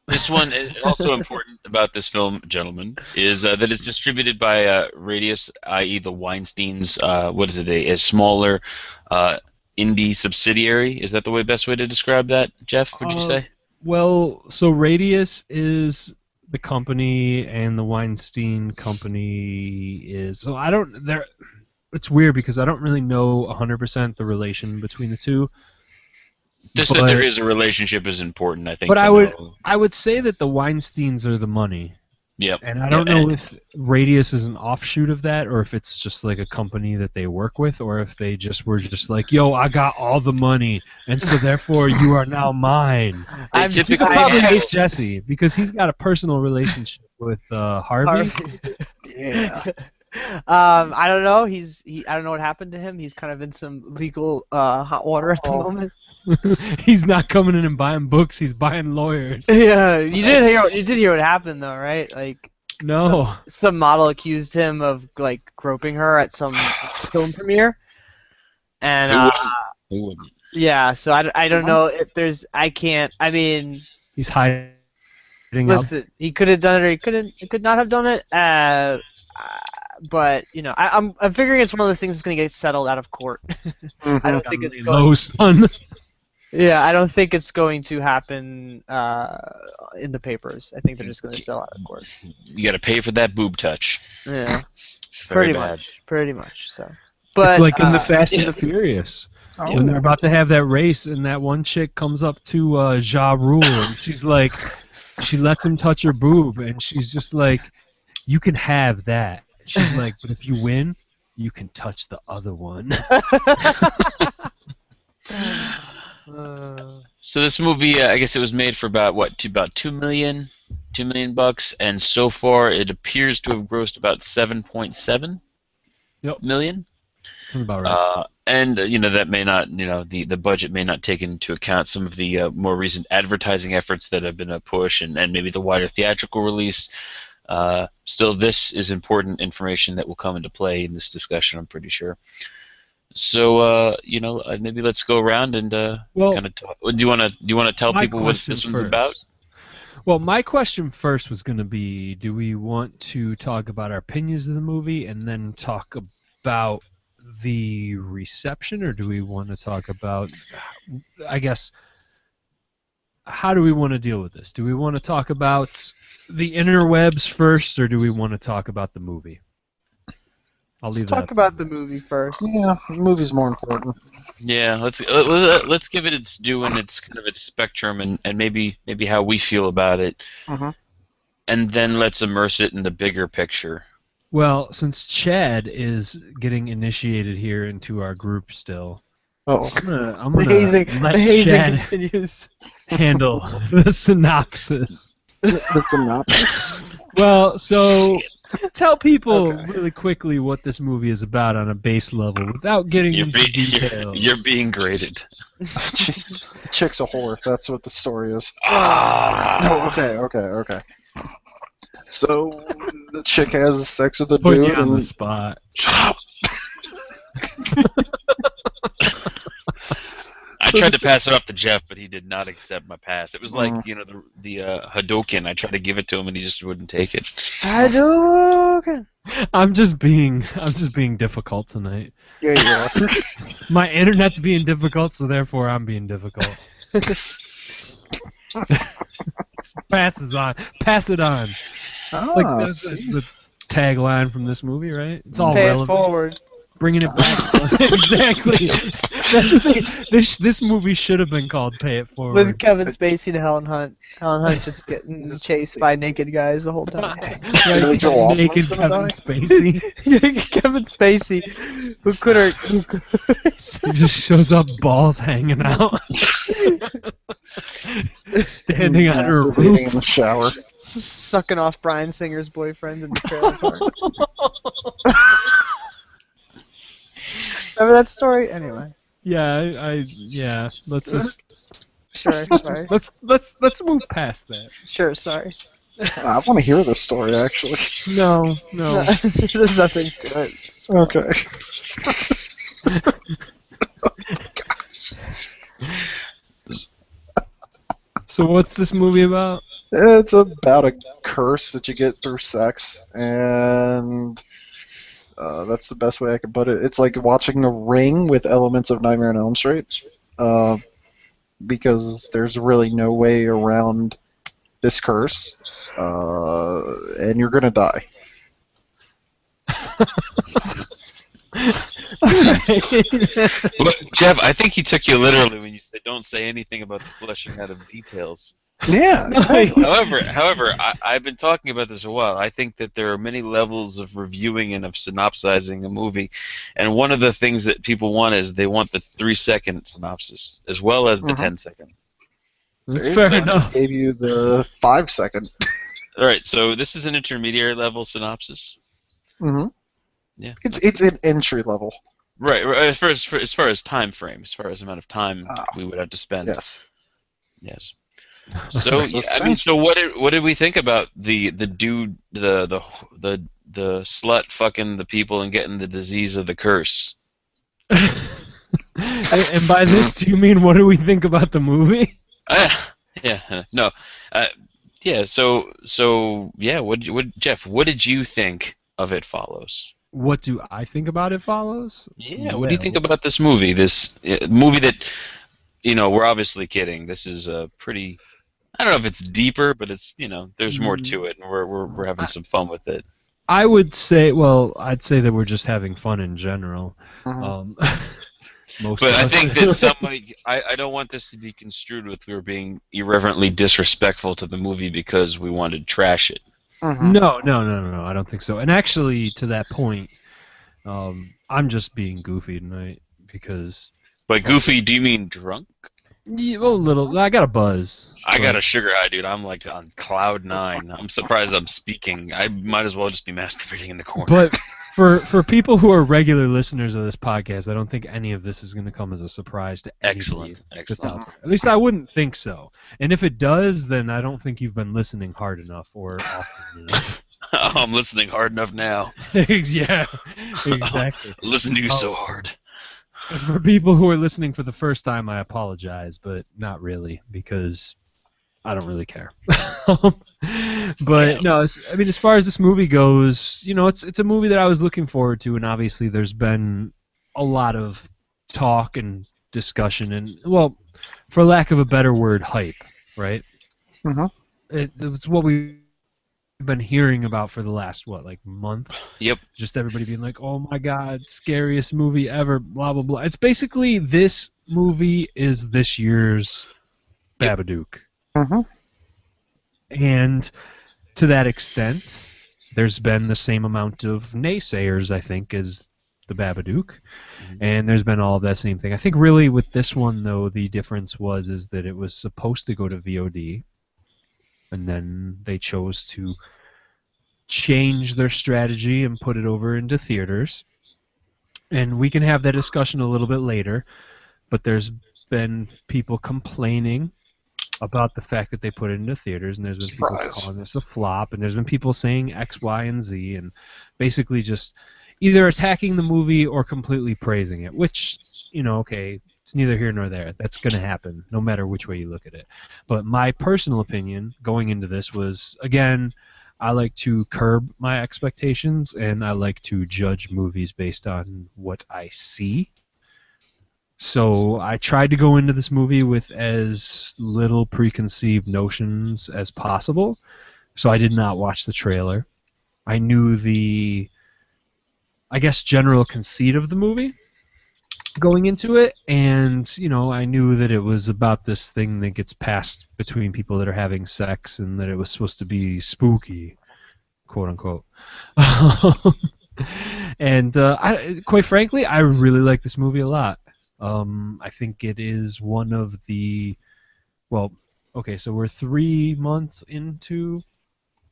This one is also important about this film, gentlemen, is that it's distributed by Radius, i.e. the Weinsteins. What is it? A smaller indie subsidiary. Is that the best way to describe that, Jeff? Would you say? Well, so Radius is the company, and the Weinstein company is. So I don't. It's weird because I don't really know 100% the relation between the two. Just that there is a relationship is important, I think. But I would say that the Weinsteins are the money. Yep. And I don't know if Radius is an offshoot of that, or if it's just like a company that they work with, or if they were just like, yo, I got all the money, and so therefore you are now mine. I'm typically probably hate Jesse because he's got a personal relationship with Harvey. Yeah. I don't know. I don't know what happened to him. He's kind of in some legal hot water at the moment. He's not coming in and buying books. He's buying lawyers. Yeah, you did hear what happened though, right? Like, no, some model accused him of like groping her at some film premiere, and Who wouldn't? Yeah. So I don't know if there's. I can't. I mean, he's hiding. Listen, he could have done it, or he could not have done it. But I'm figuring it's one of those things that's going to get settled out of court. I don't think it's going. Son. Yeah, I don't think it's going to happen in the papers. I think they're just going to sell out of court. You got to pay for that boob touch. Yeah, Very pretty much. So, but it's like in the Fast and the Furious when they're about to have that race, and that one chick comes up to Ja Rule, and she's like, she lets him touch her boob, and she's just like, "You can have that." She's like, "But if you win, you can touch the other one." So this movie, I guess it was made for about $2 million bucks, and so far it appears to have grossed about 7.7 million. Sounds about right. And that may not, the budget may not take into account some of the more recent advertising efforts that have been a push, and maybe the wider theatrical release. Still, this is important information that will come into play in this discussion, I'm pretty sure. So, maybe let's go around and kind of talk. Do you want to tell people what this one's about? Well, my question first was going to be, do we want to talk about our opinions of the movie and then talk about the reception, or do we want to talk about, I guess, how do we want to deal with this? Do we want to talk about the interwebs first, or do we want to talk about the movie? Let's talk about the movie first. Yeah, the movie's more important. Yeah, let's give it its due and its kind of its spectrum, and maybe how we feel about it, and then let's immerse it in the bigger picture. Well, since Chad is getting initiated here into our group still, I'm gonna let Chad continues. handle the synopsis. The synopsis? Well, so tell people really quickly what this movie is about on a base level without getting into details. You're being graded. Jeez, the chick's a whore. That's what the story is. Ah. No, okay. So the chick has sex with a Put dude you on and the spot. Shut up. I tried to pass it off to Jeff, but he did not accept my pass. It was like the Hadoken. I tried to give it to him, and he just wouldn't take it. Hadoken. I'm just being difficult tonight. Yeah. My internet's being difficult, so therefore I'm being difficult. Passes on. Pass it on. Ah, Like that's the tagline from this movie, right? It's all Pay relevant. it forward. Bringing it back. Exactly. That's what this movie should have been called Pay It Forward. With Kevin Spacey and Helen Hunt. Helen Hunt just getting chased by naked guys the whole time. Right, naked Kevin Spacey. Kevin Spacey, who He just shows up, balls hanging out, standing on her masturbating roof. in the shower. sucking off Bryan Singer's boyfriend in the trailer park. Remember that story? Anyway. Yeah, yeah. Let's just Sure, sorry. let's move past that. Sure, sorry. I want to hear this story, actually. No. There's nothing to it. Okay. So what's this movie about? It's about a curse that you get through sex, and that's the best way I can put it. It's like watching The Ring with elements of Nightmare on Elm Street, because there's really no way around this curse, and you're gonna die. Well, Jeff, I think he took you literally when you said don't say anything about the fleshing out of details. Yeah, exactly. However, I've been talking about this a while. I think that there are many levels of reviewing and of synopsizing a movie, and one of the things that people want is they want the 3-second synopsis as well as the 10-second. That's fair I enough. just gave you the 5-second. All right, so this is an intermediate level synopsis. Mm-hmm. Yeah, It's an entry level. right. As far as time frame, as far as amount of time we would have to spend. Yes. Yes. So yeah, I mean, so what did we think about the dude, the slut fucking the people and getting the disease of the curse? And by this, do you mean what do we think about the movie? Yeah, no, yeah. So yeah. Jeff? What did you think of It Follows? What do I think about It Follows? Yeah. What do you think about this movie? This movie that, we're obviously kidding. This is a pretty. I don't know if it's deeper, but it's there's more to it, and we're having some fun with it. I would say, I'd say that we're just having fun in general. Most but of I us. think that somebody, I don't want this to be construed with we were being irreverently disrespectful to the movie because we wanted to trash it. No, I don't think so. And actually, to that point, I'm just being goofy tonight because. By goofy, do you mean drunk? Yeah, well, a little. I got a buzz. I got a sugar high, dude. I'm like on cloud 9. I'm surprised I'm speaking. I might as well just be masturbating in the corner. But for people who are regular listeners of this podcast, I don't think any of this is going to come as a surprise to anybody Excellent. that's out there. At least I wouldn't think so. And if it does, then I don't think you've been listening hard enough or often enough. I'm listening hard enough now. Yeah, exactly. Listen to you so hard. For people who are listening for the first time, I apologize, but not really, because I don't really care. But no, I mean, as far as this movie goes, it's a movie that I was looking forward to, and obviously there's been a lot of talk and discussion, and well, for lack of a better word, hype, right? It's what we've been hearing about for the last month. Yep. Just everybody being like, "Oh my God, scariest movie ever!" Blah blah blah. It's basically this movie is this year's Babadook. And to that extent, there's been the same amount of naysayers, I think, as the Babadook, and there's been all of that same thing. I think really with this one though, the difference is that it was supposed to go to VOD. And then they chose to change their strategy and put it over into theaters. And we can have that discussion a little bit later, but there's been people complaining about the fact that they put it into theaters, and there's been people calling this a flop, and there's been people saying X, Y, and Z, and basically just either attacking the movie or completely praising it, which, okay, it's neither here nor there. That's going to happen, no matter which way you look at it. But my personal opinion going into this was, again, I like to curb my expectations, and I like to judge movies based on what I see. So I tried to go into this movie with as little preconceived notions as possible. So I did not watch the trailer. I knew the, I guess, general conceit of the movie going into it, and I knew that it was about this thing that gets passed between people that are having sex, and that it was supposed to be spooky, quote unquote. And quite frankly, I really like this movie a lot. I think it is one of the, well, okay, so we're 3 months into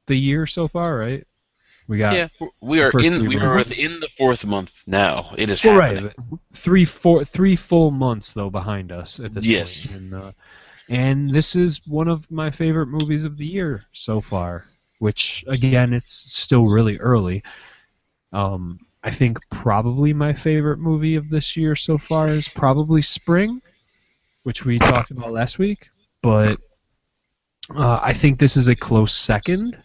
the year so far, right? We got we are within the 4th month now. It is happening. Right. Three full months though behind us at this point. And this is one of my favorite movies of the year so far. Which again, it's still really early. I think probably my favorite movie of this year so far is probably Spring, which we talked about last week. But I think this is a close second.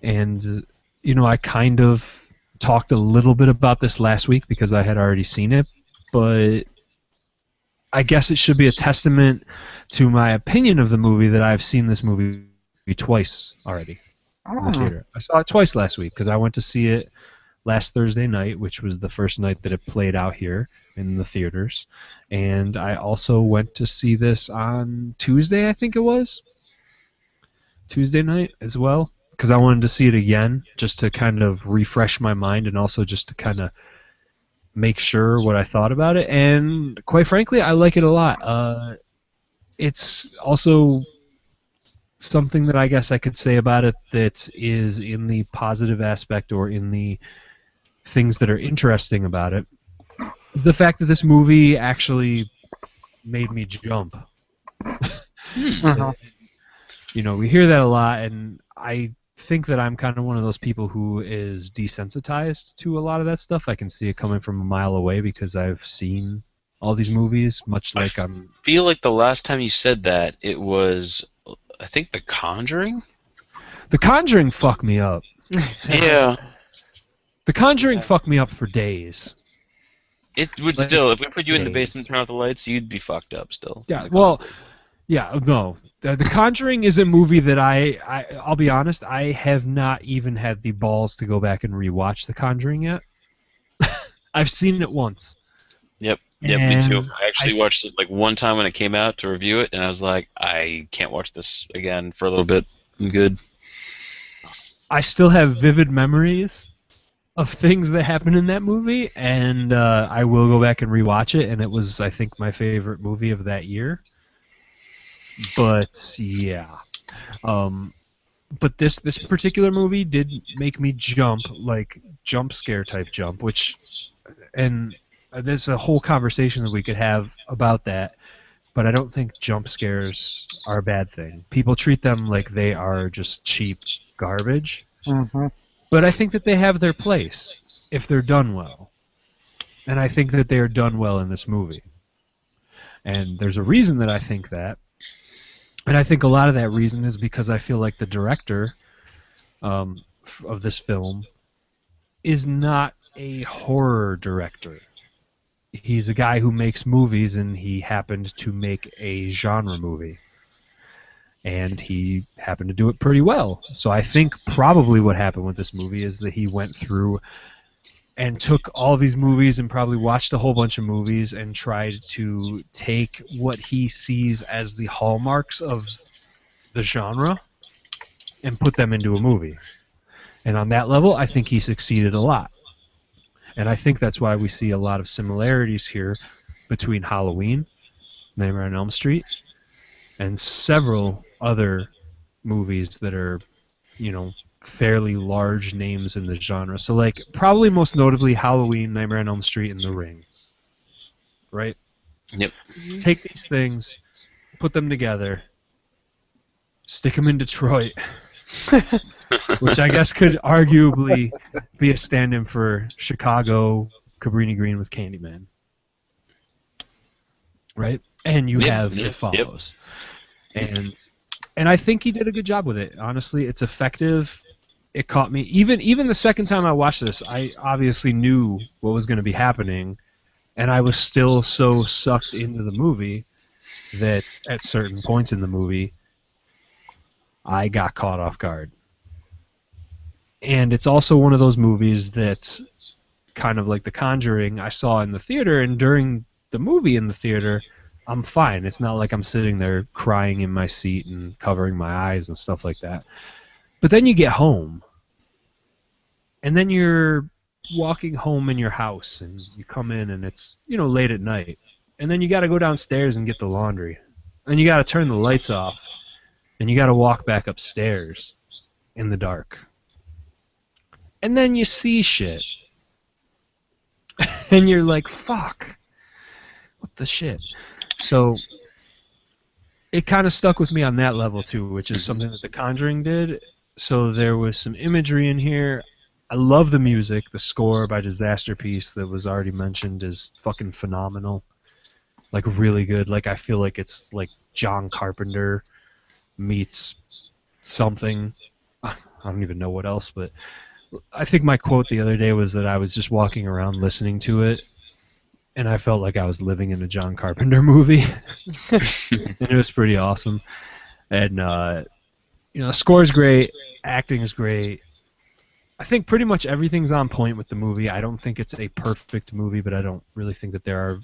And I kind of talked a little bit about this last week because I had already seen it, but I guess it should be a testament to my opinion of the movie that I've seen this movie twice already in the theater. I saw it twice last week because I went to see it last Thursday night, which was the first night that it played out here in the theaters, and I also went to see this on Tuesday, I think it was, Tuesday night as well. Because I wanted to see it again, just to kind of refresh my mind and also just to kind of make sure what I thought about it. And quite frankly, I like it a lot. It's also something that I guess I could say about it that is in the positive aspect or in the things that are interesting about it is the fact that this movie actually made me jump. We hear that a lot, and I think that I'm kind of one of those people who is desensitized to a lot of that stuff. I can see it coming from a mile away because I've seen all these movies, much like I feel like the last time you said that, it was, I think, The Conjuring? The Conjuring fucked me up. Yeah. The Conjuring fucked me up for days. It would still, if we put you in the basement and turn out the lights, you'd be fucked up still. Yeah, well, yeah, no. The Conjuring is a movie that I'll be honest, I have not even had the balls to go back and rewatch The Conjuring yet. I've seen it once. Yep, me too. I actually watched it like one time when it came out to review it, and I was like, I can't watch this again for a little bit. I'm good. I still have vivid memories of things that happened in that movie, and I will go back and rewatch it, and it was, I think, my favorite movie of that year. But yeah, but this particular movie did make me jump, like jump scare type jump, and there's a whole conversation that we could have about that. But I don't think jump scares are a bad thing. People treat them like they are just cheap garbage. Mm-hmm. But I think that they have their place if they're done well, and I think that they are done well in this movie. And there's a reason that I think that. And I think a lot of that reason is because I feel like the director of this film is not a horror director. He's a guy who makes movies, and he happened to make a genre movie. And he happened to do it pretty well. So I think probably what happened with this movie is that he went through and took all these movies and probably watched a whole bunch of movies and tried to take what he sees as the hallmarks of the genre and put them into a movie. And on that level, I think he succeeded a lot. And I think that's why we see a lot of similarities here between Halloween, Nightmare on Elm Street, and several other movies that are, fairly large names in the genre. So, like, probably most notably Halloween, Nightmare on Elm Street, and The Ring. Right? Yep. Take these things, put them together, stick them in Detroit, which I guess could arguably be a stand-in for Chicago, Cabrini Green with Candyman. Right? And you have It Follows. And I think he did a good job with it. Honestly, it's effective. It caught me. Even the second time I watched this, I obviously knew what was going to be happening, and I was still so sucked into the movie that at certain points in the movie, I got caught off guard. And it's also one of those movies that, kind of like The Conjuring, I saw in the theater, and during the movie in the theater, I'm fine. It's not like I'm sitting there crying in my seat and covering my eyes and stuff like that. But then you get home, and then you're walking home in your house, and you come in, and it's, late at night. And then you got to go downstairs and get the laundry. And you got to turn the lights off, and you got to walk back upstairs in the dark. And then you see shit. And you're like, fuck. What the shit? So it kind of stuck with me on that level too, which is something that The Conjuring did. So there was some imagery in here. I love the music. The score by Disasterpiece that was already mentioned is fucking phenomenal. Like, really good. Like, I feel like it's like John Carpenter meets something. I don't even know what else, but I think my quote the other day was that I was just walking around listening to it, and I felt like I was living in a John Carpenter movie. And it was pretty awesome. And, the score's great, acting is great. I think pretty much everything's on point with the movie. I don't think it's a perfect movie, but I don't really think that there are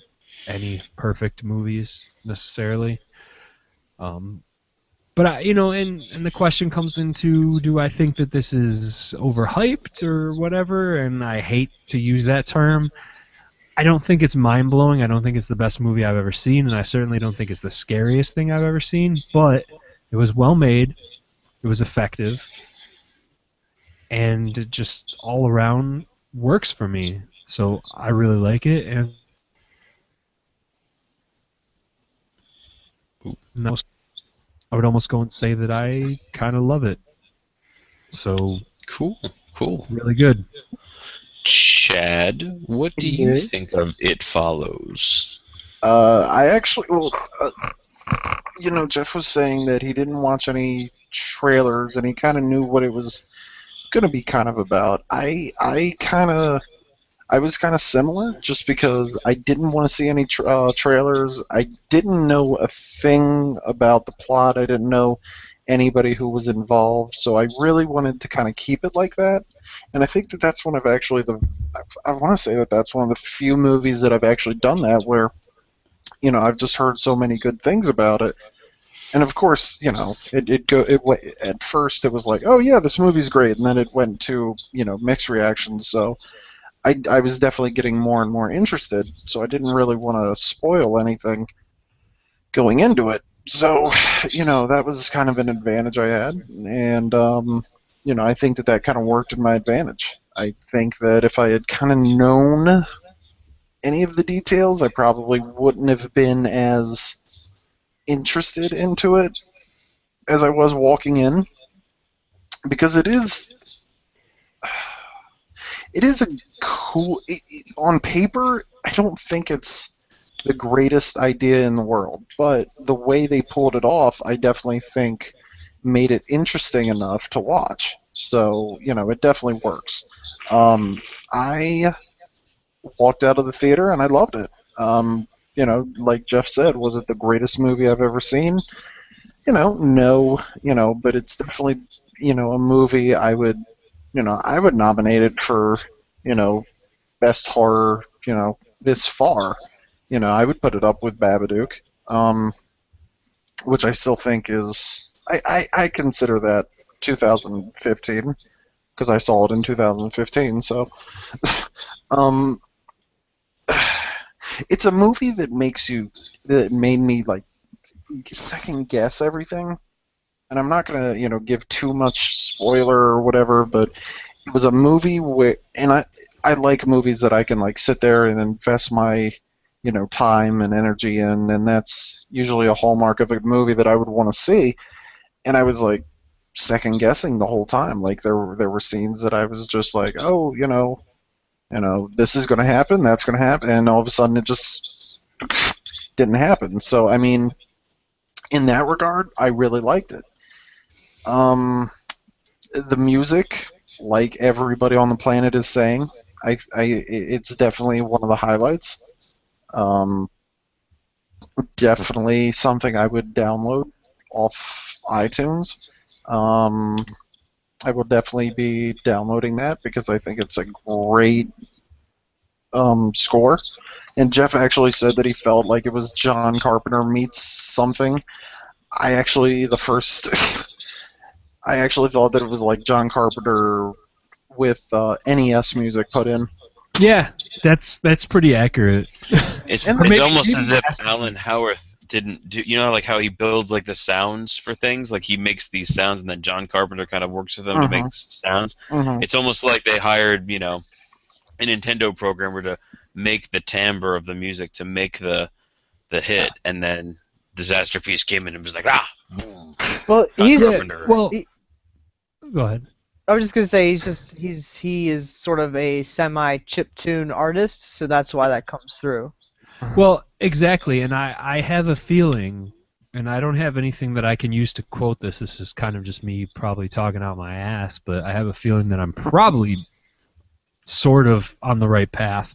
any perfect movies necessarily. But and the question comes into, do I think that this is overhyped or whatever? And I hate to use that term. I don't think it's mind-blowing. I don't think it's the best movie I've ever seen, and I certainly don't think it's the scariest thing I've ever seen. But it was well made. It was effective. And it just all around works for me. So I really like it, and I would almost go and say that I kind of love it. So Cool. Really good. Chad, what do you think of It Follows? I actually, Jeff was saying that he didn't watch any trailers and he kind of knew what it was going to be kind of about. I was kind of similar, just because I didn't want to see any trailers. I didn't know a thing about the plot. I didn't know anybody who was involved, so I really wanted to kind of keep it like that. And I think that that's one of I want to say that that's one of the few movies that I've actually done that where, I've just heard so many good things about it. And of course, at first it was like, oh yeah, this movie's great, and then it went to, mixed reactions, so I was definitely getting more and more interested, so I didn't really want to spoil anything going into it. So, that was kind of an advantage I had, and, I think that kind of worked in my advantage. I think that if I had kind of known any of the details, I probably wouldn't have been as interested into it as I was walking in, because it is a cool. On paper, I don't think it's the greatest idea in the world, but the way they pulled it off, I definitely think made it interesting enough to watch. So, it definitely works. I walked out of the theater and I loved it. Like Jeff said, was it the greatest movie I've ever seen? No, but it's definitely, a movie I would nominate it for, best horror, this far. I would put it up with Babadook, which I still think is, I consider that 2015, because I saw it in 2015, so, it's a movie that made me, like, second guess everything. And I'm not going to, give too much spoiler or whatever, but it was a movie where, and I like movies that I can, like, sit there and invest my, time and energy in, and that's usually a hallmark of a movie that I would want to see. And I was, like, second guessing the whole time. Like, there were scenes that I was just like, oh, this is going to happen, that's going to happen, and all of a sudden it just didn't happen. So, I mean, in that regard, I really liked it. The music, like everybody on the planet is saying, it's definitely one of the highlights. Definitely something I would download off iTunes. I will definitely be downloading that because I think it's a great score. And Jeff actually said that he felt like it was John Carpenter meets something. I actually I actually thought that it was like John Carpenter with NES music put in. Yeah, that's pretty accurate. It's almost as if Alan Howarth didn't do, you know, like how he builds like the sounds for things, like he makes these sounds and then John Carpenter kind of works with them to make sounds. It's almost like they hired, you know, a Nintendo programmer to make the timbre of the music to make the hit, and then Disaster Piece came in and was like, boom. Well, Go ahead. I was just gonna say he is sort of a semi-chiptune artist, so that's why that comes through. Well, exactly, and I have a feeling, and I don't have anything that I can use to quote this. This is kind of just me probably talking out my ass, but I have a feeling that I'm probably sort of on the right path.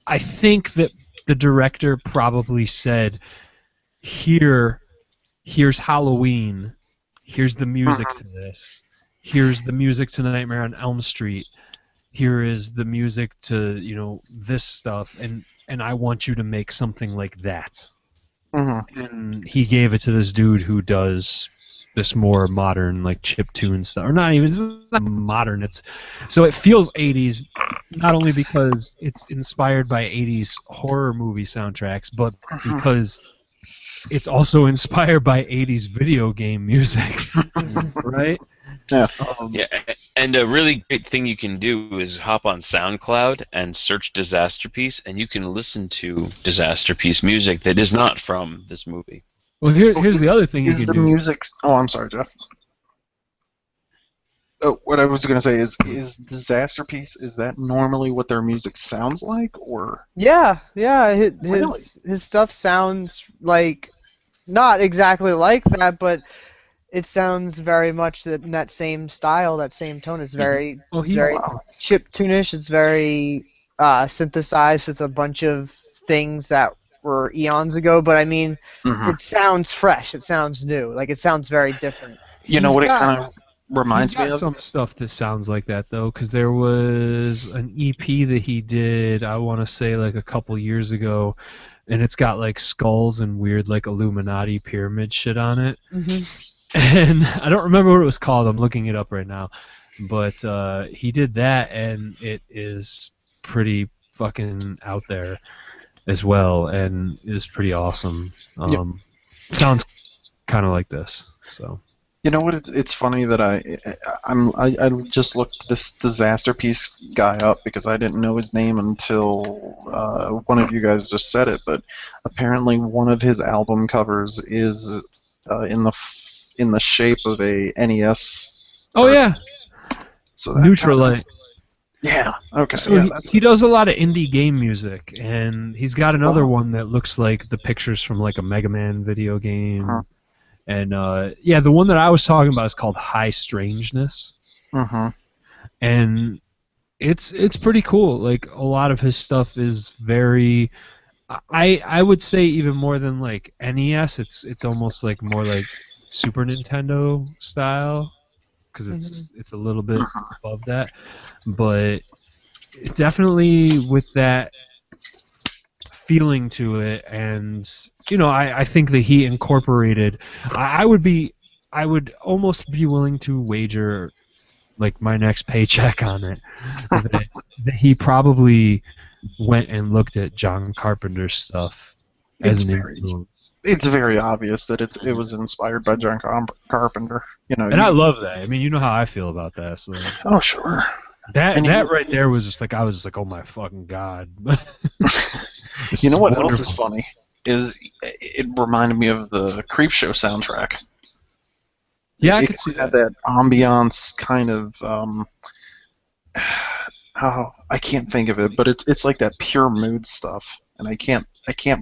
I think that the director probably said, here's Halloween, here's the music to this, here's the music to Nightmare on Elm Street, here is the music to, you know, this stuff, and I want you to make something like that. And he gave it to this dude who does this more modern, like, chiptune stuff, or not even, it's not modern, so it feels 80s, not only because it's inspired by 80s horror movie soundtracks, but because it's also inspired by 80s video game music, right? Yeah. Yeah, and a really great thing you can do is hop on SoundCloud and search Disaster Piece, and you can listen to Disaster Piece music that is not from this movie. Well, here's the other thing you can do. Music? Oh, I'm sorry, Jeff. Oh, what I was going to say is Disaster Piece, is that normally what their music sounds like, or? Yeah, his stuff sounds like, not exactly like that, but it sounds very much in that same style, that same tone. It's very, very chiptune-ish. It's very synthesized with a bunch of things that were eons ago, but I mean, it sounds fresh. It sounds new. Like, it sounds very different. You know what it kind of reminds me of? Some stuff that sounds like that, though, because there was an EP that he did, I want to say, like a couple years ago, and it's got, like, skulls and weird, like, Illuminati pyramid shit on it. And I don't remember what it was called. I'm looking it up right now. But he did that, and it is pretty fucking out there as well, and is pretty awesome. Sounds kind of like this. So. You know what? It's funny that I just looked this Disaster Piece guy up because I didn't know his name until one of you guys just said it. But apparently, one of his album covers is in the shape of a NES. Oh yeah. So Neutralite. Yeah. Okay. So yeah, he does a lot of indie game music, and he's got another one that looks like the pictures from like a Mega Man video game. And yeah, the one that I was talking about is called High Strangeness. And it's pretty cool. Like, a lot of his stuff is very, I would say even more than like NES. It's almost like more like Super Nintendo style, because it's a little bit above that, but definitely with that feeling to it. And you know, I think that he incorporated, I would almost be willing to wager like my next paycheck on it that he probably went and looked at John Carpenter's stuff as an influence. It's very obvious that it was inspired by John Carpenter, you know. And I love that. I mean, you know how I feel about that. So. Oh, sure. That right there was just like, I was just like, oh my fucking god. You know what else is funny? Is it reminded me of the Creepshow soundtrack. Yeah, I could see that. That ambiance kind of. I can't think of it, but it's like that pure mood stuff, and I can't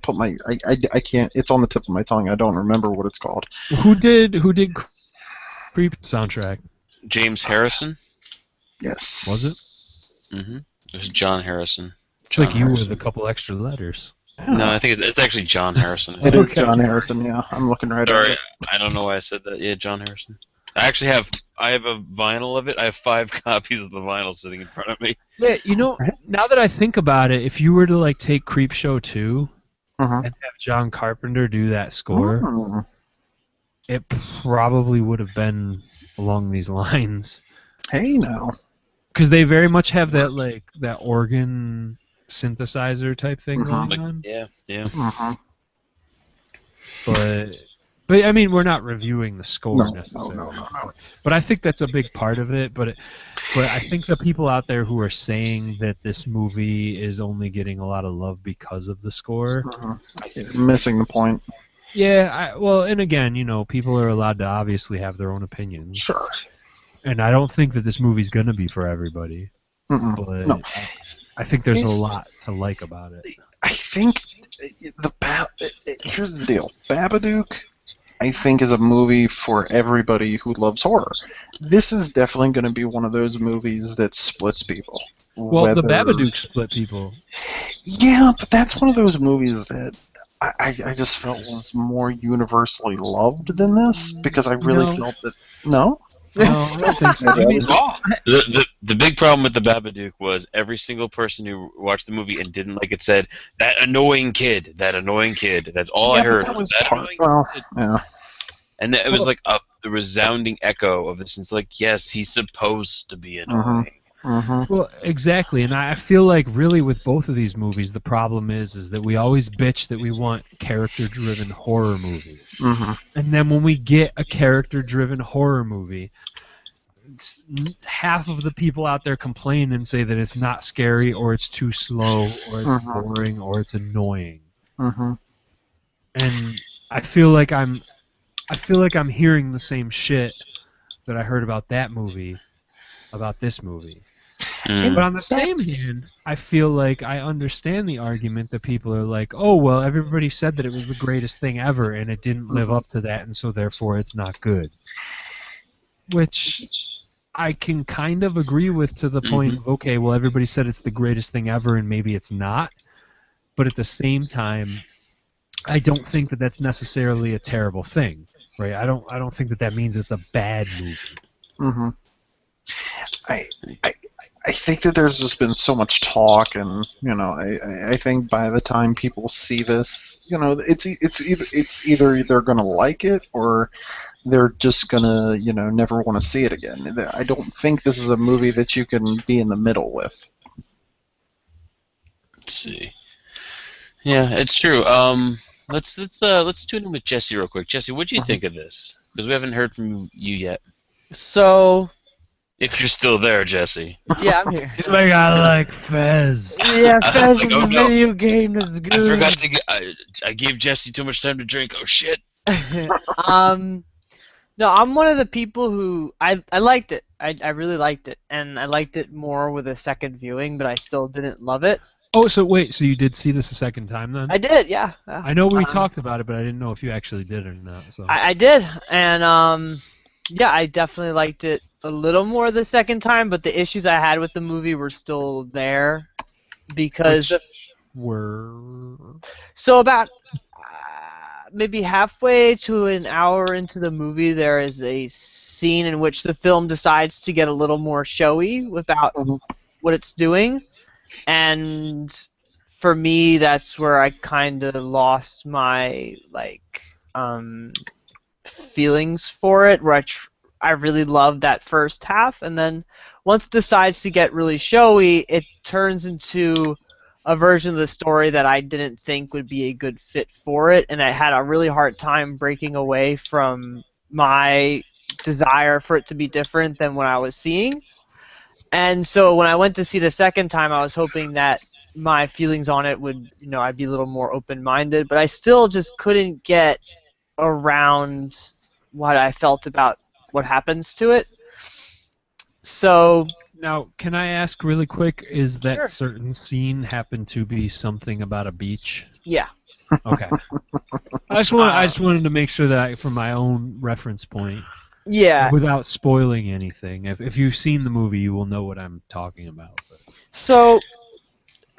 put my I can't. It's on the tip of my tongue. I don't remember what it's called. Who did Creep soundtrack? James Harrison. Yes. Was it? It was John Harrison. It's like you with a couple extra letters. No, I think it's actually John Harrison. It is John Harrison. Yeah, I'm looking right at Sorry, it. I don't know why I said that. Yeah, John Harrison. I actually have a vinyl of it. I have 5 copies of the vinyl sitting in front of me. Yeah, now that I think about it, if you were to like take Creepshow 2 and have John Carpenter do that score, it probably would have been along these lines. Hey, now. Because they very much have that like that organ synthesizer type thing going on. Yeah. But I mean, we're not reviewing the score necessarily. No. But I think that's a big part of it. But I think the people out there who are saying that this movie is only getting a lot of love because of the score, You're missing the point. Yeah. And again, people are allowed to obviously have their own opinions. Sure. And I don't think that this movie's gonna be for everybody. But No. I think there's a lot to like about it. I think here's the deal. Babadook, I think, is a movie for everybody who loves horror. This is definitely going to be one of those movies that splits people. Well, the Babadook split people. Yeah, but that's one of those movies that I just felt was more universally loved than this, because I really felt that... No? No, I don't think so. The big problem with the Babadook was every single person who watched the movie and didn't like it said, that annoying kid. That's all I heard. That was that part, annoying well, kid. yeah. And it was like a resounding echo of this. And it's like, yes, he's supposed to be annoying. Well, exactly, and I feel like really with both of these movies, the problem is that we always bitch that we want character-driven horror movies, and then when we get a character-driven horror movie, half of the people out there complain and say that it's not scary, or it's too slow, or it's boring, or it's annoying. And I feel like I'm hearing the same shit that I heard about that movie, about this movie. But on the same hand, I feel like I understand the argument that people are like, oh, well, everybody said that it was the greatest thing ever, and it didn't live up to that, and so therefore it's not good. Which I can kind of agree with, to the point of, okay, well, everybody said it's the greatest thing ever, and maybe it's not. But at the same time, I don't think that that's necessarily a terrible thing, right? I don't think that means it's a bad movie. I think that there's just been so much talk, and I think by the time people see this, it's either they're gonna like it or they're just gonna never want to see it again. I don't think this is a movie that you can be in the middle with. Let's see. Yeah, it's true. Let's tune in with Jesse real quick. Jesse, what do you think of this? Because we haven't heard from you yet. So. If you're still there, Jesse. Yeah, I'm here. He's like, I like Fez. Yeah, Fez is a video game that's good. I forgot to I gave Jesse too much time to drink. Oh, shit. No, I'm one of the people who... I liked it. I really liked it. And I liked it more with a second viewing, but I still didn't love it. Oh, so wait, so you did see this a second time then? I did, yeah. I know we talked about it, but I didn't know if you actually did or not. So. I did, and... yeah, I definitely liked it a little more the second time, but the issues I had with the movie were still there because So about maybe halfway to an hour into the movie, there is a scene in which the film decides to get a little more showy about what it's doing, and for me, that's where I kind of lost my feelings for it, where I really loved that first half, and then once it decides to get really showy, it turns into a version of the story that I didn't think would be a good fit for it, and I had a really hard time breaking away from my desire for it to be different than what I was seeing. And so when I went to see the second time, I was hoping that my feelings on it would, I'd be a little more open-minded, but I still just couldn't get around what I felt about what happens to it. So now, can I ask really quick, is that certain scene happen to be something about a beach? Yeah. Okay. I just wanted to make sure that from my own reference point, without spoiling anything. If you've seen the movie, you will know what I'm talking about. But. So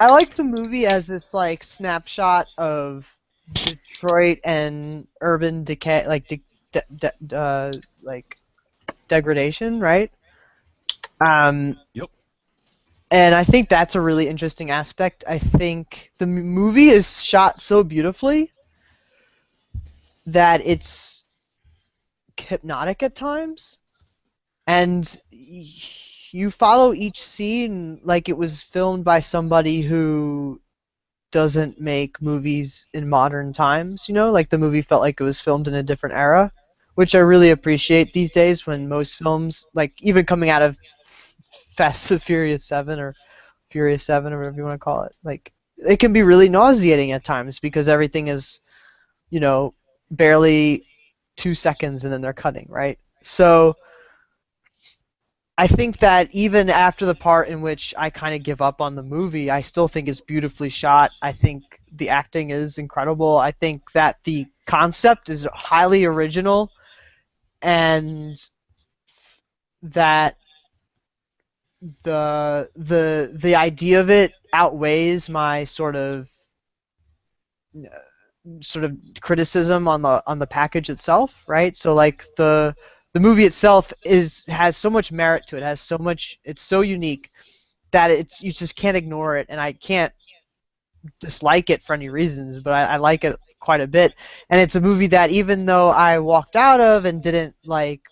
I like the movie as this like snapshot of Detroit and urban decay, like like degradation, right? Yep. And I think that's a really interesting aspect. I think the movie is shot so beautifully that it's hypnotic at times, and you follow each scene like it was filmed by somebody who doesn't make movies in modern times, you know? Like the movie felt like it was filmed in a different era, which I really appreciate these days when most films, like even coming out of Fast and Furious 7 or Furious 7 or whatever you want to call it, like it can be really nauseating at times because everything is, you know, barely 2 seconds and then they're cutting, right? So I think that even after the part in which I kind of give up on the movie, I still think it's beautifully shot. I think the acting is incredible. I think that the concept is highly original, and that the idea of it outweighs my sort of criticism on the package itself, right? So like the movie itself has so much merit to it. Has so much. It's so unique that you just can't ignore it, and I can't dislike it for any reasons. But I like it quite a bit, and it's a movie that even though I walked out of and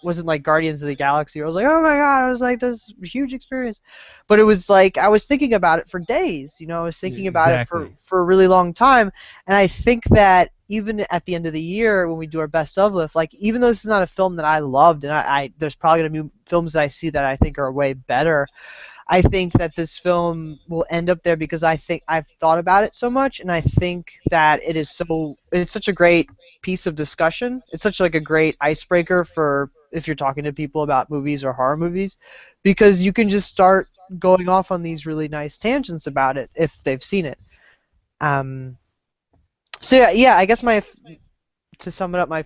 wasn't like Guardians of the Galaxy, where I was like, oh my god, I was like this huge experience, but it was like I was thinking about it for days. You know, I was thinking about it for a really long time, and I think that even at the end of the year when we do our best of list, like even though this is not a film that I loved, and I there's probably gonna be films that I see that I think are way better, I think that this film will end up there because I think I've thought about it so much, and I think that it's such a great piece of discussion. It's such like a great icebreaker for if you're talking to people about movies or horror movies, because you can just start going off on these really nice tangents about it if they've seen it. So yeah, I guess to sum it up, my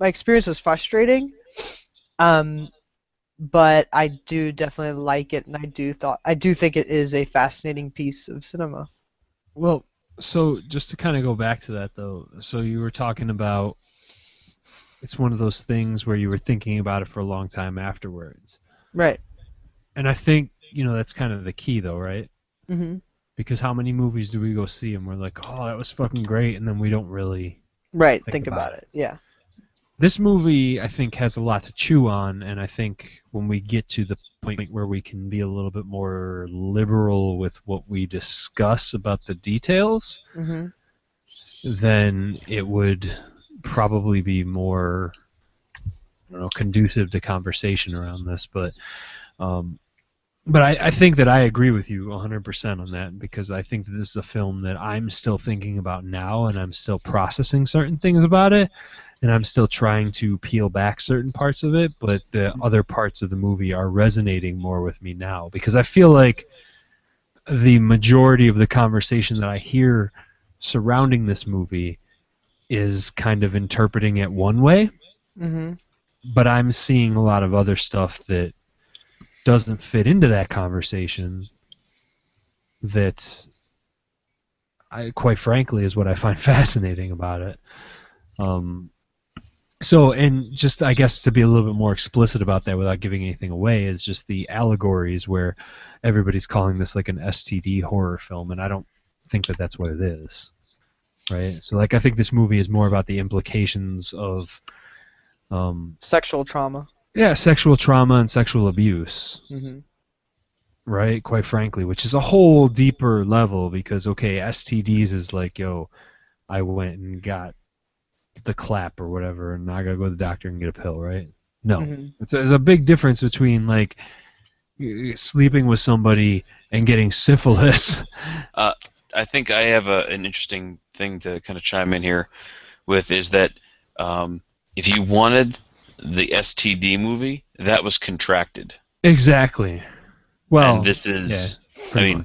experience was frustrating. But I do definitely like it, and I do think it is a fascinating piece of cinema. Well, so just to kind of go back to that though, so you were talking about it's one of those things where you were thinking about it for a long time afterwards. Right. And I think, that's kind of the key though, right? Mm-hmm. Because how many movies do we go see and we're like, oh, that was fucking great, and then we don't really think about it. Yeah. This movie, I think, has a lot to chew on, and I think when we get to the point where we can be a little bit more liberal with what we discuss about the details, mm-hmm. then it would probably be more, conducive to conversation around this. But I think that I agree with you 100% on that, because I think that this is a film that I'm still thinking about now, and I'm still processing certain things about it. And I'm still trying to peel back certain parts of it, but the other parts of the movie are resonating more with me now, because I feel like the majority of the conversation that I hear surrounding this movie is kind of interpreting it one way, mm-hmm. but I'm seeing a lot of other stuff that doesn't fit into that conversation that, quite frankly, is what I find fascinating about it. So, and just, I guess, to be a little bit more explicit about that without giving anything away, is just the allegories where everybody's calling this like an STD horror film, and I don't think that that's what it is, right? So, like, I think this movie is more about the implications of sexual trauma. Yeah, sexual trauma and sexual abuse, mm-hmm. right? Quite frankly, which is a whole deeper level, because, okay, STDs is like, yo, I went and got the clap or whatever, and now I gotta go to the doctor and get a pill, right? No. Mm-hmm. There's a big difference between, like, sleeping with somebody and getting syphilis. I think I have an interesting thing to kind of chime in here with, is that if you wanted the STD movie, that was contracted. Exactly. Well, and this is, yeah,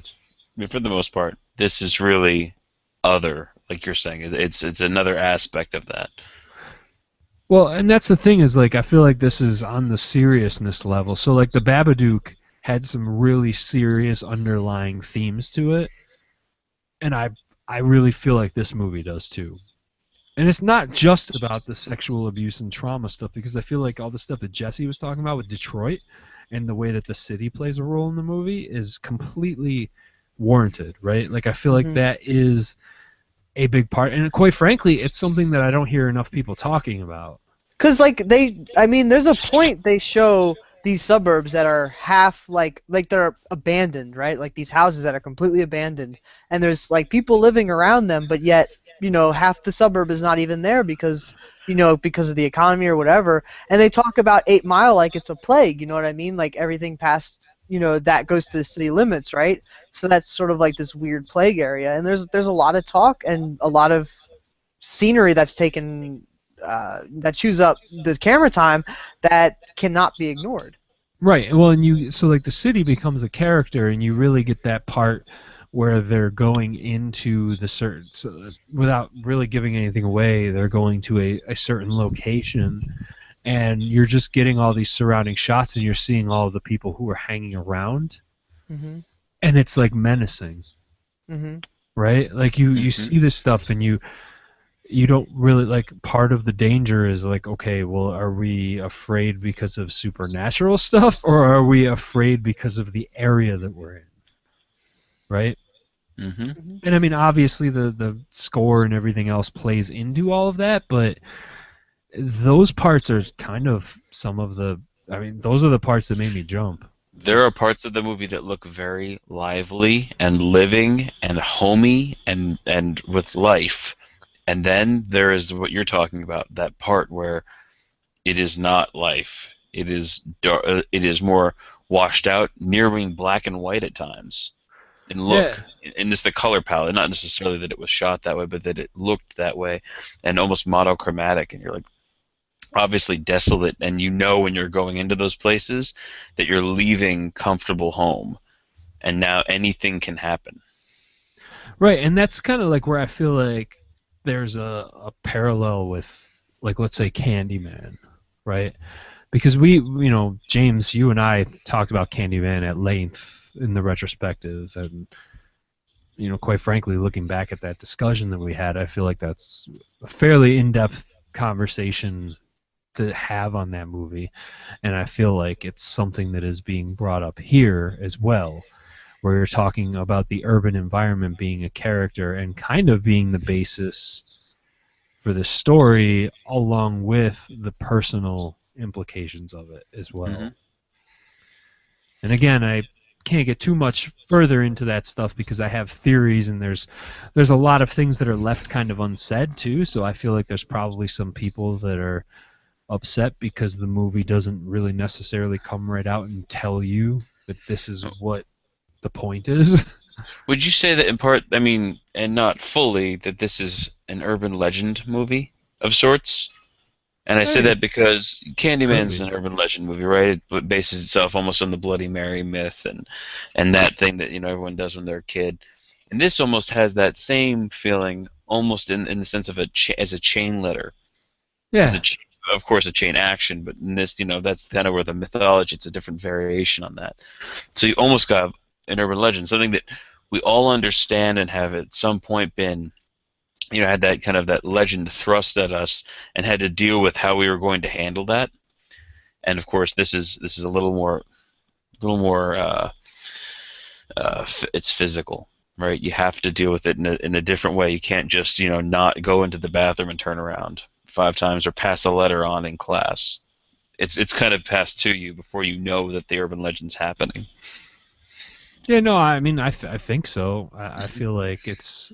for the most part, this is really other. Like you're saying, it's another aspect of that. Well, and that's the thing, is like, I feel like this is on the seriousness level. So like the Babadook had some really serious underlying themes to it, and I really feel like this movie does too. And it's not just about the sexual abuse and trauma stuff, because I feel like all the stuff that Jesse was talking about with Detroit and the way that the city plays a role in the movie is completely warranted, right? Like, I feel like that is a big part, and quite frankly, it's something that I don't hear enough people talking about. Because, like, there's a point they show these suburbs that are half, like they're abandoned, right? Like, these houses that are completely abandoned, and there's, like, people living around them, but yet, half the suburb is not even there because of the economy or whatever. And they talk about 8 Mile like it's a plague, you know what I mean? Like, everything past, that goes to the city limits, right? So that's sort of like this weird plague area. And there's a lot of talk and a lot of scenery that's taken, that chews up the camera time that cannot be ignored. Right. Well, and so like the city becomes a character, and you really get that part where they're going into the certain, so without really giving anything away, they're going to a certain location, and you're just getting all these surrounding shots, and you're seeing all of the people who are hanging around, and it's like menacing, right? Like you see this stuff, and you don't really, like, part of the danger is like, okay, well, are we afraid because of supernatural stuff, or are we afraid because of the area that we're in? Right? And I mean, obviously the score and everything else plays into all of that, but those parts are kind of those are the parts that made me jump. There are parts of the movie that look very lively and living and homey and with life. And then there is what you're talking about, that part where it is not life. It is more washed out, nearing black and white at times. And look, and it's the color palette, not necessarily that it was shot that way, but that it looked that way, and almost monochromatic, and you're like, obviously desolate, and when you're going into those places that you're leaving comfortable home, and now anything can happen. Right, and that's kind of like where I feel like there's a parallel with, like, let's say Candyman, right? Because James, you and I talked about Candyman at length in the retrospective, and quite frankly, looking back at that discussion that we had, I feel like that's a fairly in-depth conversation to have on that movie, and I feel like it's something that is being brought up here as well, where you're talking about the urban environment being a character and kind of being the basis for the story, along with the personal implications of it as well. And again, I can't get too much further into that stuff because I have theories, and there's a lot of things that are left kind of unsaid too, so I feel like there's probably some people that are upset because the movie doesn't really necessarily come right out and tell you that this is what the point is. Would you say that in part, and not fully, that this is an urban legend movie of sorts? And I say that because Candyman's an urban legend movie, right? It bases itself almost on the Bloody Mary myth and that thing that everyone does when they're a kid. And this almost has that same feeling, almost in the sense of as a chain letter. Yeah. Of course, a chain action, but in this, that's kind of where the mythology, it's a different variation on that. So you almost got an urban legend, something that we all understand and have at some point been, had that kind of that legend thrust at us and had to deal with how we were going to handle that. And of course, this is a little more, it's physical, right? You have to deal with it in a different way. You can't just not go into the bathroom and turn around 5 times or pass a letter on in class. It's kind of passed to you before you know that the urban legend's happening. Yeah, no, I think so. I feel like it's,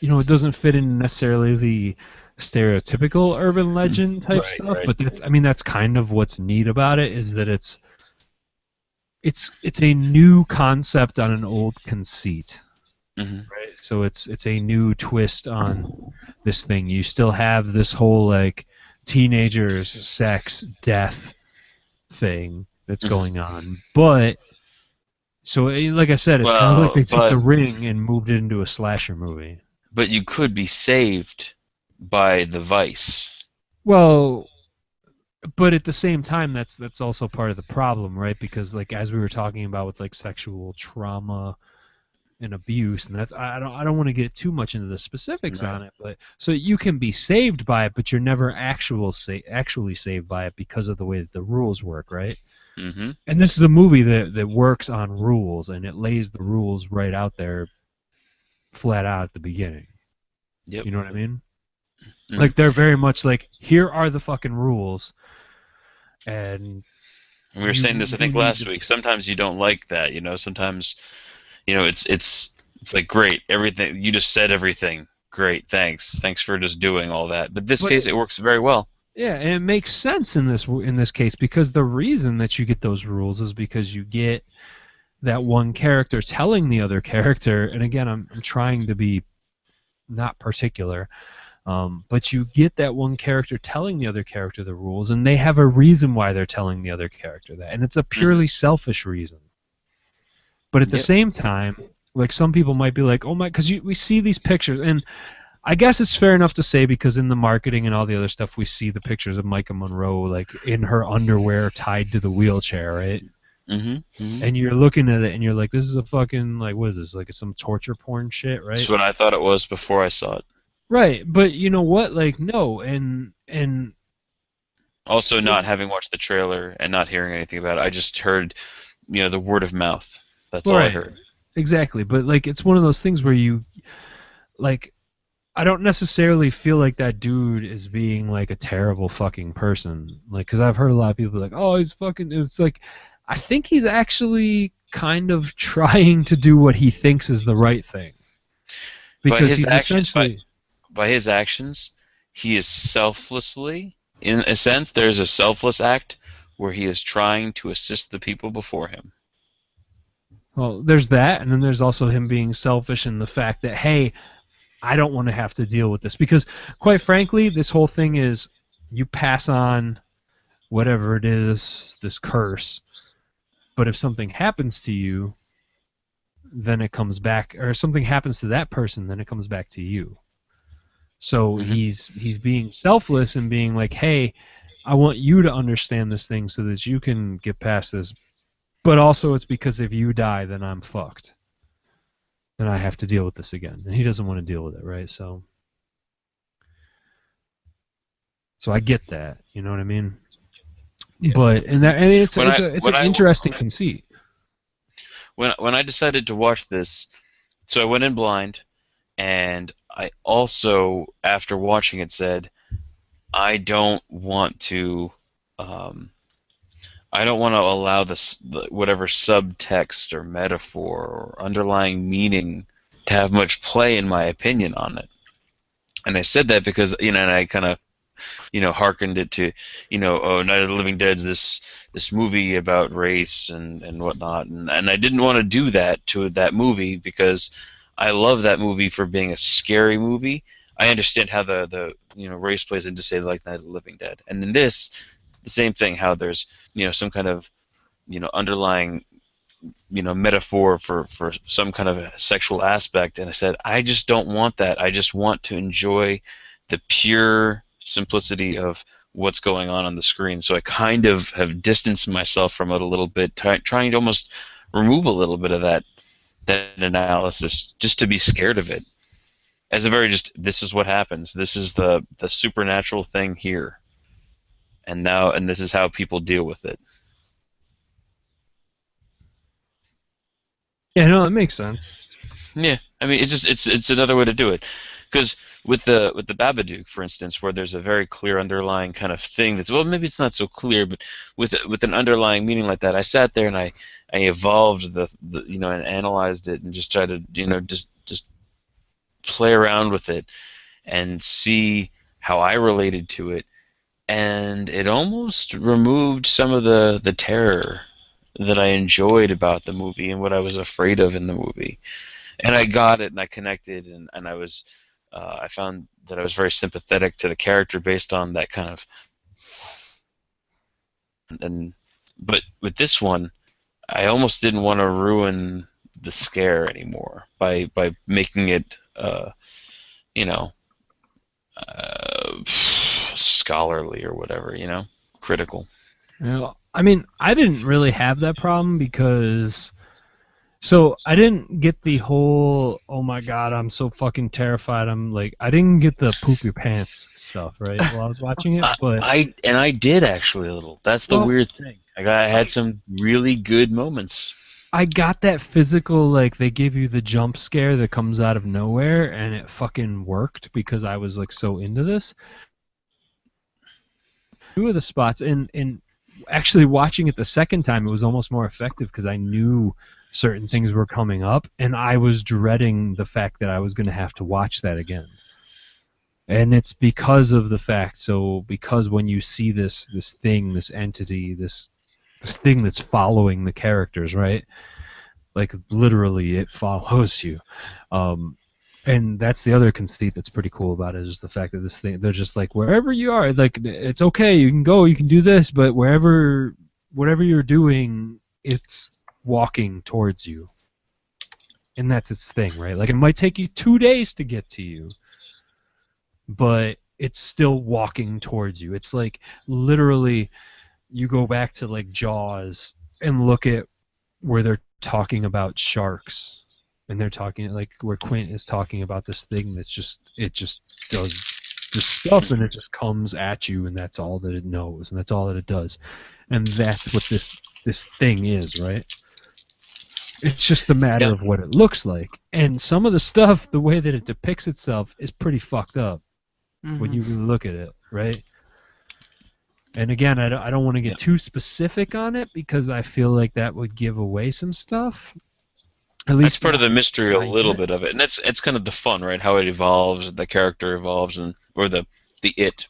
it doesn't fit in necessarily the stereotypical urban legend type stuff, but that's kind of what's neat about it, is that it's a new concept on an old conceit. Right? So it's a new twist on this thing. You still have this whole like teenagers, sex, death thing that's going on, but so like I said, it's kind of like they took The Ring and moved it into a slasher movie. But you could be saved by the vice. Well, but at the same time, that's also part of the problem, right? Because like as we were talking about with like sexual trauma and abuse, and that's I don't want to get too much into the specifics on it, but so you can be saved by it, but you're never actually saved by it because of the way that the rules work, right? Mm-hmm. And this is a movie that works on rules, and it lays the rules right out there, flat out at the beginning. Yep. You know what I mean? Mm-hmm. Like they're very much like, here are the fucking rules, and we were saying this I think last week. Sometimes you don't like that, you know. Sometimes, you know, it's like great, everything you just said, everything great, thanks for just doing all that. But this case, it works very well. Yeah, and it makes sense in this case because the reason that you get those rules is because you get that one character telling the other character, and again, I'm trying to be not particular, but you get that one character telling the other character the rules, and they have a reason why they're telling the other character that, and it's a purely selfish reason. But at the same time, like some people might be like, oh my, because we see these pictures, and I guess it's fair enough to say because in the marketing and all the other stuff, we see the pictures of Micah Monroe like in her underwear tied to the wheelchair, right? Mm-hmm. Mm-hmm. And you're looking at it and you're like, this is a fucking, like, what is this? Like, it's some torture porn shit, right? That's what I thought it was before I saw it. Right, but you know what? Like, no, and also not having watched the trailer and not hearing anything about it, I just heard, you know, the word of mouth. That's all I heard. Exactly, but like, it's one of those things where you, like, I don't necessarily feel like that dude is being like a terrible fucking person, like, because I've heard a lot of people like, oh, he's fucking. It's like, I think he's actually kind of trying to do what he thinks is the right thing, because he's essentially. By his actions, he is selflessly, in a sense, there's a selfless act where he is trying to assist the people before him. Well, there's that, and then there's also him being selfish in the fact that, hey, I don't want to have to deal with this. Because, quite frankly, this whole thing is you pass on whatever it is, this curse, but if something happens to you, then it comes back, or if something happens to that person, then it comes back to you. So he's being selfless and being like, hey, I want you to understand this thing so that you can get past this. But also it's because if you die, then I'm fucked. Then I have to deal with this again. And he doesn't want to deal with it, right? So I get that. You know what I mean? Yeah. But it's an interesting conceit. When I decided to watch this, so I went in blind, and I also, after watching it, said, I don't want to allow whatever subtext or metaphor or underlying meaning to have much play in my opinion on it. And I said that because, you know, and I kind of, you know, hearkened it to, you know, oh, Night of the Living Dead's this movie about race and whatnot, and I didn't want to do that to that movie because I love that movie for being a scary movie. I understand how the you know, race plays into, say, like Night of the Living Dead, and in this, the same thing. How there's, you know, some kind of, you know, underlying, you know, metaphor for some kind of a sexual aspect, and I said I just don't want that. I just want to enjoy the pure simplicity of what's going on the screen. So I kind of have distanced myself from it a little bit, trying to almost remove a little bit of that analysis, just to be scared of it, as a very just, this is what happens, this is the supernatural thing here, and this is how people deal with it. Yeah, no, that makes sense. Yeah, I mean, it's another way to do it, because with the Babadook, for instance, where there's a very clear underlying kind of thing that's, well, maybe it's not so clear, but with an underlying meaning like that, I sat there and I evolved the you know, and analyzed it and just tried to, you know, just play around with it and see how I related to it, and it almost removed some of the terror that I enjoyed about the movie and what I was afraid of in the movie. And I got it, and I connected, and I found that I was very sympathetic to the character based on that kind of. But with this one, I almost didn't want to ruin the scare anymore by making it, you know, scholarly or whatever, you know. critical. I mean, I didn't really have that problem because... So, I didn't get the whole, oh my god, I'm so fucking terrified. I didn't get the poop your pants stuff, right, while I was watching it, but... I did actually a little. That's the weird thing. I had some really good moments. I got that physical, like, they give you the jump scare that comes out of nowhere, and it fucking worked because I was, like, so into this. Two of the spots, and actually watching it the second time, it was almost more effective because I knew certain things were coming up, and I was dreading the fact that I was going to have to watch that again. And it's because of the fact, because when you see this thing, this entity, this thing that's following the characters, right? Like, literally, it follows you. And that's the other conceit that's pretty cool about it, is the fact that this thing, they're just like, wherever you are, like, it's okay, you can go, you can do this, but whatever you're doing, it's walking towards you. And that's its thing, right? Like, it might take you 2 days to get to you, but it's still walking towards you. It's like, literally, you go back to, like, Jaws and look at where they're talking about sharks, and they're talking, like, where Quint is talking about this thing that's it just does this stuff, and it just comes at you, and that's all that it knows, and that's all that it does. And that's what this thing is, right? It's just a matter of what it looks like. And some of the stuff, the way that it depicts itself, is pretty fucked up when you really look at it, right? And again, I don't want to get too specific on it because I feel like that would give away some stuff. At least that's part of the mystery, a little bit of it, and it's kind of the fun, right? How it evolves, the character evolves, or the it,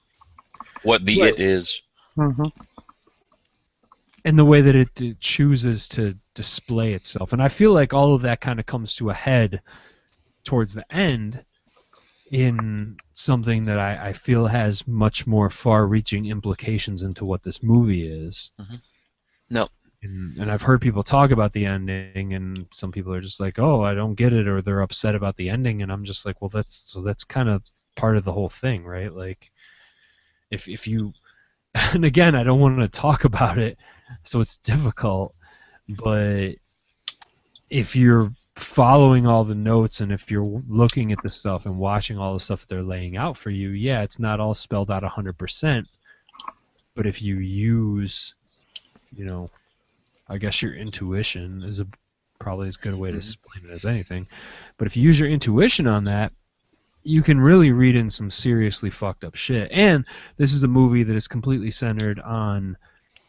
what the it is. Mm-hmm. And the way that it chooses to display itself. And I feel like all of that kind of comes to a head towards the end in something that I feel has much more far-reaching implications into what this movie is. Mm-hmm. No. And I've heard people talk about the ending, and some people are just like, oh, I don't get it, or they're upset about the ending, and I'm just like, well, that's kind of part of the whole thing, right? Like, if you... And again, I don't want to talk about it, so it's difficult, but if you're following all the notes and if you're looking at the stuff and watching all the stuff they're laying out for you, yeah, it's not all spelled out 100%, but if you use, I guess your intuition is probably as good a way to explain it as anything, but if you use your intuition on that, you can really read in some seriously fucked up shit. And this is a movie that is completely centered on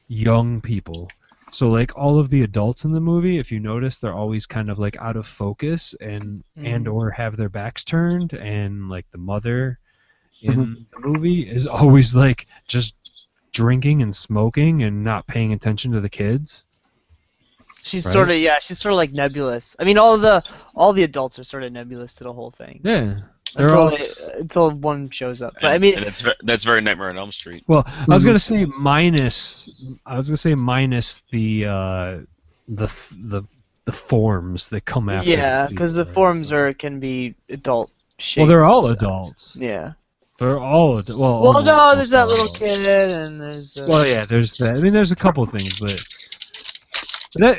young people. So, like, all of the adults in the movie, if you notice, they're always kind of, like, out of focus and or have their backs turned. And, like, the mother in the movie is always, like, just drinking and smoking and not paying attention to the kids. She's right? she's sort of like nebulous. I mean, all the adults are sort of nebulous to the whole thing. Yeah. Until one shows up. But I mean, and that's very Nightmare on Elm Street. Well, I was gonna say minus the forms that come after. Yeah, because the forms can be adult shaped. Well, they're all adults. Yeah. They're all adults. Well, no, there's that little kid, and there's. Well, yeah, there's that. I mean, there's a couple of things, but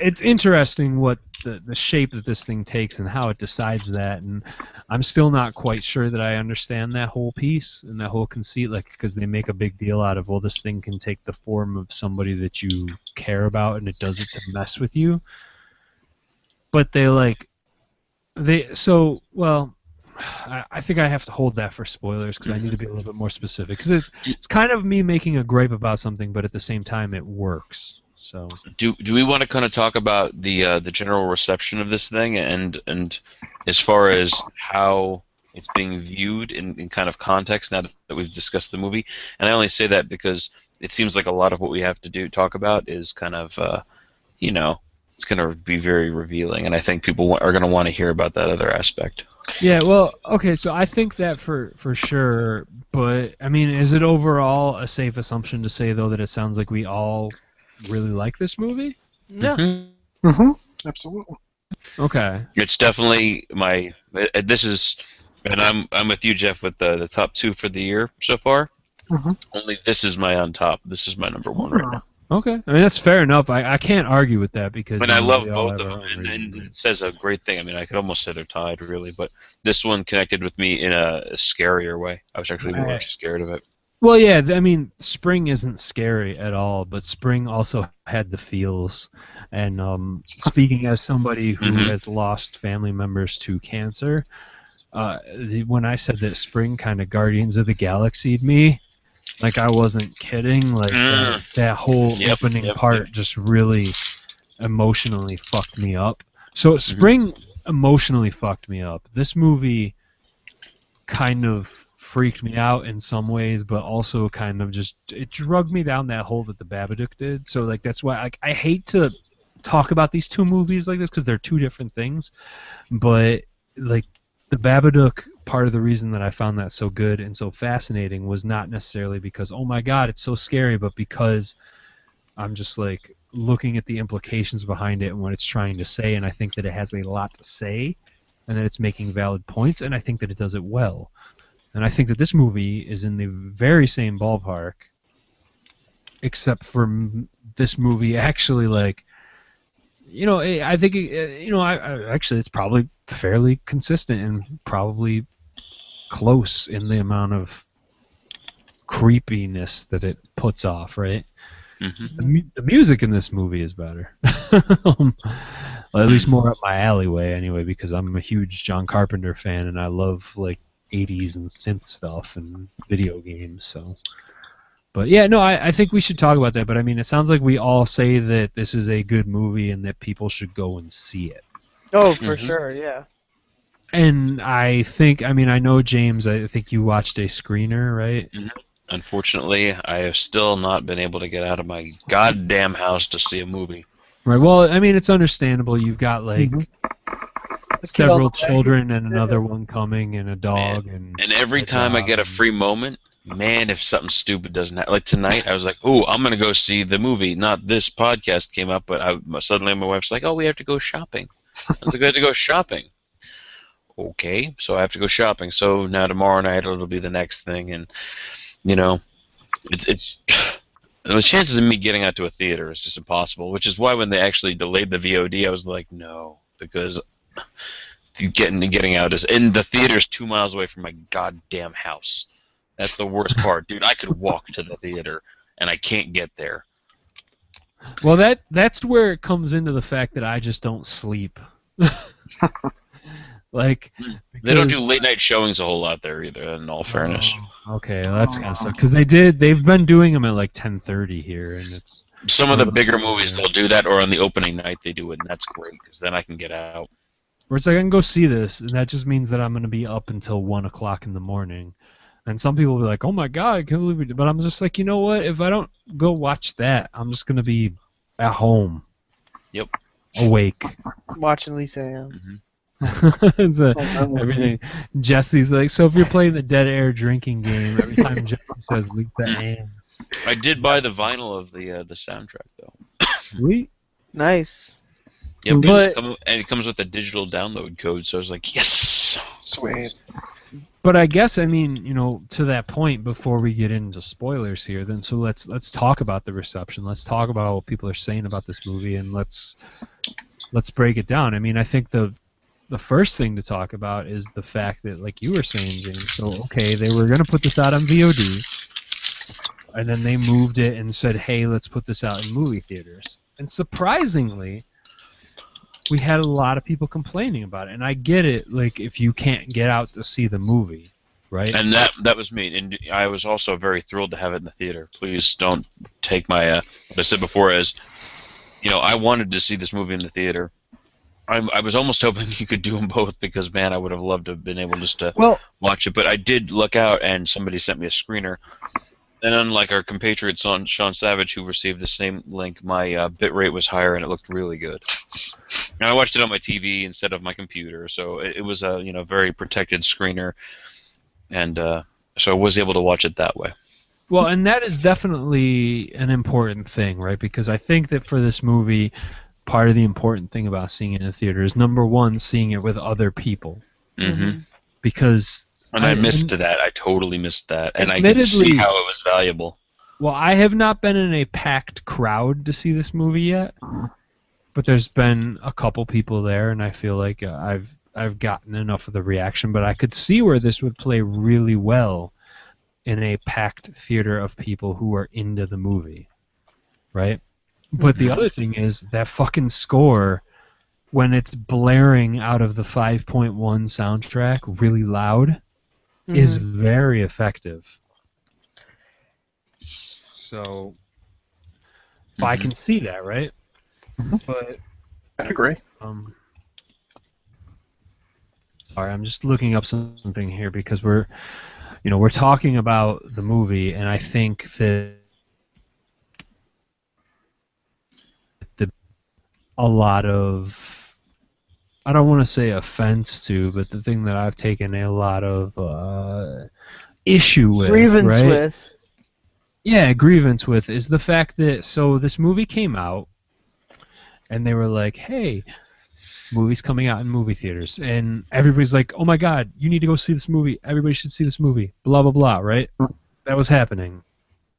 it's interesting what the shape that this thing takes and how it decides that, and I'm still not quite sure that I understand that whole piece and that whole conceit, like, because they make a big deal out of, well, this thing can take the form of somebody that you care about and it does it to mess with you, but I think I have to hold that for spoilers because I need to be a little bit more specific, because it's kind of me making a gripe about something, but at the same time it works. So do we want to kind of talk about the general reception of this thing and as far as how it's being viewed in kind of context now that we've discussed the movie? And I only say that because it seems like a lot of what we have to talk about is kind of it's going to be very revealing, and I think people are going to want to hear about that other aspect. Yeah, well, okay, so I think that for sure, but I mean, is it overall a safe assumption to say though that it sounds like we all really like this movie? Yeah. Absolutely. Okay. It's definitely and I'm with you, Jeff, with the top two for the year so far. Only this is my on top. This is my number one right now. Okay, I mean that's fair enough. I can't argue with that because I love both of them, and it says a great thing. I mean, I could almost say they're tied, really, but this one connected with me in a scarier way. I was actually more scared of it. Well, yeah, I mean, Spring isn't scary at all, but Spring also had the feels. And speaking as somebody who has lost family members to cancer, when I said that Spring kind of Guardians of the Galaxied me, like I wasn't kidding. Like that whole opening part just really emotionally fucked me up. So Spring emotionally fucked me up. This movie kind of freaked me out in some ways, but also kind of just it drugged me down that hole that the Babadook did. So like that's why I hate to talk about these two movies like this because they're two different things. But like the Babadook, part of the reason that I found that so good and so fascinating was not necessarily because oh my god it's so scary, but because I'm just like looking at the implications behind it and what it's trying to say, and I think that it has a lot to say and that it's making valid points, and I think that it does it well. And I think that this movie is in the very same ballpark, except for this movie actually, like, you know, I think, you know, I actually it's probably fairly consistent and probably close in the amount of creepiness that it puts off, right? The music in this movie is better. Well, at least more up my alleyway anyway, because I'm a huge John Carpenter fan and I love, like, 80s and synth stuff and video games, so. But yeah, no, I think we should talk about that. But I mean, it sounds like we all say that this is a good movie and that people should go and see it. Oh, for sure, yeah. And I think, I mean, I know, James, I think you watched a screener, right? Unfortunately, I have still not been able to get out of my goddamn house to see a movie. Right, well, I mean, it's understandable. You've got, like, several children and another one coming and a dog. And every time I get a free moment, man, if something stupid doesn't happen. Like tonight, I was like, oh, I'm going to go see the movie. Not this podcast came up, but suddenly my wife's like, oh, we have to go shopping. I was like, we have to go shopping. Okay, so I have to go shopping. So now tomorrow night it'll be the next thing. And, you know, it's the chances of me getting out to a theater is just impossible, which is why when they actually delayed the VOD, I was like, no, because getting out is, and the theater's 2 miles away from my goddamn house. That's the worst part, dude. I could walk to the theater, and I can't get there. Well, that's where it comes into the fact that I just don't sleep. Like they don't do late night showings a whole lot there either. In all fairness. Okay, well, that's kind of suck because they've been doing them at like 10:30 here, and it's some of the bigger movies they'll do that, or on the opening night they do it, and that's great because then I can get out. Where it's like I can go see this, and that just means that I'm going to be up until 1 o'clock in the morning. And some people will be like, "Oh my God, I can't believe it!" But I'm just like, you know what? If I don't go watch that, I'm just going to be at home. Yep. Awake. Watching Lisa Ann. It's everything. Jesse's like, so if you're playing the Dead Air drinking game, every time Jesse says Lisa Ann. I did buy the vinyl of the soundtrack though. Sweet. Nice. Yeah, and it comes with a digital download code, so I was like, yes, sweet. But I guess, I mean, you know, to that point, before we get into spoilers here, then so let's talk about the reception. Let's talk about what people are saying about this movie, and let's break it down. I mean, I think the first thing to talk about is the fact that, like you were saying, James, so, okay, they were going to put this out on VOD, and then they moved it and said, hey, let's put this out in movie theaters. And surprisingly, we had a lot of people complaining about it. And I get it, like, if you can't get out to see the movie, right? And that was me. And I was also very thrilled to have it in the theater. Please don't take my, what I said before as, you know, I wanted to see this movie in the theater. I was almost hoping you could do them both because, man, I would have loved to have been able just to watch it. But I did look out, and somebody sent me a screener. And unlike our compatriot Sean Savage, who received the same link, my bit rate was higher, and it looked really good. And I watched it on my TV instead of my computer, so it was a very protected screener, and so I was able to watch it that way. Well, and that is definitely an important thing, right? Because I think that for this movie, part of the important thing about seeing it in a theater is, number one, seeing it with other people. Mm-hmm. Because And I missed that. I totally missed that. And I could see how it was valuable. Well, I have not been in a packed crowd to see this movie yet, but there's been a couple people there, and I feel like I've gotten enough of the reaction. But I could see where this would play really well in a packed theater of people who are into the movie, right? But the other thing is that fucking score, when it's blaring out of the 5.1 soundtrack really loud, is very effective. So I can see that, right? But I agree. Sorry, I'm just looking up something here because we're talking about the movie, and I think that a lot of, I don't want to say offense to, but the thing that I've taken a lot of issue with, grievance right? with. Yeah, grievance with is the fact that, so this movie came out, and they were like, hey, movie's coming out in movie theaters, and everybody's like, oh my god, you need to go see this movie, everybody should see this movie, blah blah blah, right? That was happening.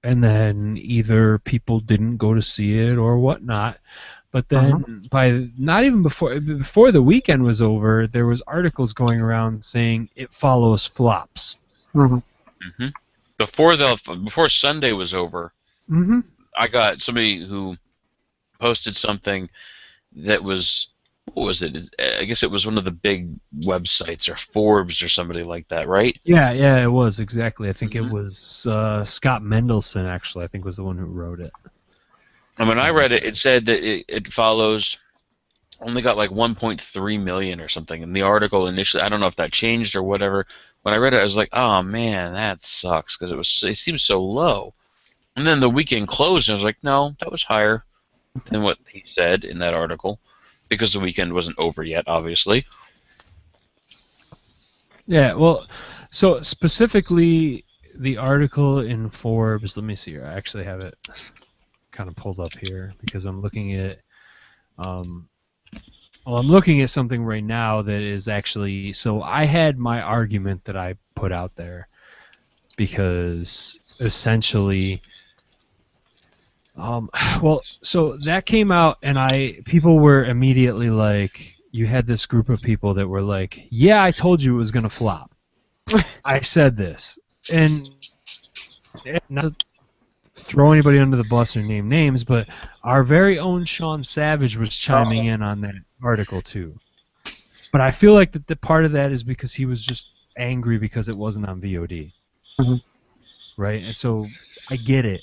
And then either people didn't go to see it or whatnot, but then by not even before the weekend was over, there was articles going around saying it follows flops. Before Sunday was over, I got somebody who posted something that was, what was it? I guess it was one of the big websites or Forbes or somebody like that, right? Yeah, it was, exactly. I think it was Scott Mendelson, actually, I think was the one who wrote it. And when I read it, it said that it follows, only got like 1.3 million or something. In the article initially, I don't know if that changed or whatever. When I read it, I was like, oh man, that sucks, because it seems so low. And then the weekend closed, and I was like, no, that was higher than what he said in that article, because the weekend wasn't over yet, obviously. Yeah, well, so specifically the article in Forbes, let me see here, I actually have it kind of pulled up here because I'm looking at I'm looking at something right now that is actually, so I had my argument that I put out there because essentially well, so that came out and people were immediately like, you had this group of people that were like, yeah, I told you it was going to flop. I said this. And not to throw anybody under the bus or name names, but our very own Sean Savage was chiming in on that article too. But I feel like the part of that is because he was just angry because it wasn't on VOD. Right? And so I get it.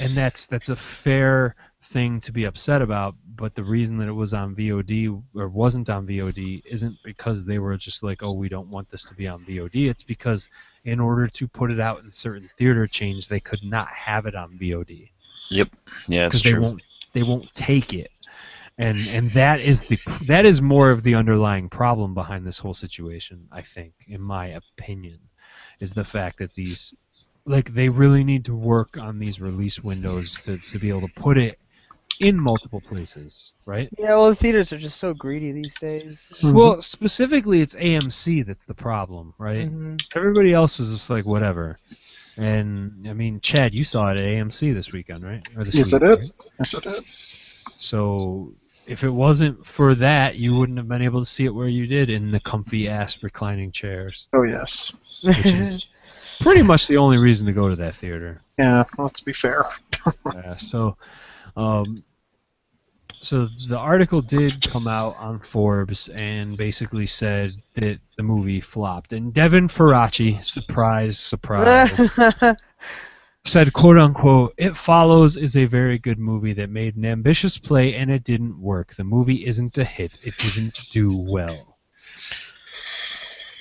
And that's a fair thing to be upset about, but the reason that it was on VOD or wasn't on VOD isn't because they were just like, oh, we don't want this to be on VOD. It's because in order to put it out in certain theater chains, they could not have it on VOD. Yep. Yeah, that's true. They won't take it. And that is more of the underlying problem behind this whole situation, I think, in my opinion, is the fact that these, like, they really need to work on these release windows to be able to put it in multiple places, right? Yeah, well, the theaters are just so greedy these days. Well, specifically, it's AMC that's the problem, right? Everybody else was just like, whatever. And, I mean, Chad, you saw it at AMC this weekend, right? Yes, I did. Yes, I did. So, if it wasn't for that, you wouldn't have been able to see it where you did, in the comfy-ass reclining chairs. Oh, yes. Which is pretty much the only reason to go to that theater. Yeah, let's be fair. Yeah, so the article did come out on Forbes and basically said that the movie flopped. And Devin Faraci, surprise, said, quote unquote, "It Follows is a very good movie that made an ambitious play and it didn't work. The movie isn't a hit. It didn't do well."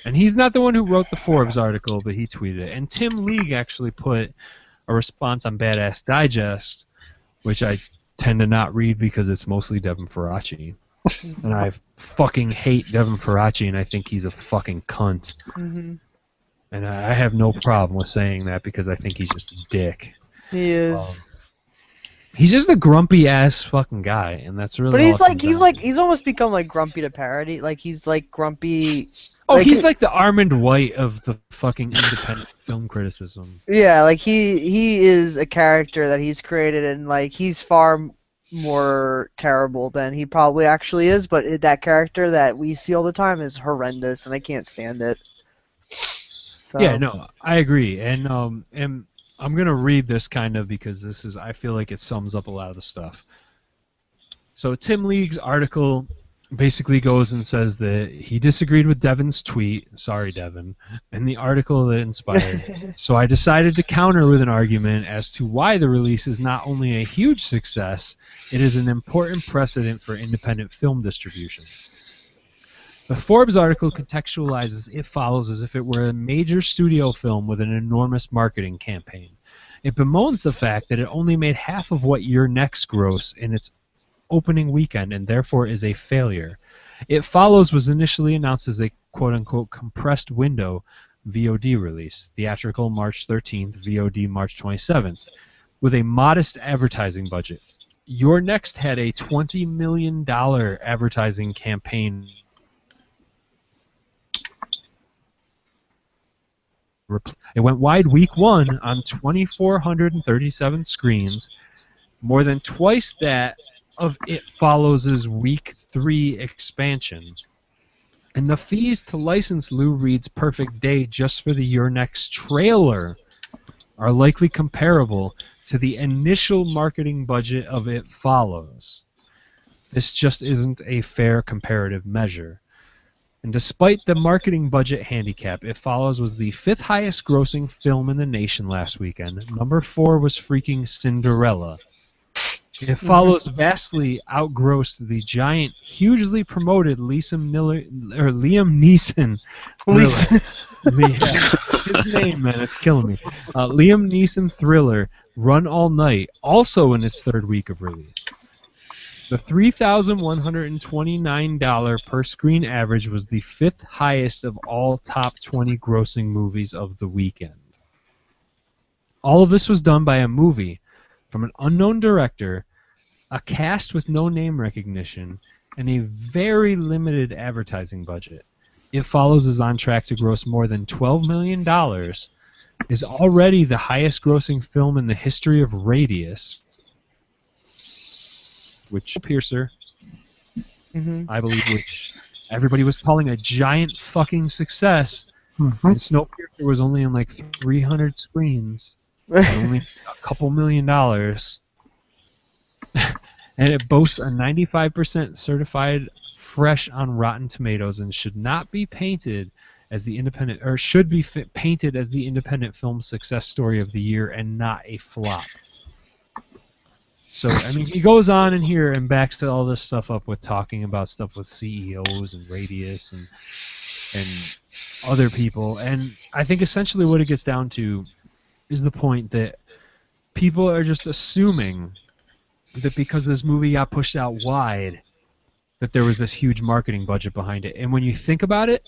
And he's not the one who wrote the Forbes article, but he tweeted it. And Tim League actually put a response on Badass Digest, which I tend to not read because it's mostly Devin Faraci. And I fucking hate Devin Faraci, and I think he's a fucking cunt. And I have no problem with saying that because I think he's just a dick. He is. He's just a grumpy ass fucking guy, and that's really. But all he's almost become like Grumpy to parody. Like he's like Grumpy. Oh, he's like the Armand White of the fucking independent film criticism. Yeah, like he is a character that he's created, and like he's far more terrible than he probably actually is. But that character that we see all the time is horrendous, and I can't stand it. So. Yeah, no, I agree, and I'm gonna read this kind of because I feel like it sums up a lot of the stuff. So Tim League's article basically goes and says that he disagreed with Devin's tweet, sorry Devin, and the article that inspired. So I decided to counter with an argument as to why the release is not only a huge success, it is an important precedent for independent film distribution. The Forbes article contextualizes It Follows as if it were a major studio film with an enormous marketing campaign. It bemoans the fact that it only made half of what Your Next grossed in its opening weekend and therefore is a failure. It Follows was initially announced as a quote-unquote compressed window VOD release, theatrical March 13th, VOD March 27th, with a modest advertising budget. Your Next had a $20 million advertising campaign. It went wide week 1 on 2,437 screens, more than twice that of It Follows' week 3 expansion. And the fees to license Lou Reed's Perfect Day just for the Your Next trailer are likely comparable to the initial marketing budget of It Follows. This just isn't a fair comparative measure. And despite the marketing budget handicap, It Follows was the 5th highest grossing film in the nation last weekend. Number 4 was freaking Cinderella. It Follows vastly outgrossed the giant, hugely promoted Liam Neeson. His name, man, it's killing me. Liam Neeson thriller Run All Night, also in its 3rd week of release. The $3,129 per screen average was the 5th highest of all top 20 grossing movies of the weekend. All of this was done by a movie from an unknown director, a cast with no name recognition, and a very limited advertising budget. It Follows is on track to gross more than $12 million, is already the highest grossing film in the history of Radius, which Piercer, I believe, which everybody was calling a giant fucking success. And Snowpiercer was only on like 300 screens, only a couple $1 million, and it boasts a 95% certified fresh on Rotten Tomatoes and should not be painted as the independent, or should be painted as the independent film success story of the year and not a flop. So, I mean, he goes on in here and backs all this stuff up with talking about stuff with CEOs and Radius and other people. And I think essentially what it gets down to is the point that people are just assuming that because this movie got pushed out wide, that there was this huge marketing budget behind it. And when you think about it,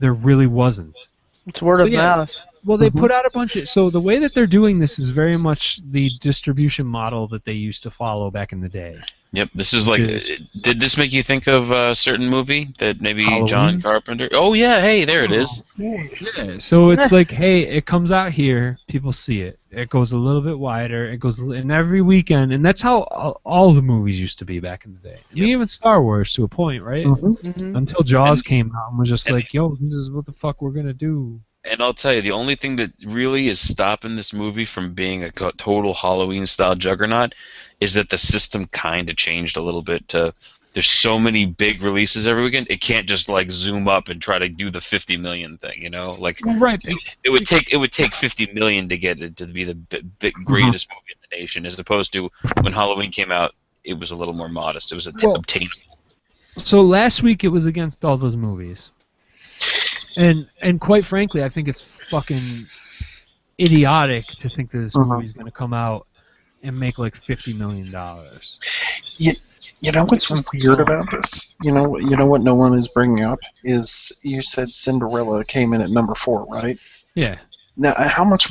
there really wasn't. It's word of mouth. Well, they put out a bunch of... So the way that they're doing this is very much the distribution model that they used to follow back in the day. Yep, this is like... Did this make you think of a certain movie that maybe Halloween? John Carpenter... Oh, yeah, hey, there it is. Yeah, so it's like, hey, it comes out here, people see it. It goes a little bit wider, it goes in every weekend, and that's how all the movies used to be back in the day. I mean, even Star Wars to a point, right? Until Jaws came out and was just like, yo, this is what the fuck we're going to do. And I'll tell you, the only thing that really is stopping this movie from being a total Halloween-style juggernaut is that the system kind of changed a little bit. There's so many big releases every weekend, it can't just like zoom up and try to do the 50 million thing, you know? Like, right. It would take 50 million to get it to be the greatest movie in the nation, as opposed to when Halloween came out, it was a little more modest. It was obtainable. So last week it was against all those movies. And quite frankly, I think it's fucking idiotic to think that this movie's going to come out and make like $50 million. You know what's weird about this? You know what no one is bringing up is you said Cinderella came in at number 4, right? Yeah. Now, how much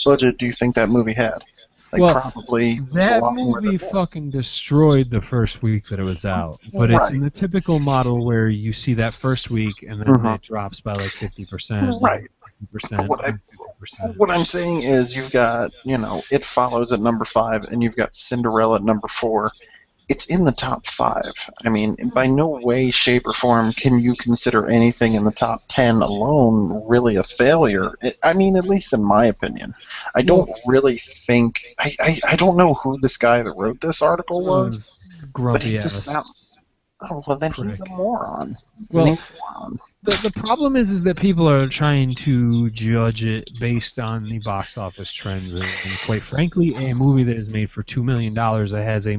budget do you think that movie had? Like, well, probably that a lot more movie than this. fucking destroyed the first week that it was out. But it's in the typical model where you see that first week and then it drops by like 50%. Right. 50%, What I'm saying is you've got, It Follows at number 5, and you've got Cinderella at number 4. It's in the top 5. I mean, by no way, shape, or form can you consider anything in the top 10 alone really a failure. I mean, at least in my opinion. I don't really think... I don't know who this guy that wrote this article was, but he just sounds... Oh, well, then he's a moron. Well, the problem is that people are trying to judge it based on the box office trends, and quite frankly, a movie that is made for $2 million that has a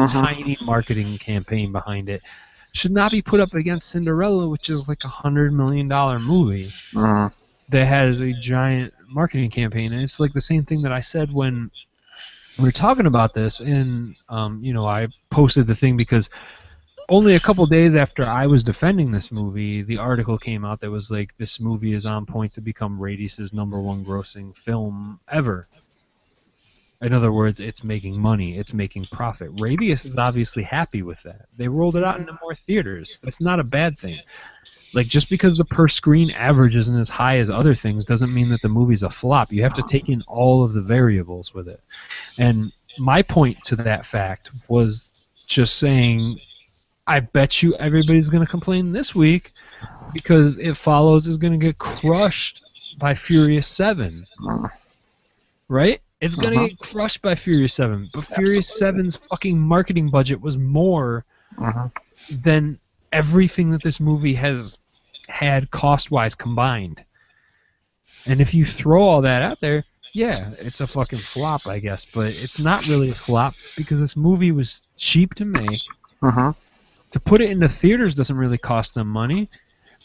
tiny marketing campaign behind it should not be put up against Cinderella, which is like $100 million movie that has a giant marketing campaign. And it's like the same thing that I said when we were talking about this, and I posted the thing because only a couple days after I was defending this movie, the article came out that was like, this movie is on point to become Radius's #1 grossing film ever. In other words, it's making money, it's making profit. Radius is obviously happy with that. They rolled it out into more theaters. That's not a bad thing. Like, just because the per-screen average isn't as high as other things doesn't mean that the movie's a flop. You have to take in all of the variables with it. And my point to that fact was just saying... I bet you everybody's going to complain this week because It Follows is going to get crushed by Furious 7. Right? It's going to get crushed by Furious 7. But Furious 7's fucking marketing budget was more than everything that this movie has had cost-wise combined. And if you throw all that out there, yeah, it's a fucking flop, I guess. But it's not really a flop because this movie was cheap to make. To put it into theaters doesn't really cost them money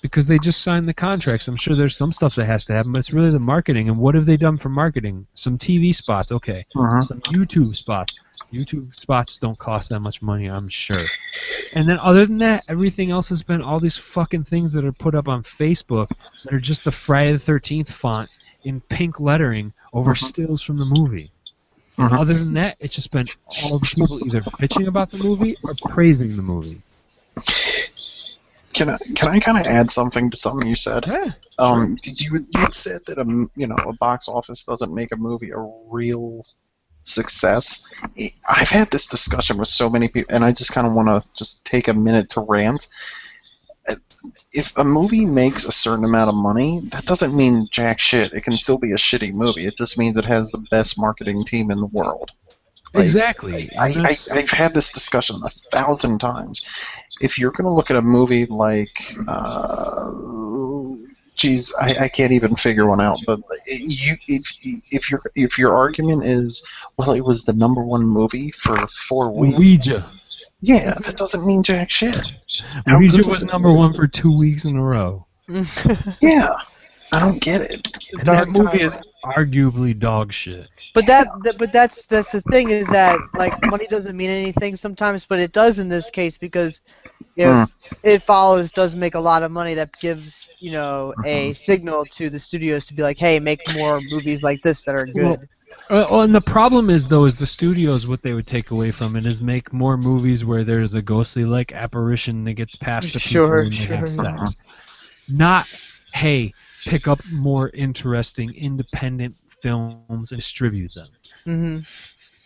because they just signed the contracts. I'm sure there's some stuff that has to happen, but it's really the marketing. And what have they done for marketing? Some TV spots, okay. Some YouTube spots. YouTube spots don't cost that much money, I'm sure. And then other than that, everything else has been all these fucking things that are put up on Facebook that are just the Friday the 13th font in pink lettering over stills from the movie. And other than that, it's just been all the people either bitching about the movie or praising the movie. Can I kind of add something to something you said? Yeah. Because you had said that a box office doesn't make a movie a real success. I've had this discussion with so many people, and I just kind of want to just take a minute to rant. If a movie makes a certain amount of money, that doesn't mean jack shit. It can still be a shitty movie. It just means it has the best marketing team in the world. Like, exactly. I've had this discussion 1,000 times. If you're going to look at a movie like, I can't even figure one out. But if your argument is, well, it was the #1 movie for 4 weeks. Ouija. Yeah, that doesn't mean jack shit. Ouija was #1 for 2 weeks in a row. Yeah, I don't get it. That movie is arguably dog shit. But that's the thing is that like money doesn't mean anything sometimes, but it does in this case because if It Follows does make a lot of money, that gives a signal to the studios to be like, hey, make more movies like this that are good. Well, and the problem is though, is the studios what they would take away from it is make more movies where there's a ghostly-like apparition that gets past the people and they have sex. Not, hey, pick up more interesting independent films and distribute them.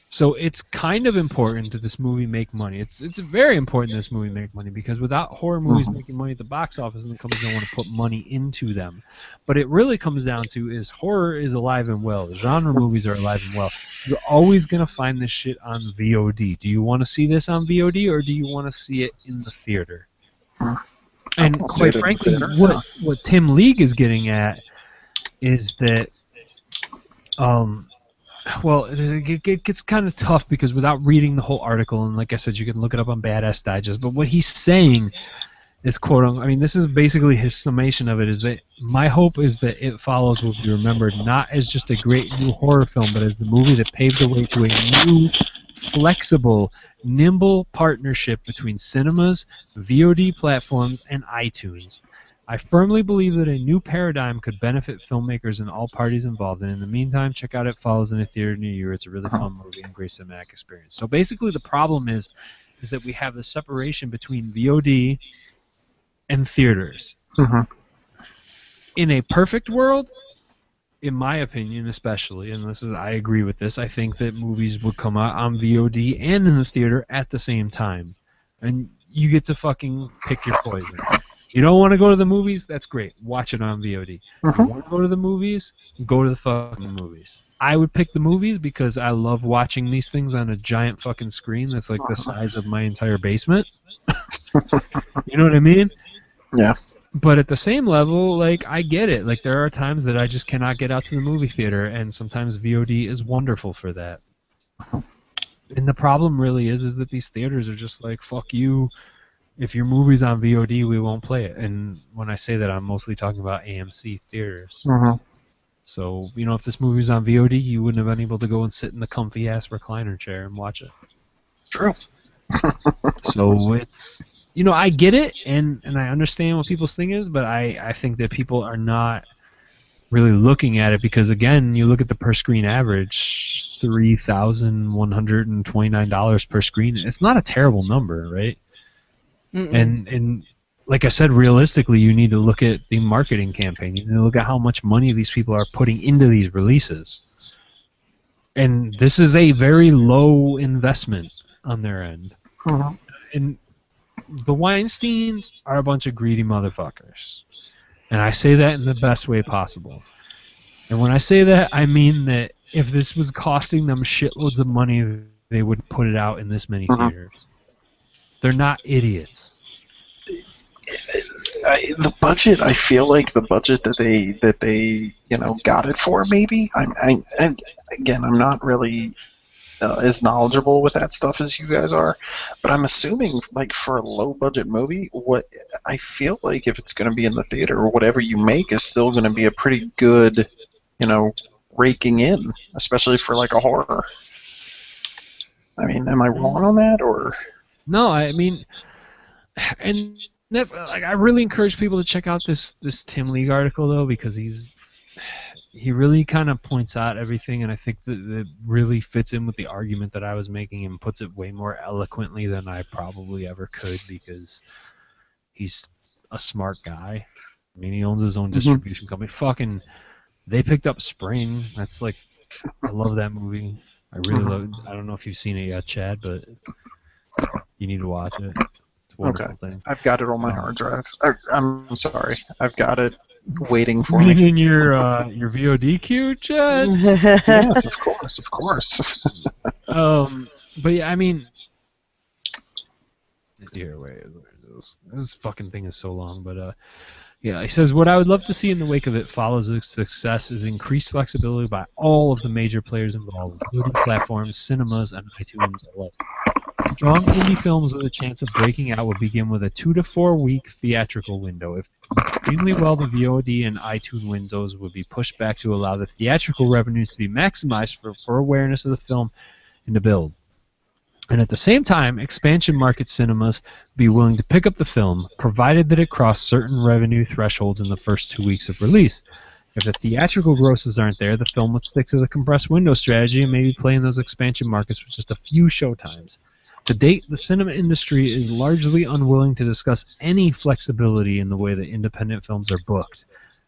So it's kind of important that this movie make money. It's very important that this movie make money because without horror movies making money at the box office, and the companies don't want to put money into them. But it really comes down to is horror is alive and well. Genre movies are alive and well. You're always going to find this shit on VOD. Do you want to see this on VOD or do you want to see it in the theater? And quite frankly, what Tim League is getting at is that well, it gets kind of tough because without reading the whole article, and like I said, you can look it up on Badass Digest, but what he's saying is, quote, I mean, this is basically his summation of it, is that my hope is that It Follows will be remembered not as just a great new horror film, but as the movie that paved the way to a new, flexible, nimble partnership between cinemas, VOD platforms, and iTunes. I firmly believe that a new paradigm could benefit filmmakers and all parties involved, and in the meantime, check out It Follows in a theater near you. It's a really fun movie and great cinematic experience. So basically the problem is that we have the separation between VOD and theaters. Mm-hmm. In a perfect world, in my opinion especially, and I agree with this, I think that movies would come out on VOD and in the theater at the same time. And you get to fucking pick your poison. You don't want to go to the movies? That's great. Watch it on VOD. Mm-hmm. You want to go to the movies? Go to the fucking movies. I would pick the movies because I love watching these things on a giant fucking screen that's like the size of my entire basement. You know what I mean? Yeah. But at the same level, like, I get it. Like, there are times that I just cannot get out to the movie theater, and sometimes VOD is wonderful for that. And the problem really is that these theaters are just like, fuck you. If your movie's on VOD, we won't play it. And when I say that, I'm mostly talking about AMC theaters. Mm-hmm. So, you know, if this movie's on VOD, you wouldn't have been able to go and sit in the comfy-ass recliner chair and watch it. True. So it's, you know, I get it, and I understand what people's thing is, but I think that people are not really looking at it because, again, you look at the per-screen average, $3,129 per screen. It's not a terrible number, right? And like I said, realistically, you need to look at the marketing campaign. You need to look at how much money these people are putting into these releases. And this is a very low investment on their end. Mm-hmm. And the Weinsteins are a bunch of greedy motherfuckers. And I say that in the best way possible. And when I say that, I mean that if this was costing them shitloads of money, they wouldn't put it out in this many theaters. They're not idiots. The budget, I feel like the budget that they got it for, maybe. And again, I'm not really as knowledgeable with that stuff as you guys are, but I'm assuming, like, for a low budget movie, what I feel like if it's going to be in the theater or whatever you make is still going to be a pretty good, raking in, especially for like a horror. I mean, am I wrong on that, or? No, I mean, and that's like, I really encourage people to check out this Tim League article though, because he really kind of points out everything, and I think that it really fits in with the argument that I was making and puts it way more eloquently than I probably ever could, because he's a smart guy. I mean, he owns his own distribution company. Fucking, they picked up Spring. That's like, I love that movie. I really love it. I don't know if you've seen it yet, Chad, but you need to watch it. It's a wonderful thing. I've got it on my hard drive. I'm sorry. I've got it waiting for me. In your VOD queue, Chad? Yes, of course. But yeah, I mean, here, wait, this fucking thing is so long, but yeah, he says, what I would love to see in the wake of It Follows its success is increased flexibility by all of the major players involved, including platforms, cinemas, and iTunes alike. Strong indie films with a chance of breaking out would begin with a 2 to 4 week theatrical window. If extremely well, the VOD and iTunes windows would be pushed back to allow the theatrical revenues to be maximized for awareness of the film and to build. And at the same time, expansion market cinemas be willing to pick up the film, provided that it crossed certain revenue thresholds in the first 2 weeks of release. If the theatrical grosses aren't there, the film would stick to the compressed window strategy and maybe play in those expansion markets with just a few showtimes. To date, the cinema industry is largely unwilling to discuss any flexibility in the way that independent films are booked.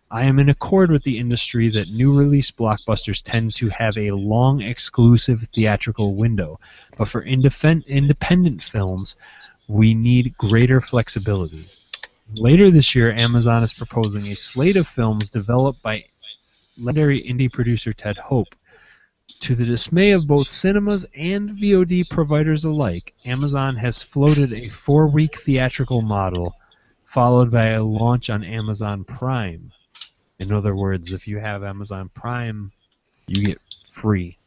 I am in accord with the industry that new release blockbusters tend to have a long exclusive theatrical window, but for independent films, we need greater flexibility. Later this year, Amazon is proposing a slate of films developed by legendary indie producer Ted Hope. To the dismay of both cinemas and VOD providers alike, Amazon has floated a 4-week theatrical model, followed by a launch on Amazon Prime. In other words, if you have Amazon Prime, you get free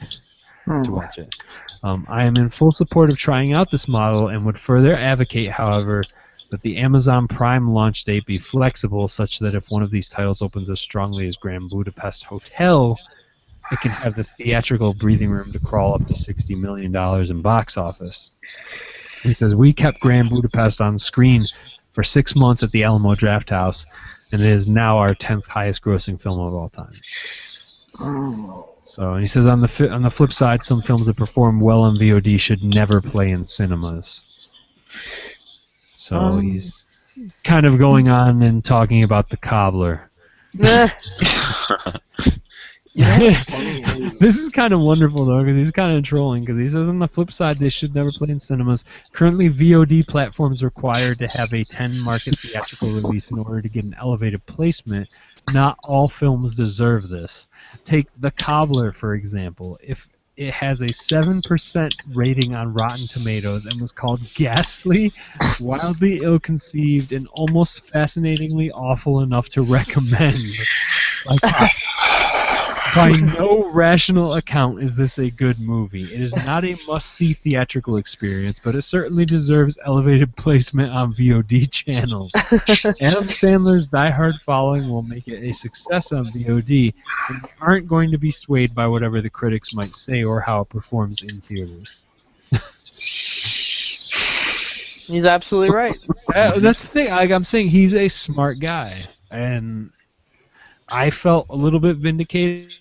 to watch it. I am in full support of trying out this model and would further advocate, however, that the Amazon Prime launch date be flexible such that if one of these titles opens as strongly as Grand Budapest Hotel, it can have the theatrical breathing room to crawl up to $60 million in box office. He says, we kept Grand Budapest on screen for 6 months at the Alamo Drafthouse, and it is now our 10th highest grossing film of all time. So, and he says on the flip side, some films that perform well on VOD should never play in cinemas. So he's kind of going on and talking about The Cobbler. This is kind of wonderful though, because he's kind of trolling. Because he says on the flip side, they should never play in cinemas. Currently, VOD platforms required to have a 10-market theatrical release in order to get an elevated placement. Not all films deserve this. Take The Cobbler, for example. If it has a 7% rating on Rotten Tomatoes and was called ghastly, wildly ill-conceived, and almost fascinatingly awful enough to recommend. By no rational account is this a good movie. It is not a must-see theatrical experience, but it certainly deserves elevated placement on VOD channels. Adam Sandler's Die Hard following will make it a success on VOD, and we aren't going to be swayed by whatever the critics might say or how it performs in theaters. He's absolutely right. That's the thing. I'm saying he's a smart guy, and I felt a little bit vindicated.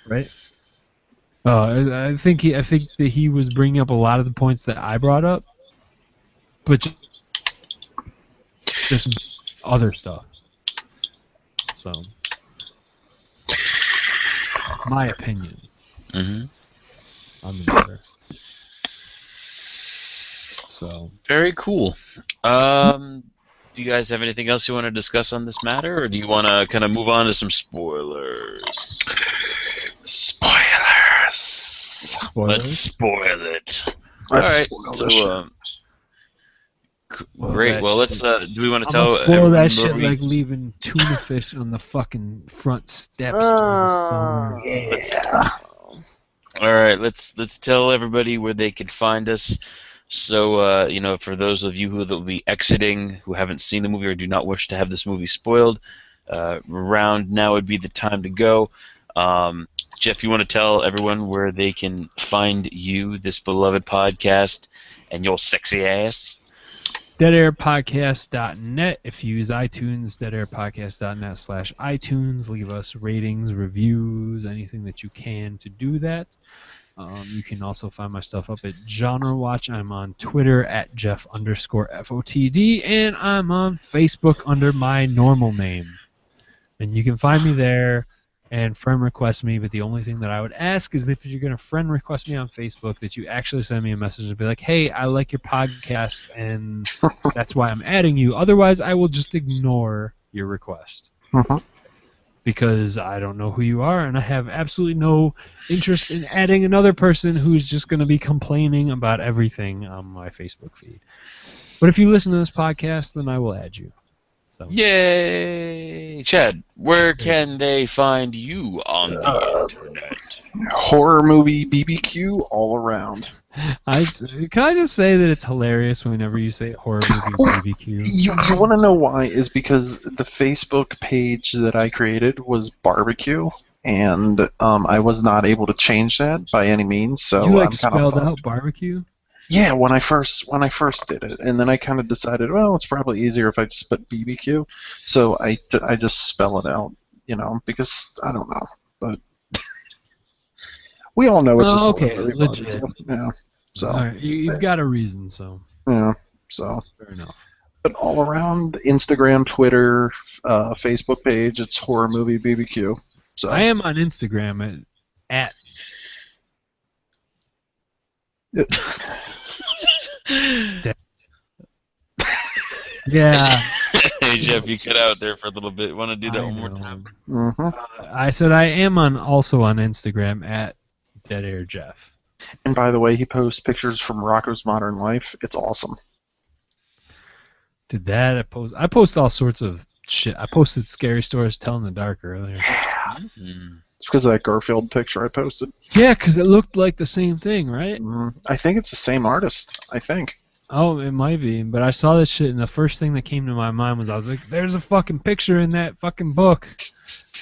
Right? I think that he was bringing up a lot of the points that I brought up, but just other stuff. So, my opinion on the matter. So very cool. Do you guys have anything else you want to discuss on this matter, or do you want to kind of move on to some spoilers? Spoilers. Let's spoil it. All right. So, great. Well, let's. Do we want to tell? Spoil that shit like leaving tuna fish on the fucking front steps during the summer. Yeah. All right. Let's tell everybody where they can find us. So, for those of you who will be exiting, who haven't seen the movie or do not wish to have this movie spoiled, around now would be the time to go. Jeff, you want to tell everyone where they can find you, this beloved podcast, and your sexy ass? DeadAirPodcast.net. If you use iTunes, DeadAirPodcast.net/iTunes. Leave us ratings, reviews, anything that you can to do that. You can also find my stuff up at Genre Watch. I'm on Twitter at Jeff_FOTD, and I'm on Facebook under my normal name. And you can find me there and friend request me, but the only thing that I would ask is if you're going to friend request me on Facebook, that you actually send me a message and be like, hey, I like your podcast, and that's why I'm adding you. Otherwise, I will just ignore your request. Because I don't know who you are, and I have absolutely no interest in adding another person who's just going to be complaining about everything on my Facebook feed. But if you listen to this podcast, then I will add you. So. Yay! Chad, where can they find you on the internet? Horror movie BBQ all around. Can I just say that it's hilarious whenever you say horror movie BBQ? You want to know why? Is because the Facebook page that I created was barbecue, and I was not able to change that by any means. So you I'm spelled out barbecue? Yeah, when I first did it, and then I kind of decided, well, it's probably easier if I just put BBQ. So I just spell it out, because I don't know, but. We all know it's legit. Yeah. So right, you've got a reason, so. Yeah. So. Fair enough. But all around Instagram, Twitter, Facebook page, it's Horror Movie BBQ. So I am on Instagram at Yeah. Hey Jeff, you cut out there for a little bit. Want to do that one more time? I said I am also on Instagram at DeadAirJeff. And by the way, he posts pictures from Rocco's Modern Life. It's awesome. Did that? I post all sorts of shit. I posted Scary Stories Tell in the Dark earlier. Yeah. It's because of that Garfield picture I posted. Yeah, because it looked like the same thing, right? I think it's the same artist. I think. Oh, it might be, but I saw this shit, and the first thing that came to my mind was, I was like, there's a fucking picture in that fucking book.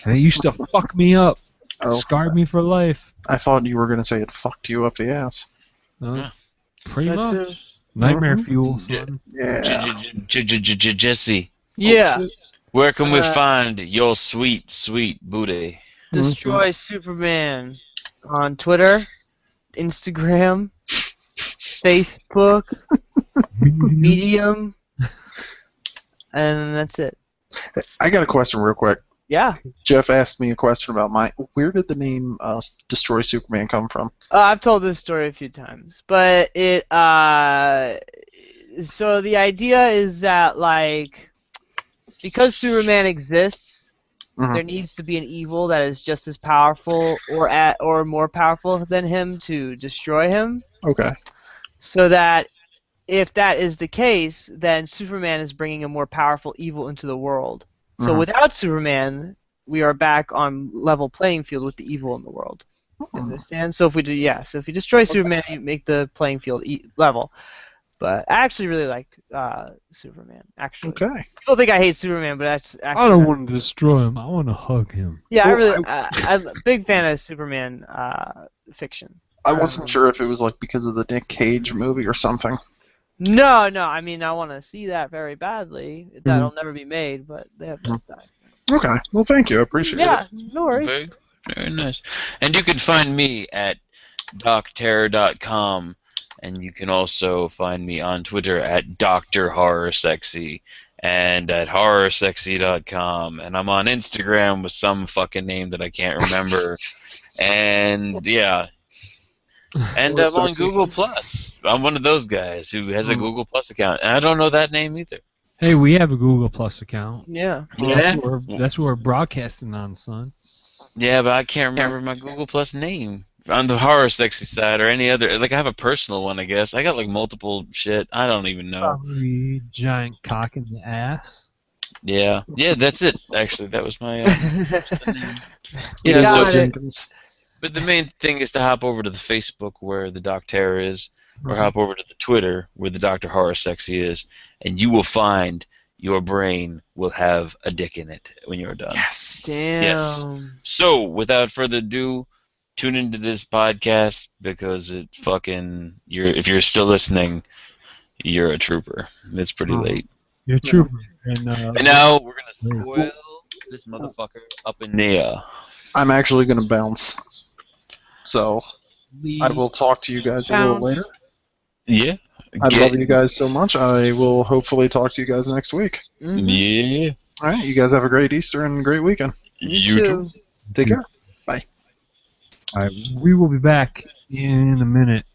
And it used to fuck me up. Oh, Scarred me for life. I thought you were going to say it fucked you up the ass. Pretty That's much. Nightmare Mhm. fuel, son. Yeah. Jesse, Yeah. where can we Uh, find your sweet, sweet booty? Destroy Superman on Twitter, Instagram, Facebook, Medium, and that's it. I got a question real quick. Yeah. Jeff asked me a question about where did the name Destroy Superman come from? I've told this story a few times, but so the idea is that, like, because Superman exists, there needs to be an evil that is just as powerful or more powerful than him to destroy him. Okay. So that if that is the case, then Superman is bringing a more powerful evil into the world. So without Superman, we are back on level playing field with the evil in the world. You understand? So if we destroy Superman, you make the playing field level. But I actually really like Superman. Actually, Okay. People think I hate Superman, but that's actually. I don't want to destroy him. I want to hug him. Yeah, I'm a big fan of Superman fiction. I wasn't sure if it was like because of the Nick Cage movie or something. No. I mean, I want to see that very badly. That'll never be made, but they have that time. Okay. Well, thank you. I appreciate it. Yeah, no worries. Very, very nice. And you can find me at docterror.com, and you can also find me on Twitter at drhorrorsexy and at horrorsexy.com, and I'm on Instagram with some fucking name that I can't remember. And yeah. And I'm on Google Plus. I'm one of those guys who has a Google Plus account, and I don't know that name either. Hey, we have a Google Plus account. Yeah. That's what we're broadcasting on, son. Yeah, but I can't remember my Google Plus name on the horror sexy side or any other. Like, I have a personal one, I guess. I got like multiple shit. I don't even know. Probably giant cock in the ass. Yeah, that's it. Actually, that was my. Name. Yeah, Yeah, but the main thing is to hop over to the Facebook where the Doc Terror is, or hop over to the Twitter where the Dr. Horror Sexy is, and you will find your brain will have a dick in it when you're done. Yes. Damn. Yes. So, without further ado, tune into this podcast because if you're still listening, you're a trooper. It's pretty late. You're a trooper. And now we're gonna spoil this motherfucker up in there. I'm actually going to bounce. So, I will talk to you guys a little later. Yeah. I love you guys so much. I will hopefully talk to you guys next week. Yeah. All right. You guys have a great Easter and a great weekend. You too. Take care. Bye. All right. We will be back in a minute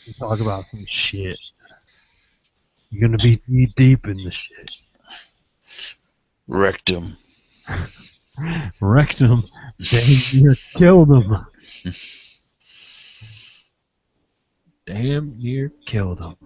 to talk about some shit. You're going to be deep in the shit. Rectum. Rectum. Damn near killed him. Damn near killed him.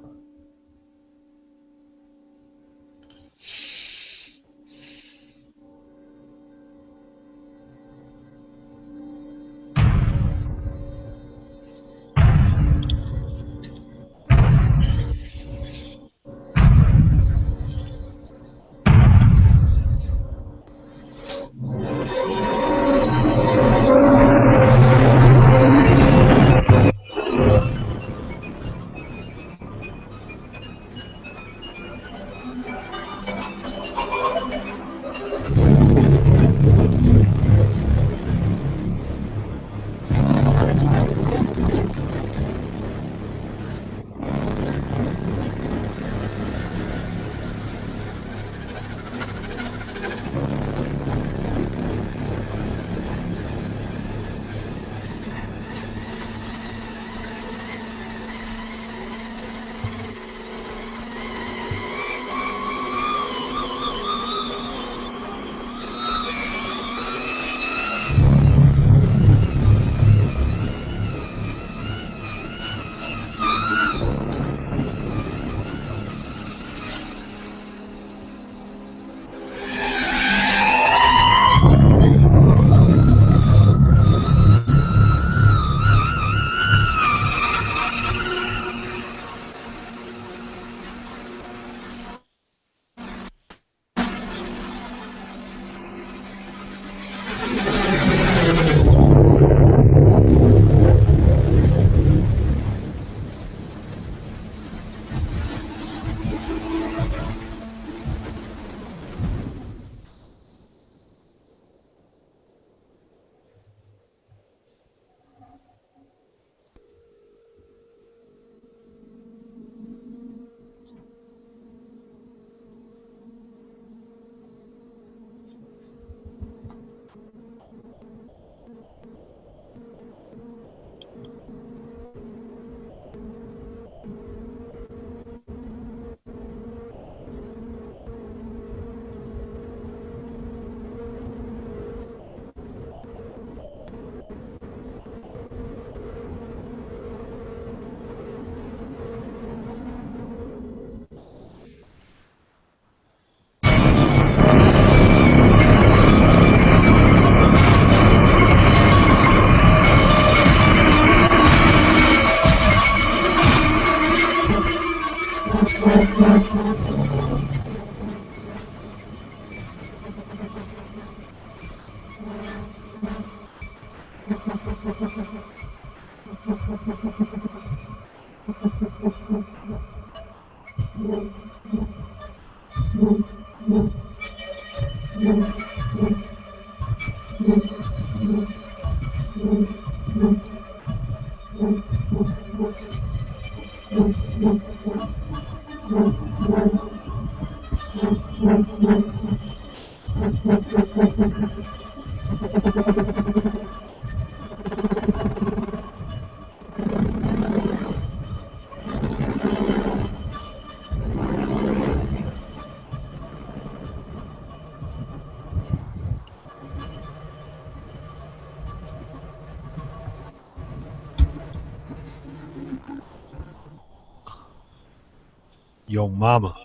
Yo, mama.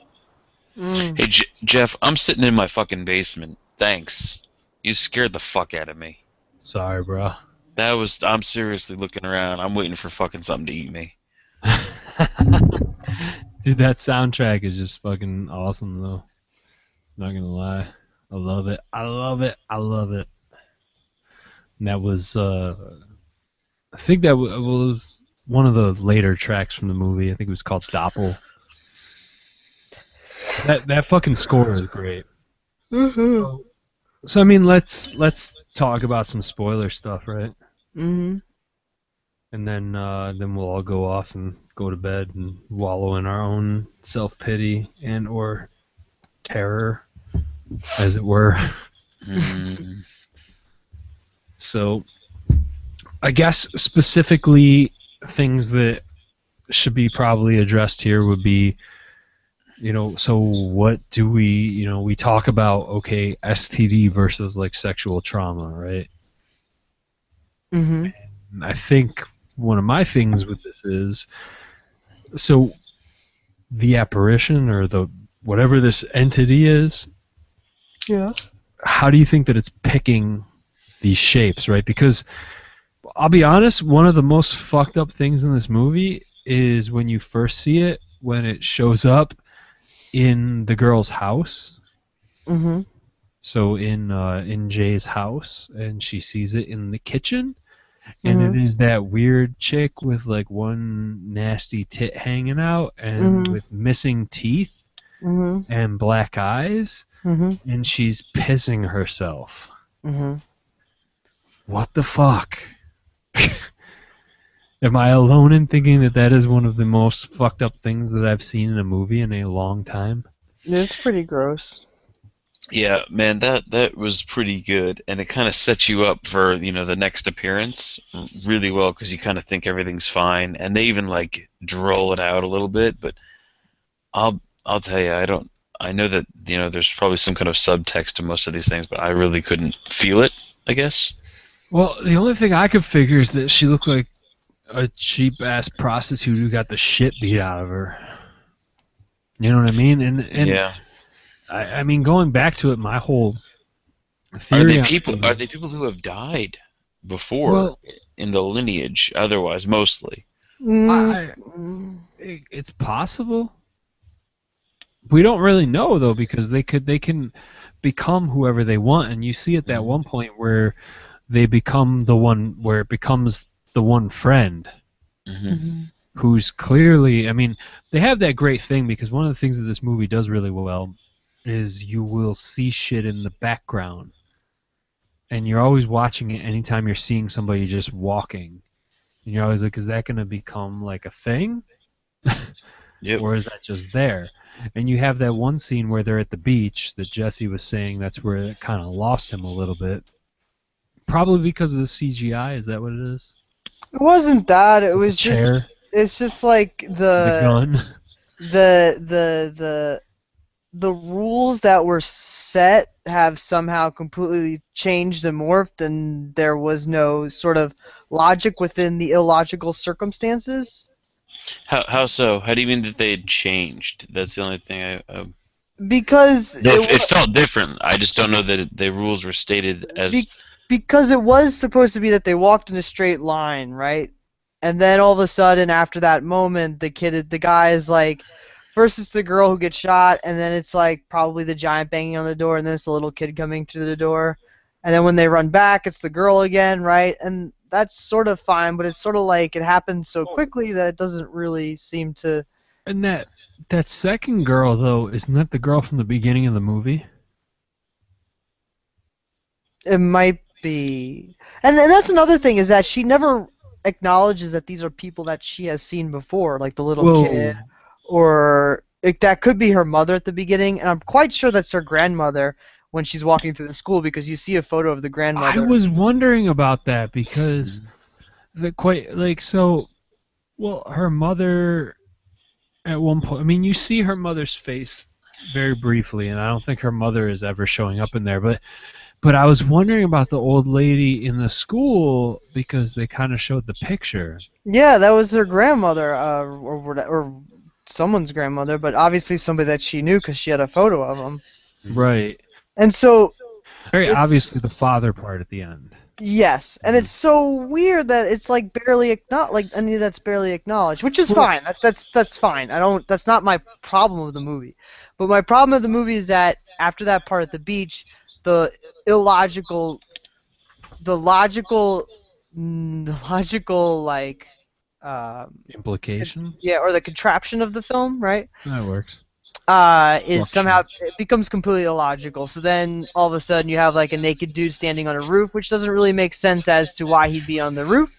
Mm. Hey, Jeff, I'm sitting in my fucking basement. Thanks. You scared the fuck out of me. Sorry, bro. I'm seriously looking around. I'm waiting for fucking something to eat me. Dude, that soundtrack is just fucking awesome, though. Not gonna lie. I love it. I love it. I love it. And that was, I think that was one of the later tracks from the movie. I think it was called Doppel. That fucking score is great. Mm-hmm. So I mean, let's talk about some spoiler stuff, right? Mm-hmm. And then we'll all go off and go to bed and wallow in our own self-pity and or terror, as it were. Mm. So, I guess specifically things that should be probably addressed here would be, so what do we talk about, okay, STD versus like sexual trauma, right? Mm-hmm. And I think one of my things with this is, so the apparition or the whatever this entity is, Yeah. how do you think that it's picking these shapes, right? Because I'll be honest, one of the most fucked up things in this movie is when you first see it, when it shows up in the girl's house. Mm-hmm. So in Jay's house, and she sees it in the kitchen, and Mm-hmm. it is that weird chick with like one nasty tit hanging out and Mhm. with missing teeth Mm-hmm. and black eyes, Mm-hmm. and she's pissing herself. Mm-hmm. What the fuck? Am I alone in thinking that that is one of the most fucked up things that I've seen in a movie in a long time? It's pretty gross. Yeah, man, that was pretty good, and it kind of sets you up for the next appearance really well, because you kind of think everything's fine, and they even like droll it out a little bit. But I'll tell you, I know that there's probably some kind of subtext to most of these things, but I really couldn't feel it, I guess. Well, the only thing I could figure is that she looked like a cheap ass prostitute who got the shit beat out of her. You know what I mean? And yeah. I mean, going back to it, my whole Are theory they on people? it- Are they people who have died before Well- in the lineage? Otherwise, mostly. It's possible. We don't really know though, because they can become whoever they want, and you see at that one point where they become the one, where it becomes the one friend Mm-hmm. who's clearly, I mean, they have that great thing, because one of the things that this movie does really well is you will see shit in the background, and you're always watching it anytime you're seeing somebody just walking, and you're always like, is that going to become like a thing? Yep. Or is that just there? And you have that one scene where they're at the beach that Jesse was saying that's where it kind of lost him a little bit. Probably because of the CGI, is that what it is? It wasn't that. It was Chair, just. It's just like the gun. the rules that were set have somehow completely changed and morphed, and there was no sort of logic within the illogical circumstances. How so? How do you mean that they had changed? That's the only thing Because No, it felt different. I just don't know that the rules were stated as. Because it was supposed to be that they walked in a straight line, right? And then all of a sudden, after that moment, the guy is like, first it's the girl who gets shot, and then it's like probably the giant banging on the door, and then it's the little kid coming through the door, and then when they run back, it's the girl again, right? And that's sort of fine, but it's sort of like it happens so quickly that it doesn't really seem to. And that second girl though, isn't that the girl from the beginning of the movie? It might be, and that's another thing is that she never acknowledges that these are people that she has seen before, like the little kid, or that could be her mother at the beginning, and I'm quite sure that's her grandmother when she's walking through the school because you see a photo of the grandmother. I was wondering about that because her mother at one point, I mean, you see her mother's face very briefly, and I don't think her mother is ever showing up in there, but I was wondering about the old lady in the school because they kind of showed the picture. Yeah, that was her grandmother, or someone's grandmother, but obviously somebody that she knew because she had a photo of him. Right. And so... Very obviously the father part at the end. Yes, and it's so weird that it's like barely acknowledged, that's barely acknowledged, which is fine. That's fine. That's not my problem with the movie. But my problem with the movie is that after that part at the beach, the logical like implication. Yeah, or the contraption of the film, right? That works. Is somehow it becomes completely illogical. So then all of a sudden you have like a naked dude standing on a roof, which doesn't really make sense as to why he'd be on the roof.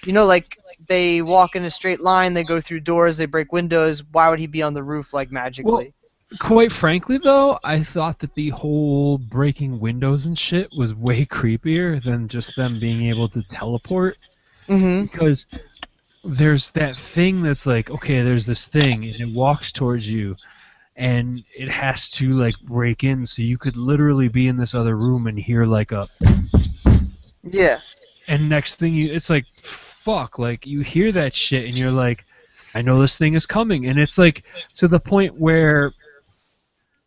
You know, like they walk in a straight line, they go through doors, they break windows. Why would he be on the roof like magically? Well, quite frankly, though, I thought that the whole breaking windows and shit was way creepier than just them being able to teleport. Mm-hmm. Because there's that thing that's like, okay, there's this thing, and it walks towards you, and it has to, like, break in, so you could literally be in this other room and hear, like, a... Yeah. And next thing, it's like, fuck, like, you hear that shit, and you're like, I know this thing is coming, and it's like, to the point where...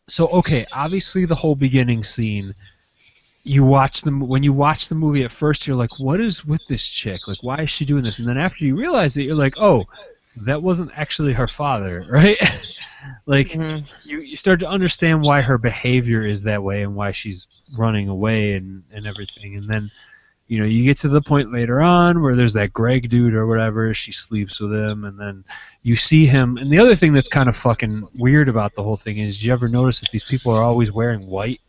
So, okay, obviously the whole beginning scene, when you watch the movie at first, you're like, what is with this chick? Like, why is she doing this? And then after you realize it, you're like, oh, that wasn't actually her father, right? Like, you start to understand why her behavior is that way and why she's running away and everything. And then, you know, you get to the point later on where there's that Greg dude or whatever, she sleeps with him, and then you see him. And the other thing that's kind of fucking weird about the whole thing is, you ever notice that these people are always wearing white?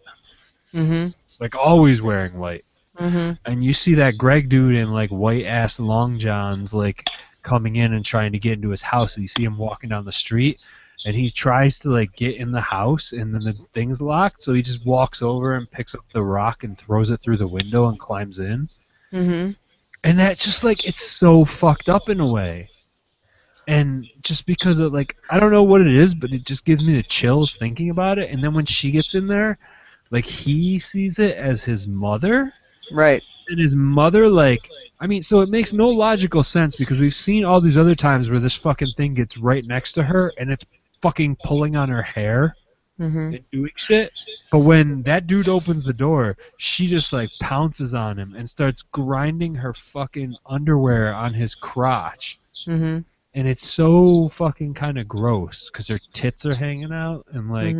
Mm-hmm. Like, always wearing white. Mm-hmm. And you see that Greg dude in, like, white-ass long johns, like, coming in and trying to get into his house. And you see him walking down the street, and he tries to, like, get in the house, and then the thing's locked, so he just walks over and picks up the rock and throws it through the window and climbs in. Mm-hmm. And that just, like, it's so fucked up in a way. And just because of, like, I don't know what it is, but it just gives me the chills thinking about it. And then when she gets in there, like, he sees it as his mother. Right. And his mother, like, I mean, so it makes no logical sense because we've seen all these other times where this fucking thing gets right next to her and it's fucking pulling on her hair and doing shit. But when that dude opens the door, she just, like, pounces on him and starts grinding her fucking underwear on his crotch. Mm-hmm. And it's so fucking kind of gross because her tits are hanging out and, like...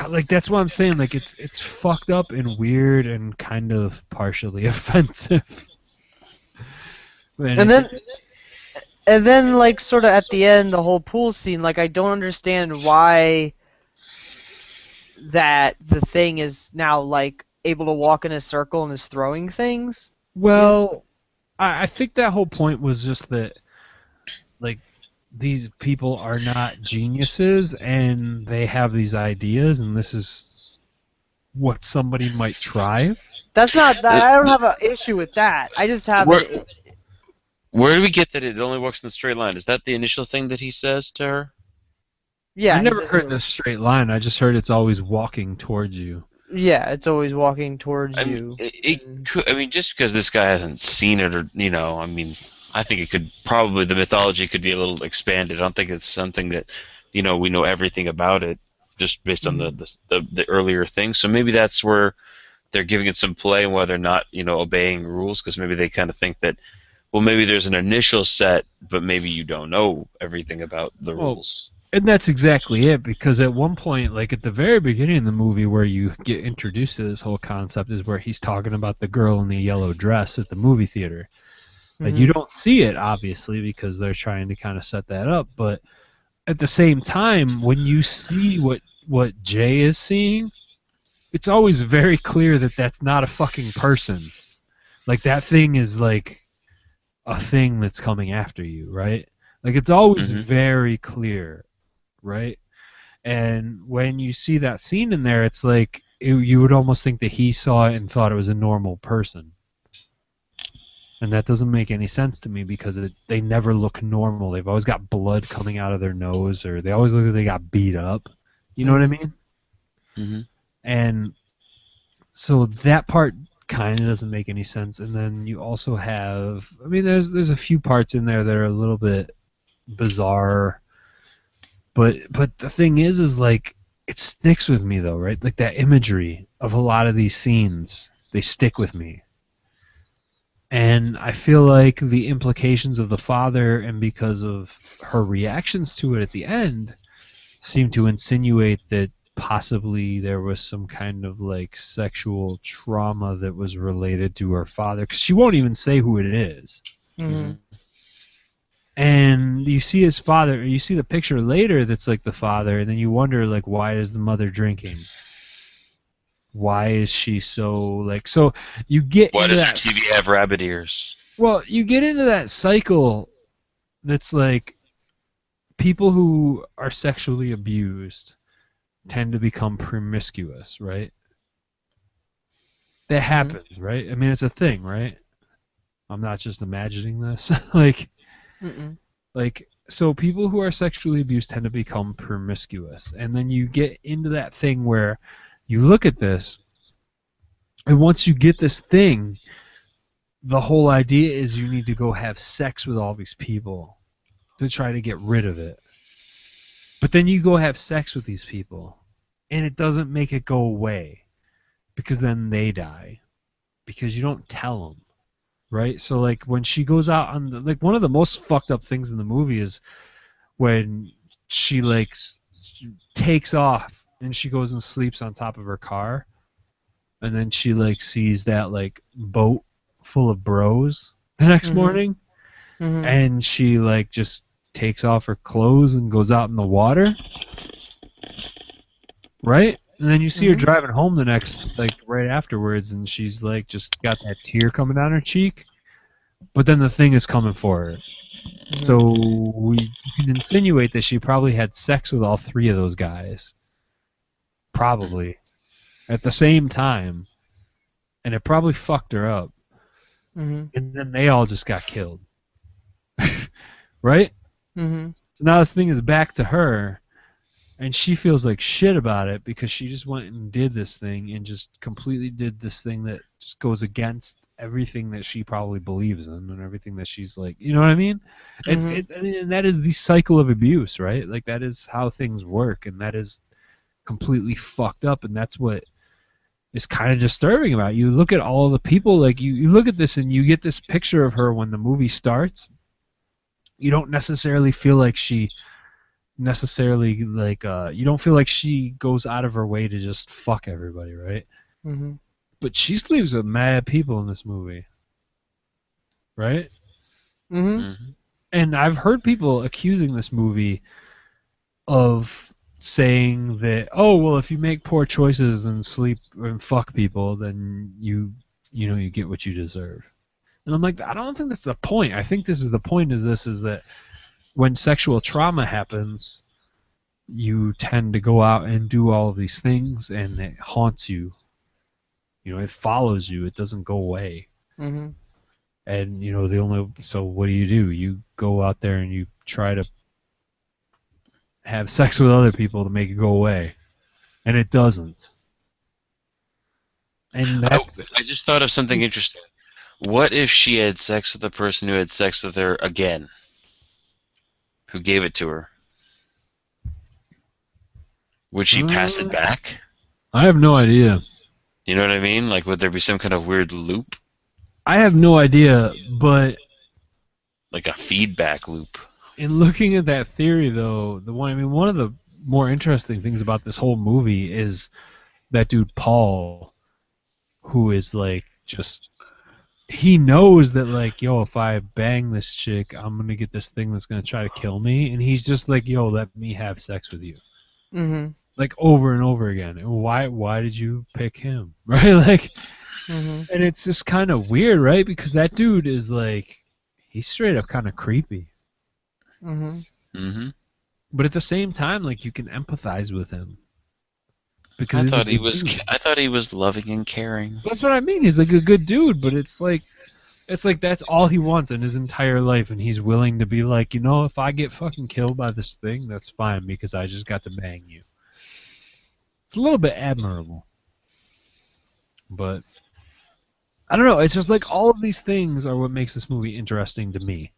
Like, that's what I'm saying. Like, it's fucked up and weird and kind of partially offensive. And then, like, sort of at the end, the whole pool scene, like, I don't understand why that the thing is now, like, able to walk in a circle and is throwing things. Well, I think that whole point was just that, like, these people are not geniuses and they have these ideas and this is what somebody might try. That's not that. I don't have an issue with that. I just have Where do we get that it only works in a straight line? Is that the initial thing that he says to her? Yeah. I never heard this straight line. I just heard it's always walking towards you. Yeah, it's always walking towards you. I mean, just because this guy hasn't seen it, or, you know, I mean, I think it could probably, the mythology could be a little expanded. I don't think it's something that, you know, we know everything about it just based on the earlier things. So maybe that's where they're giving it some play and why they're not, you know, obeying rules, because maybe they kind of think that, well, maybe there's an initial set, but maybe you don't know everything about the rules. And that's exactly it, because at one point, like at the very beginning of the movie where you get introduced to this whole concept is where he's talking about the girl in the yellow dress at the movie theater. Like, you don't see it, obviously, because they're trying to kind of set that up, but at the same time, when you see what Jay is seeing, it's always very clear that that's not a fucking person. Like, that thing is like a thing that's coming after you, right? Like, it's always very clear, right? And when you see that scene in there, it's like you would almost think that he saw it and thought it was a normal person. And that doesn't make any sense to me, because they never look normal. They've always got blood coming out of their nose, or they always look like they got beat up. You know what I mean? Mm-hmm. And so that part kind of doesn't make any sense. And then you also have, I mean, there's a few parts in there that are a little bit bizarre. But the thing is like, it sticks with me though, right? Like that imagery of a lot of these scenes, they stick with me. And I feel like the implications of the father, and because of her reactions to it at the end, seem to insinuate that possibly there was some kind of like sexual trauma that was related to her father, because she won't even say who it is. Mm-hmm. And you see his father, you see the picture later that's like the father, and then you wonder, like, why is the mother drinking? Why is she so, like, so you get why into does that, her TV have rabbit ears? Well, you get into that cycle that's like, people who are sexually abused tend to become promiscuous, right? That happens, right? I mean, it's a thing, right? I'm not just imagining this. Like, so people who are sexually abused tend to become promiscuous. And then you get into that thing where you look at this, and once you get this thing, the whole idea is you need to go have sex with all these people to try to get rid of it. But then you go have sex with these people, and it doesn't make it go away, because then they die, because you don't tell them, right? So like when she goes out on the, like, one of the most fucked up things in the movie is when she like takes off and she goes and sleeps on top of her car, and then she like sees that like boat full of bros the next morning, and she like just takes off her clothes and goes out in the water, right? And then you see her driving home the next, like, right afterwards, and she's like just got that tear coming down her cheek, but then the thing is coming for her. So you can insinuate that she probably had sex with all three of those guys, probably at the same time, and it probably fucked her up. And then they all just got killed. Right? So now this thing is back to her, and she feels like shit about it because she just went and did this thing and just completely did this thing that just goes against everything that she probably believes in and everything that she's like, you know what I mean? I mean, and that is the cycle of abuse, right? Like, that is how things work, and that is completely fucked up, and that's what is kind of disturbing about it. You look at all the people, like, you look at this and you get this picture of her when the movie starts. You don't necessarily feel like she necessarily, like, you don't feel like she goes out of her way to just fuck everybody, right? But she sleeps with mad people in this movie, right? And I've heard people accusing this movie of saying that, oh, well, if you make poor choices and sleep and fuck people, then you get what you deserve. And I'm like, I don't think that's the point. I think this is the point, is that when sexual trauma happens, you tend to go out and do all of these things, and it haunts you. You know, it follows you. It doesn't go away. And, you know, so what do? You go out there and you try to have sex with other people to make it go away. And it doesn't. And that's I just thought of something interesting. What if she had sex with the person who had sex with her again? Who gave it to her? Would she pass it back? I have no idea. You know what I mean? Like, would there be some kind of weird loop? I have no idea, but like a feedback loop. In looking at that theory, though, one of the more interesting things about this whole movie is that dude Paul, who is like just, he knows that like, yo, if I bang this chick, I'm gonna get this thing that's gonna try to kill me, and he's just like, yo, let me have sex with you, like over and over again. And why did you pick him, right? Like, and it's just kind of weird, right? Because that dude is like, he's straight up kind of creepy. But at the same time, like, you can empathize with him. Because I thought he was loving and caring. That's what I mean. He's like a good dude, but it's like that's all he wants in his entire life, and he's willing to be like, you know, if I get fucking killed by this thing, that's fine because I just got to bang you. It's a little bit admirable. But I don't know, it's just like all of these things are what makes this movie interesting to me.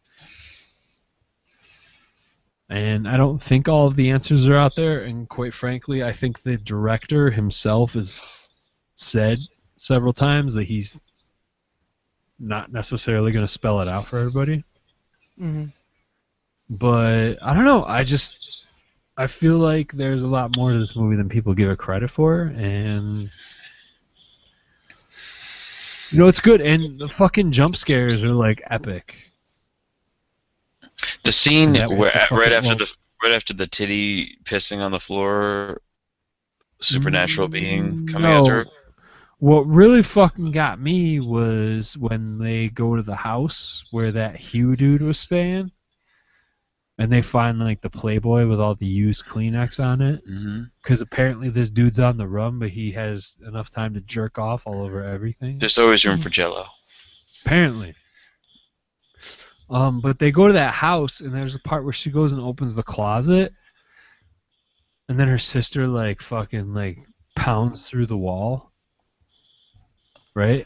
And I don't think all of the answers are out there, and quite frankly, I think the director himself has said several times that he's not necessarily going to spell it out for everybody. But I don't know, I feel like there's a lot more to this movie than people give it credit for, and you know, it's good, and the fucking jump scares are like epic. The scene where right after the titty pissing on the floor, supernatural being coming after her. What really fucking got me was when they go to the house where that Hugh dude was staying, and they find like the Playboy with all the used Kleenex on it. Because apparently this dude's on the run, but he has enough time to jerk off all over everything. There's always room for Jello. Apparently. But they go to that house, and there's a part where she goes and opens the closet, and then her sister like fucking like pounds through the wall, right?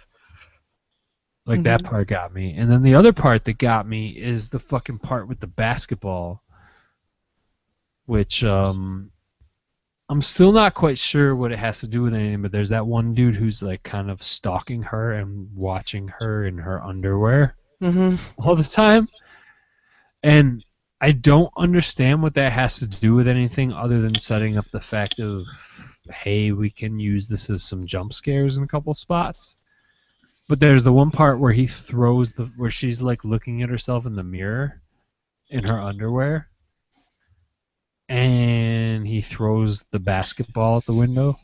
Like that part got me, and then the other part that got me is the fucking part with the basketball, which I'm still not quite sure what it has to do with anything. But there's that one dude who's like kind of stalking her and watching her in her underwear. All the time, and I don't understand what that has to do with anything other than setting up the fact of, hey, we can use this as some jump scares in a couple spots. But there's the one part where he throws where she's like looking at herself in the mirror in her underwear, and he throws the basketball at the window.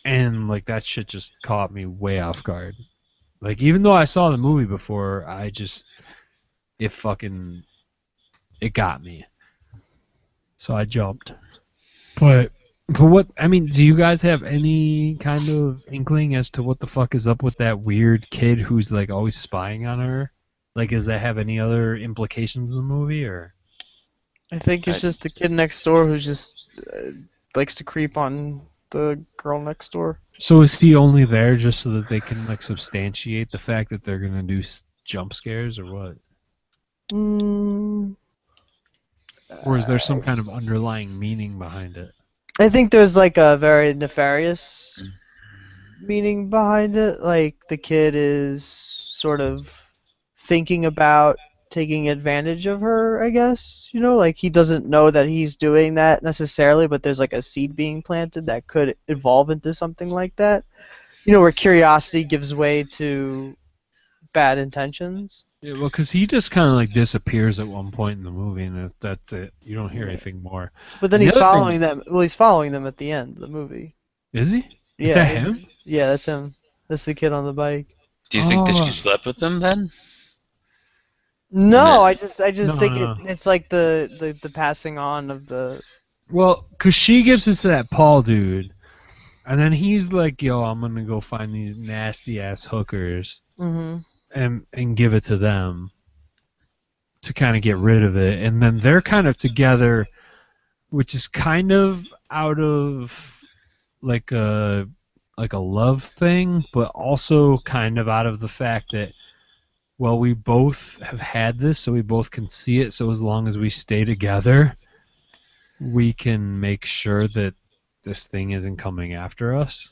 And like that shit just caught me way off guard. Like, even though I saw the movie before, it got me. So I jumped. But what, I mean, do you guys have any kind of inkling as to what the fuck is up with that weird kid who's like always spying on her? Like, does that have any other implications in the movie, or? I think it's just the kid next door who just likes to creep on the girl next door. So is he only there just so that they can like substantiate the fact that they're gonna do jump scares, or what? Or is there some kind of underlying meaning behind it? I think there's like a very nefarious meaning behind it. Like the kid is sort of thinking about taking advantage of her, I guess. You know, like he doesn't know that he's doing that necessarily, but there's like a seed being planted that could evolve into something like that. You know, where curiosity gives way to bad intentions. Yeah, well, because he just kind of like disappears at one point in the movie, and that's it. You don't hear anything more. But then he's following them. Well, he's following them at the end of the movie. Is he? Yeah, is that him? Yeah, that's him. That's the kid on the bike. Do you think that she slept with them then? No, I just think no. it's like the passing on of the. Well, because she gives it to that Paul dude, and then he's like, "Yo, I'm gonna go find these nasty ass hookers and give it to them to kind of get rid of it." And then they're kind of together, which is kind of out of like a love thing, but also kind of out of the fact that, well, we both have had this, so we both can see it, so as long as we stay together, we can make sure that this thing isn't coming after us.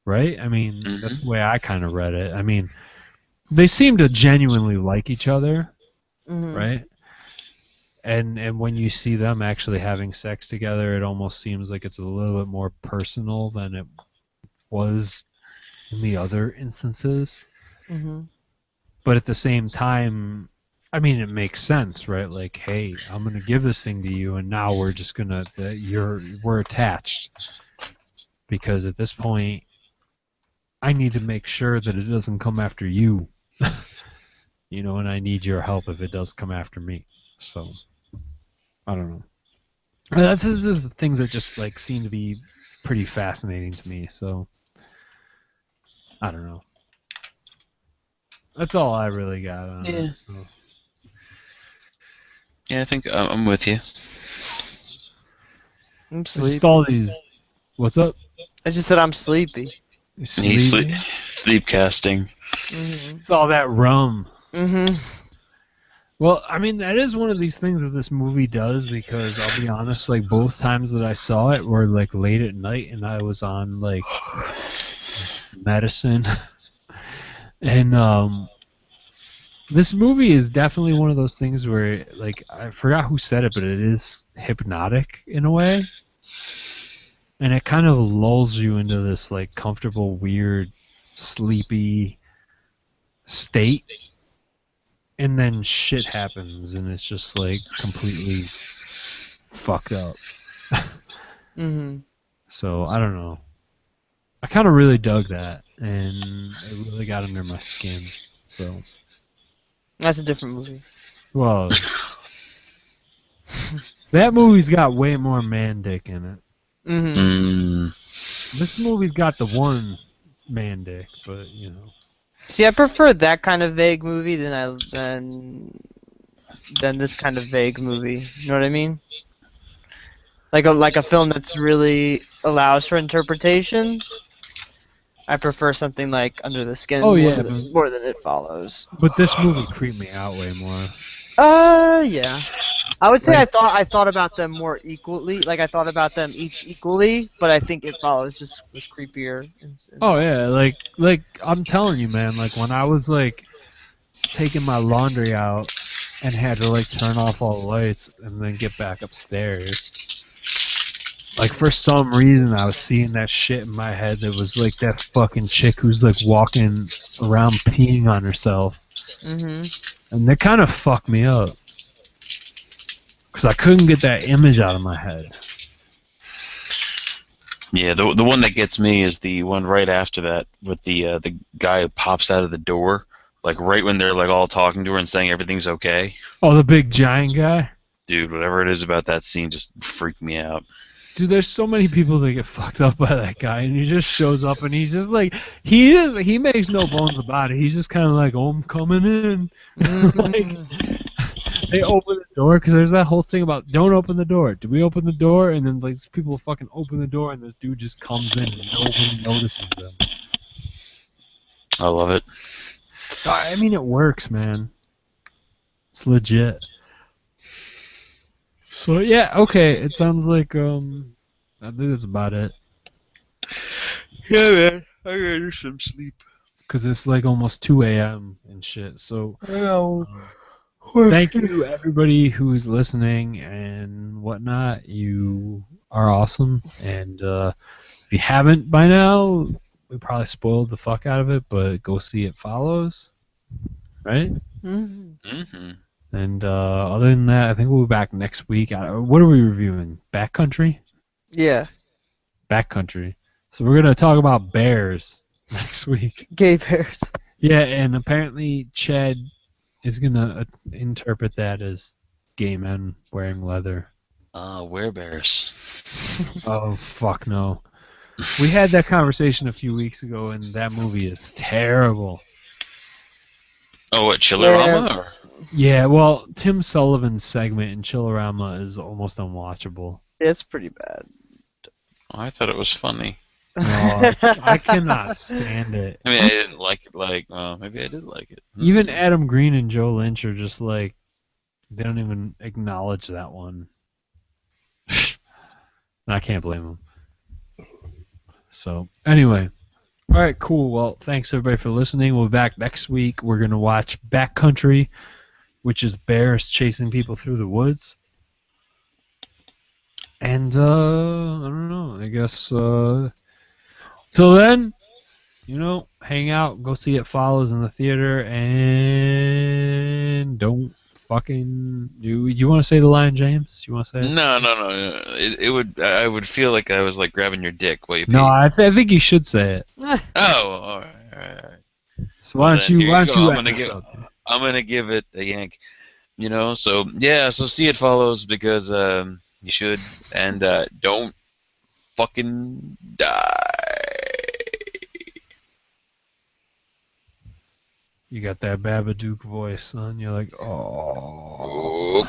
Right? I mean, that's the way I kind of read it. I mean, they seem to genuinely like each other, Mm-hmm. right? And when you see them actually having sex together, it almost seems like it's a little bit more personal than it was in the other instances. Mm-hmm. But at the same time, I mean, it makes sense, right? Like, hey, I'm gonna give this thing to you, and now we're just we're attached, because at this point, I need to make sure that it doesn't come after you, and I need your help if it does come after me. So, I don't know. This is things that just like seem to be pretty fascinating to me. So, I don't know. That's all I really got on it. So. Yeah, I think I'm with you. I'm sleepy. Just all these. What's up? I just said I'm sleepy. He's sleep casting. Mm-hmm. It's all that rum. Mm-hmm. Well, I mean, that is one of these things that this movie does, because I'll be honest, like both times that I saw it were like late at night, and I was on like medicine, and this movie is definitely one of those things where, like, I forgot who said it, but it is hypnotic in a way, and it kind of lulls you into this like comfortable, weird, sleepy state. And then shit happens, and it's just like completely fucked up. Mm-hmm. So I don't know. I kind of really dug that, and it really got under my skin. So That's a different movie. well, that movie's got way more man dick in it. Mm-hmm. This movie's got the one man dick, but See, I prefer that kind of vague movie than this kind of vague movie. You know what I mean? Like a film that's really allows for interpretation. I prefer something like Under the Skin more than It Follows. But this movie creeped me out way more. Yeah. I would say I thought about them more equally. Like I thought about them each equally, but I think It Follows just was creepier. Oh yeah, like I'm telling you, man. Like when I was like taking my laundry out and had to like turn off all the lights and then get back upstairs. Like for some reason I was seeing that shit in my head that was like that fucking chick who's like walking around peeing on herself. Mm-hmm. And that kind of fucked me up. Because I couldn't get that image out of my head. Yeah, the one that gets me is the one right after that with the guy who pops out of the door, like right when they're like all talking to her and saying everything's okay. Oh, the big giant guy? Dude, whatever it is about that scene just freaked me out. Dude, there's so many people that get fucked up by that guy, and he just shows up, and he's just like, he makes no bones about it. He's just kind of like, oh, I'm coming in. Like, they open the door, because there's that whole thing about, don't open the door. Do we open the door? And then like people fucking open the door, and this dude just comes in, and nobody notices them. I love it. I mean, it works, man. It's legit. So yeah, okay. It sounds like I think that's about it. Yeah, man. I gotta do some sleep. Cause it's like almost 2 a.m. and shit. So thank you everybody who's listening and whatnot. You are awesome. And if you haven't by now, we probably spoiled the fuck out of it. But go see It Follows, right? Mm-hmm. Mm-hmm. And other than that, I think we'll be back next week. What are we reviewing? Backcountry? Yeah. Backcountry. So we're going to talk about bears next week. Gay bears. Yeah, and apparently Chad is going to interpret that as gay men wearing leather. Werebears. Oh, fuck no. We had that conversation a few weeks ago, and that movie is terrible. Oh, what, Chillerama? Or? Yeah, well, Tim Sullivan's segment in Chillerama is almost unwatchable. It's pretty bad. Oh, I thought it was funny. No, I cannot stand it. I mean, I didn't like it. Maybe I did like it. Even Adam Green and Joe Lynch are just like, they don't even acknowledge that one. I can't blame them. So, anyway, All right, cool. Well, thanks everybody for listening. We'll be back next week. We're gonna watch Backcountry, which is bears chasing people through the woods. And I don't know. I guess till then, hang out, go see It Follows in the theater, and don't fucking you want to say the line, James? You want to say it? No. I would feel like I was like grabbing your dick while you pee. No, I think you should say it. Oh, all right. So why don't you I'm gonna give it a yank. So yeah, so see It Follows because you should, and don't fucking die. You got that Babadook voice, son. You're like, oh.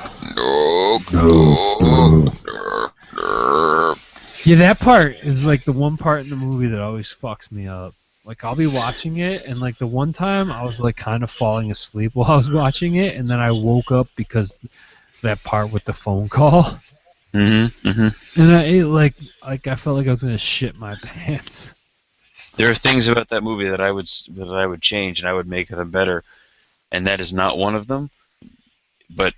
Yeah, that part is like the one part in the movie that always fucks me up. Like, I'll be watching it, and like the one time I was like kind of falling asleep while I was watching it, and then I woke up because that part with the phone call. And I felt like I was gonna shit my pants. There are things about that movie that I would change and I would make them better, and that is not one of them. But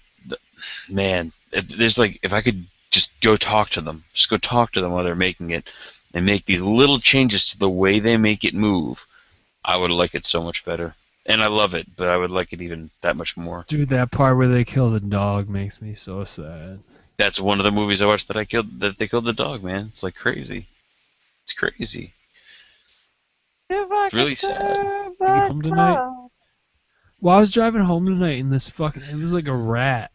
man, if I could just go talk to them while they're making it, and make these little changes to the way they make it move, I would like it so much better. And I love it, but I would like it even that much more. Dude, that part where they kill the dog makes me so sad. That's one of the movies I watched that they killed the dog, man. It's like crazy. It's crazy. It's really sad. Home tonight? Well, I was driving home tonight and it was like a rat.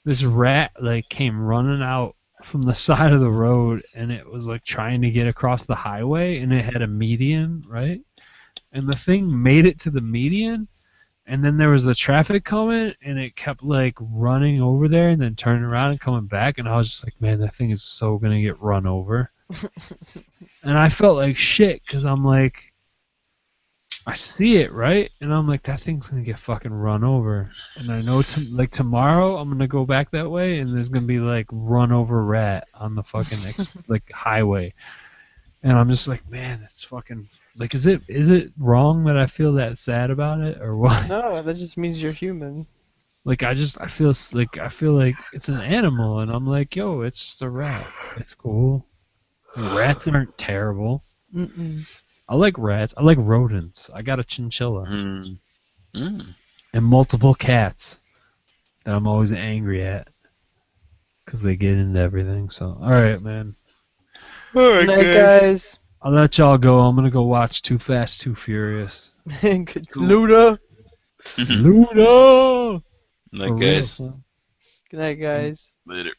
This rat like came running out from the side of the road, and it was like trying to get across the highway, and it had a median, right? And the thing made it to the median, and then there was the traffic coming, and it kept like running over there and then turning around and coming back, and I was just like, man, that thing is so gonna get run over. And I felt like shit because I'm like, I see it, right? And I'm like, that thing's gonna get fucking run over. And I know tomorrow I'm gonna go back that way, and there's gonna be like run over rat on the fucking like highway. And I'm just like, man, it's fucking like, is it wrong that I feel that sad about it or what? No, that just means you're human. Like I feel like it's an animal, and I'm like, yo, it's just a rat. It's cool. Rats aren't terrible. I like rats. I like rodents. I got a chinchilla. And multiple cats that I'm always angry at because they get into everything. So, all right, man. Good night, guys. I'll let y'all go. I'm going to go watch Too Fast, Too Furious. Luda. Luda! Night, guys. Good night, guys. Later.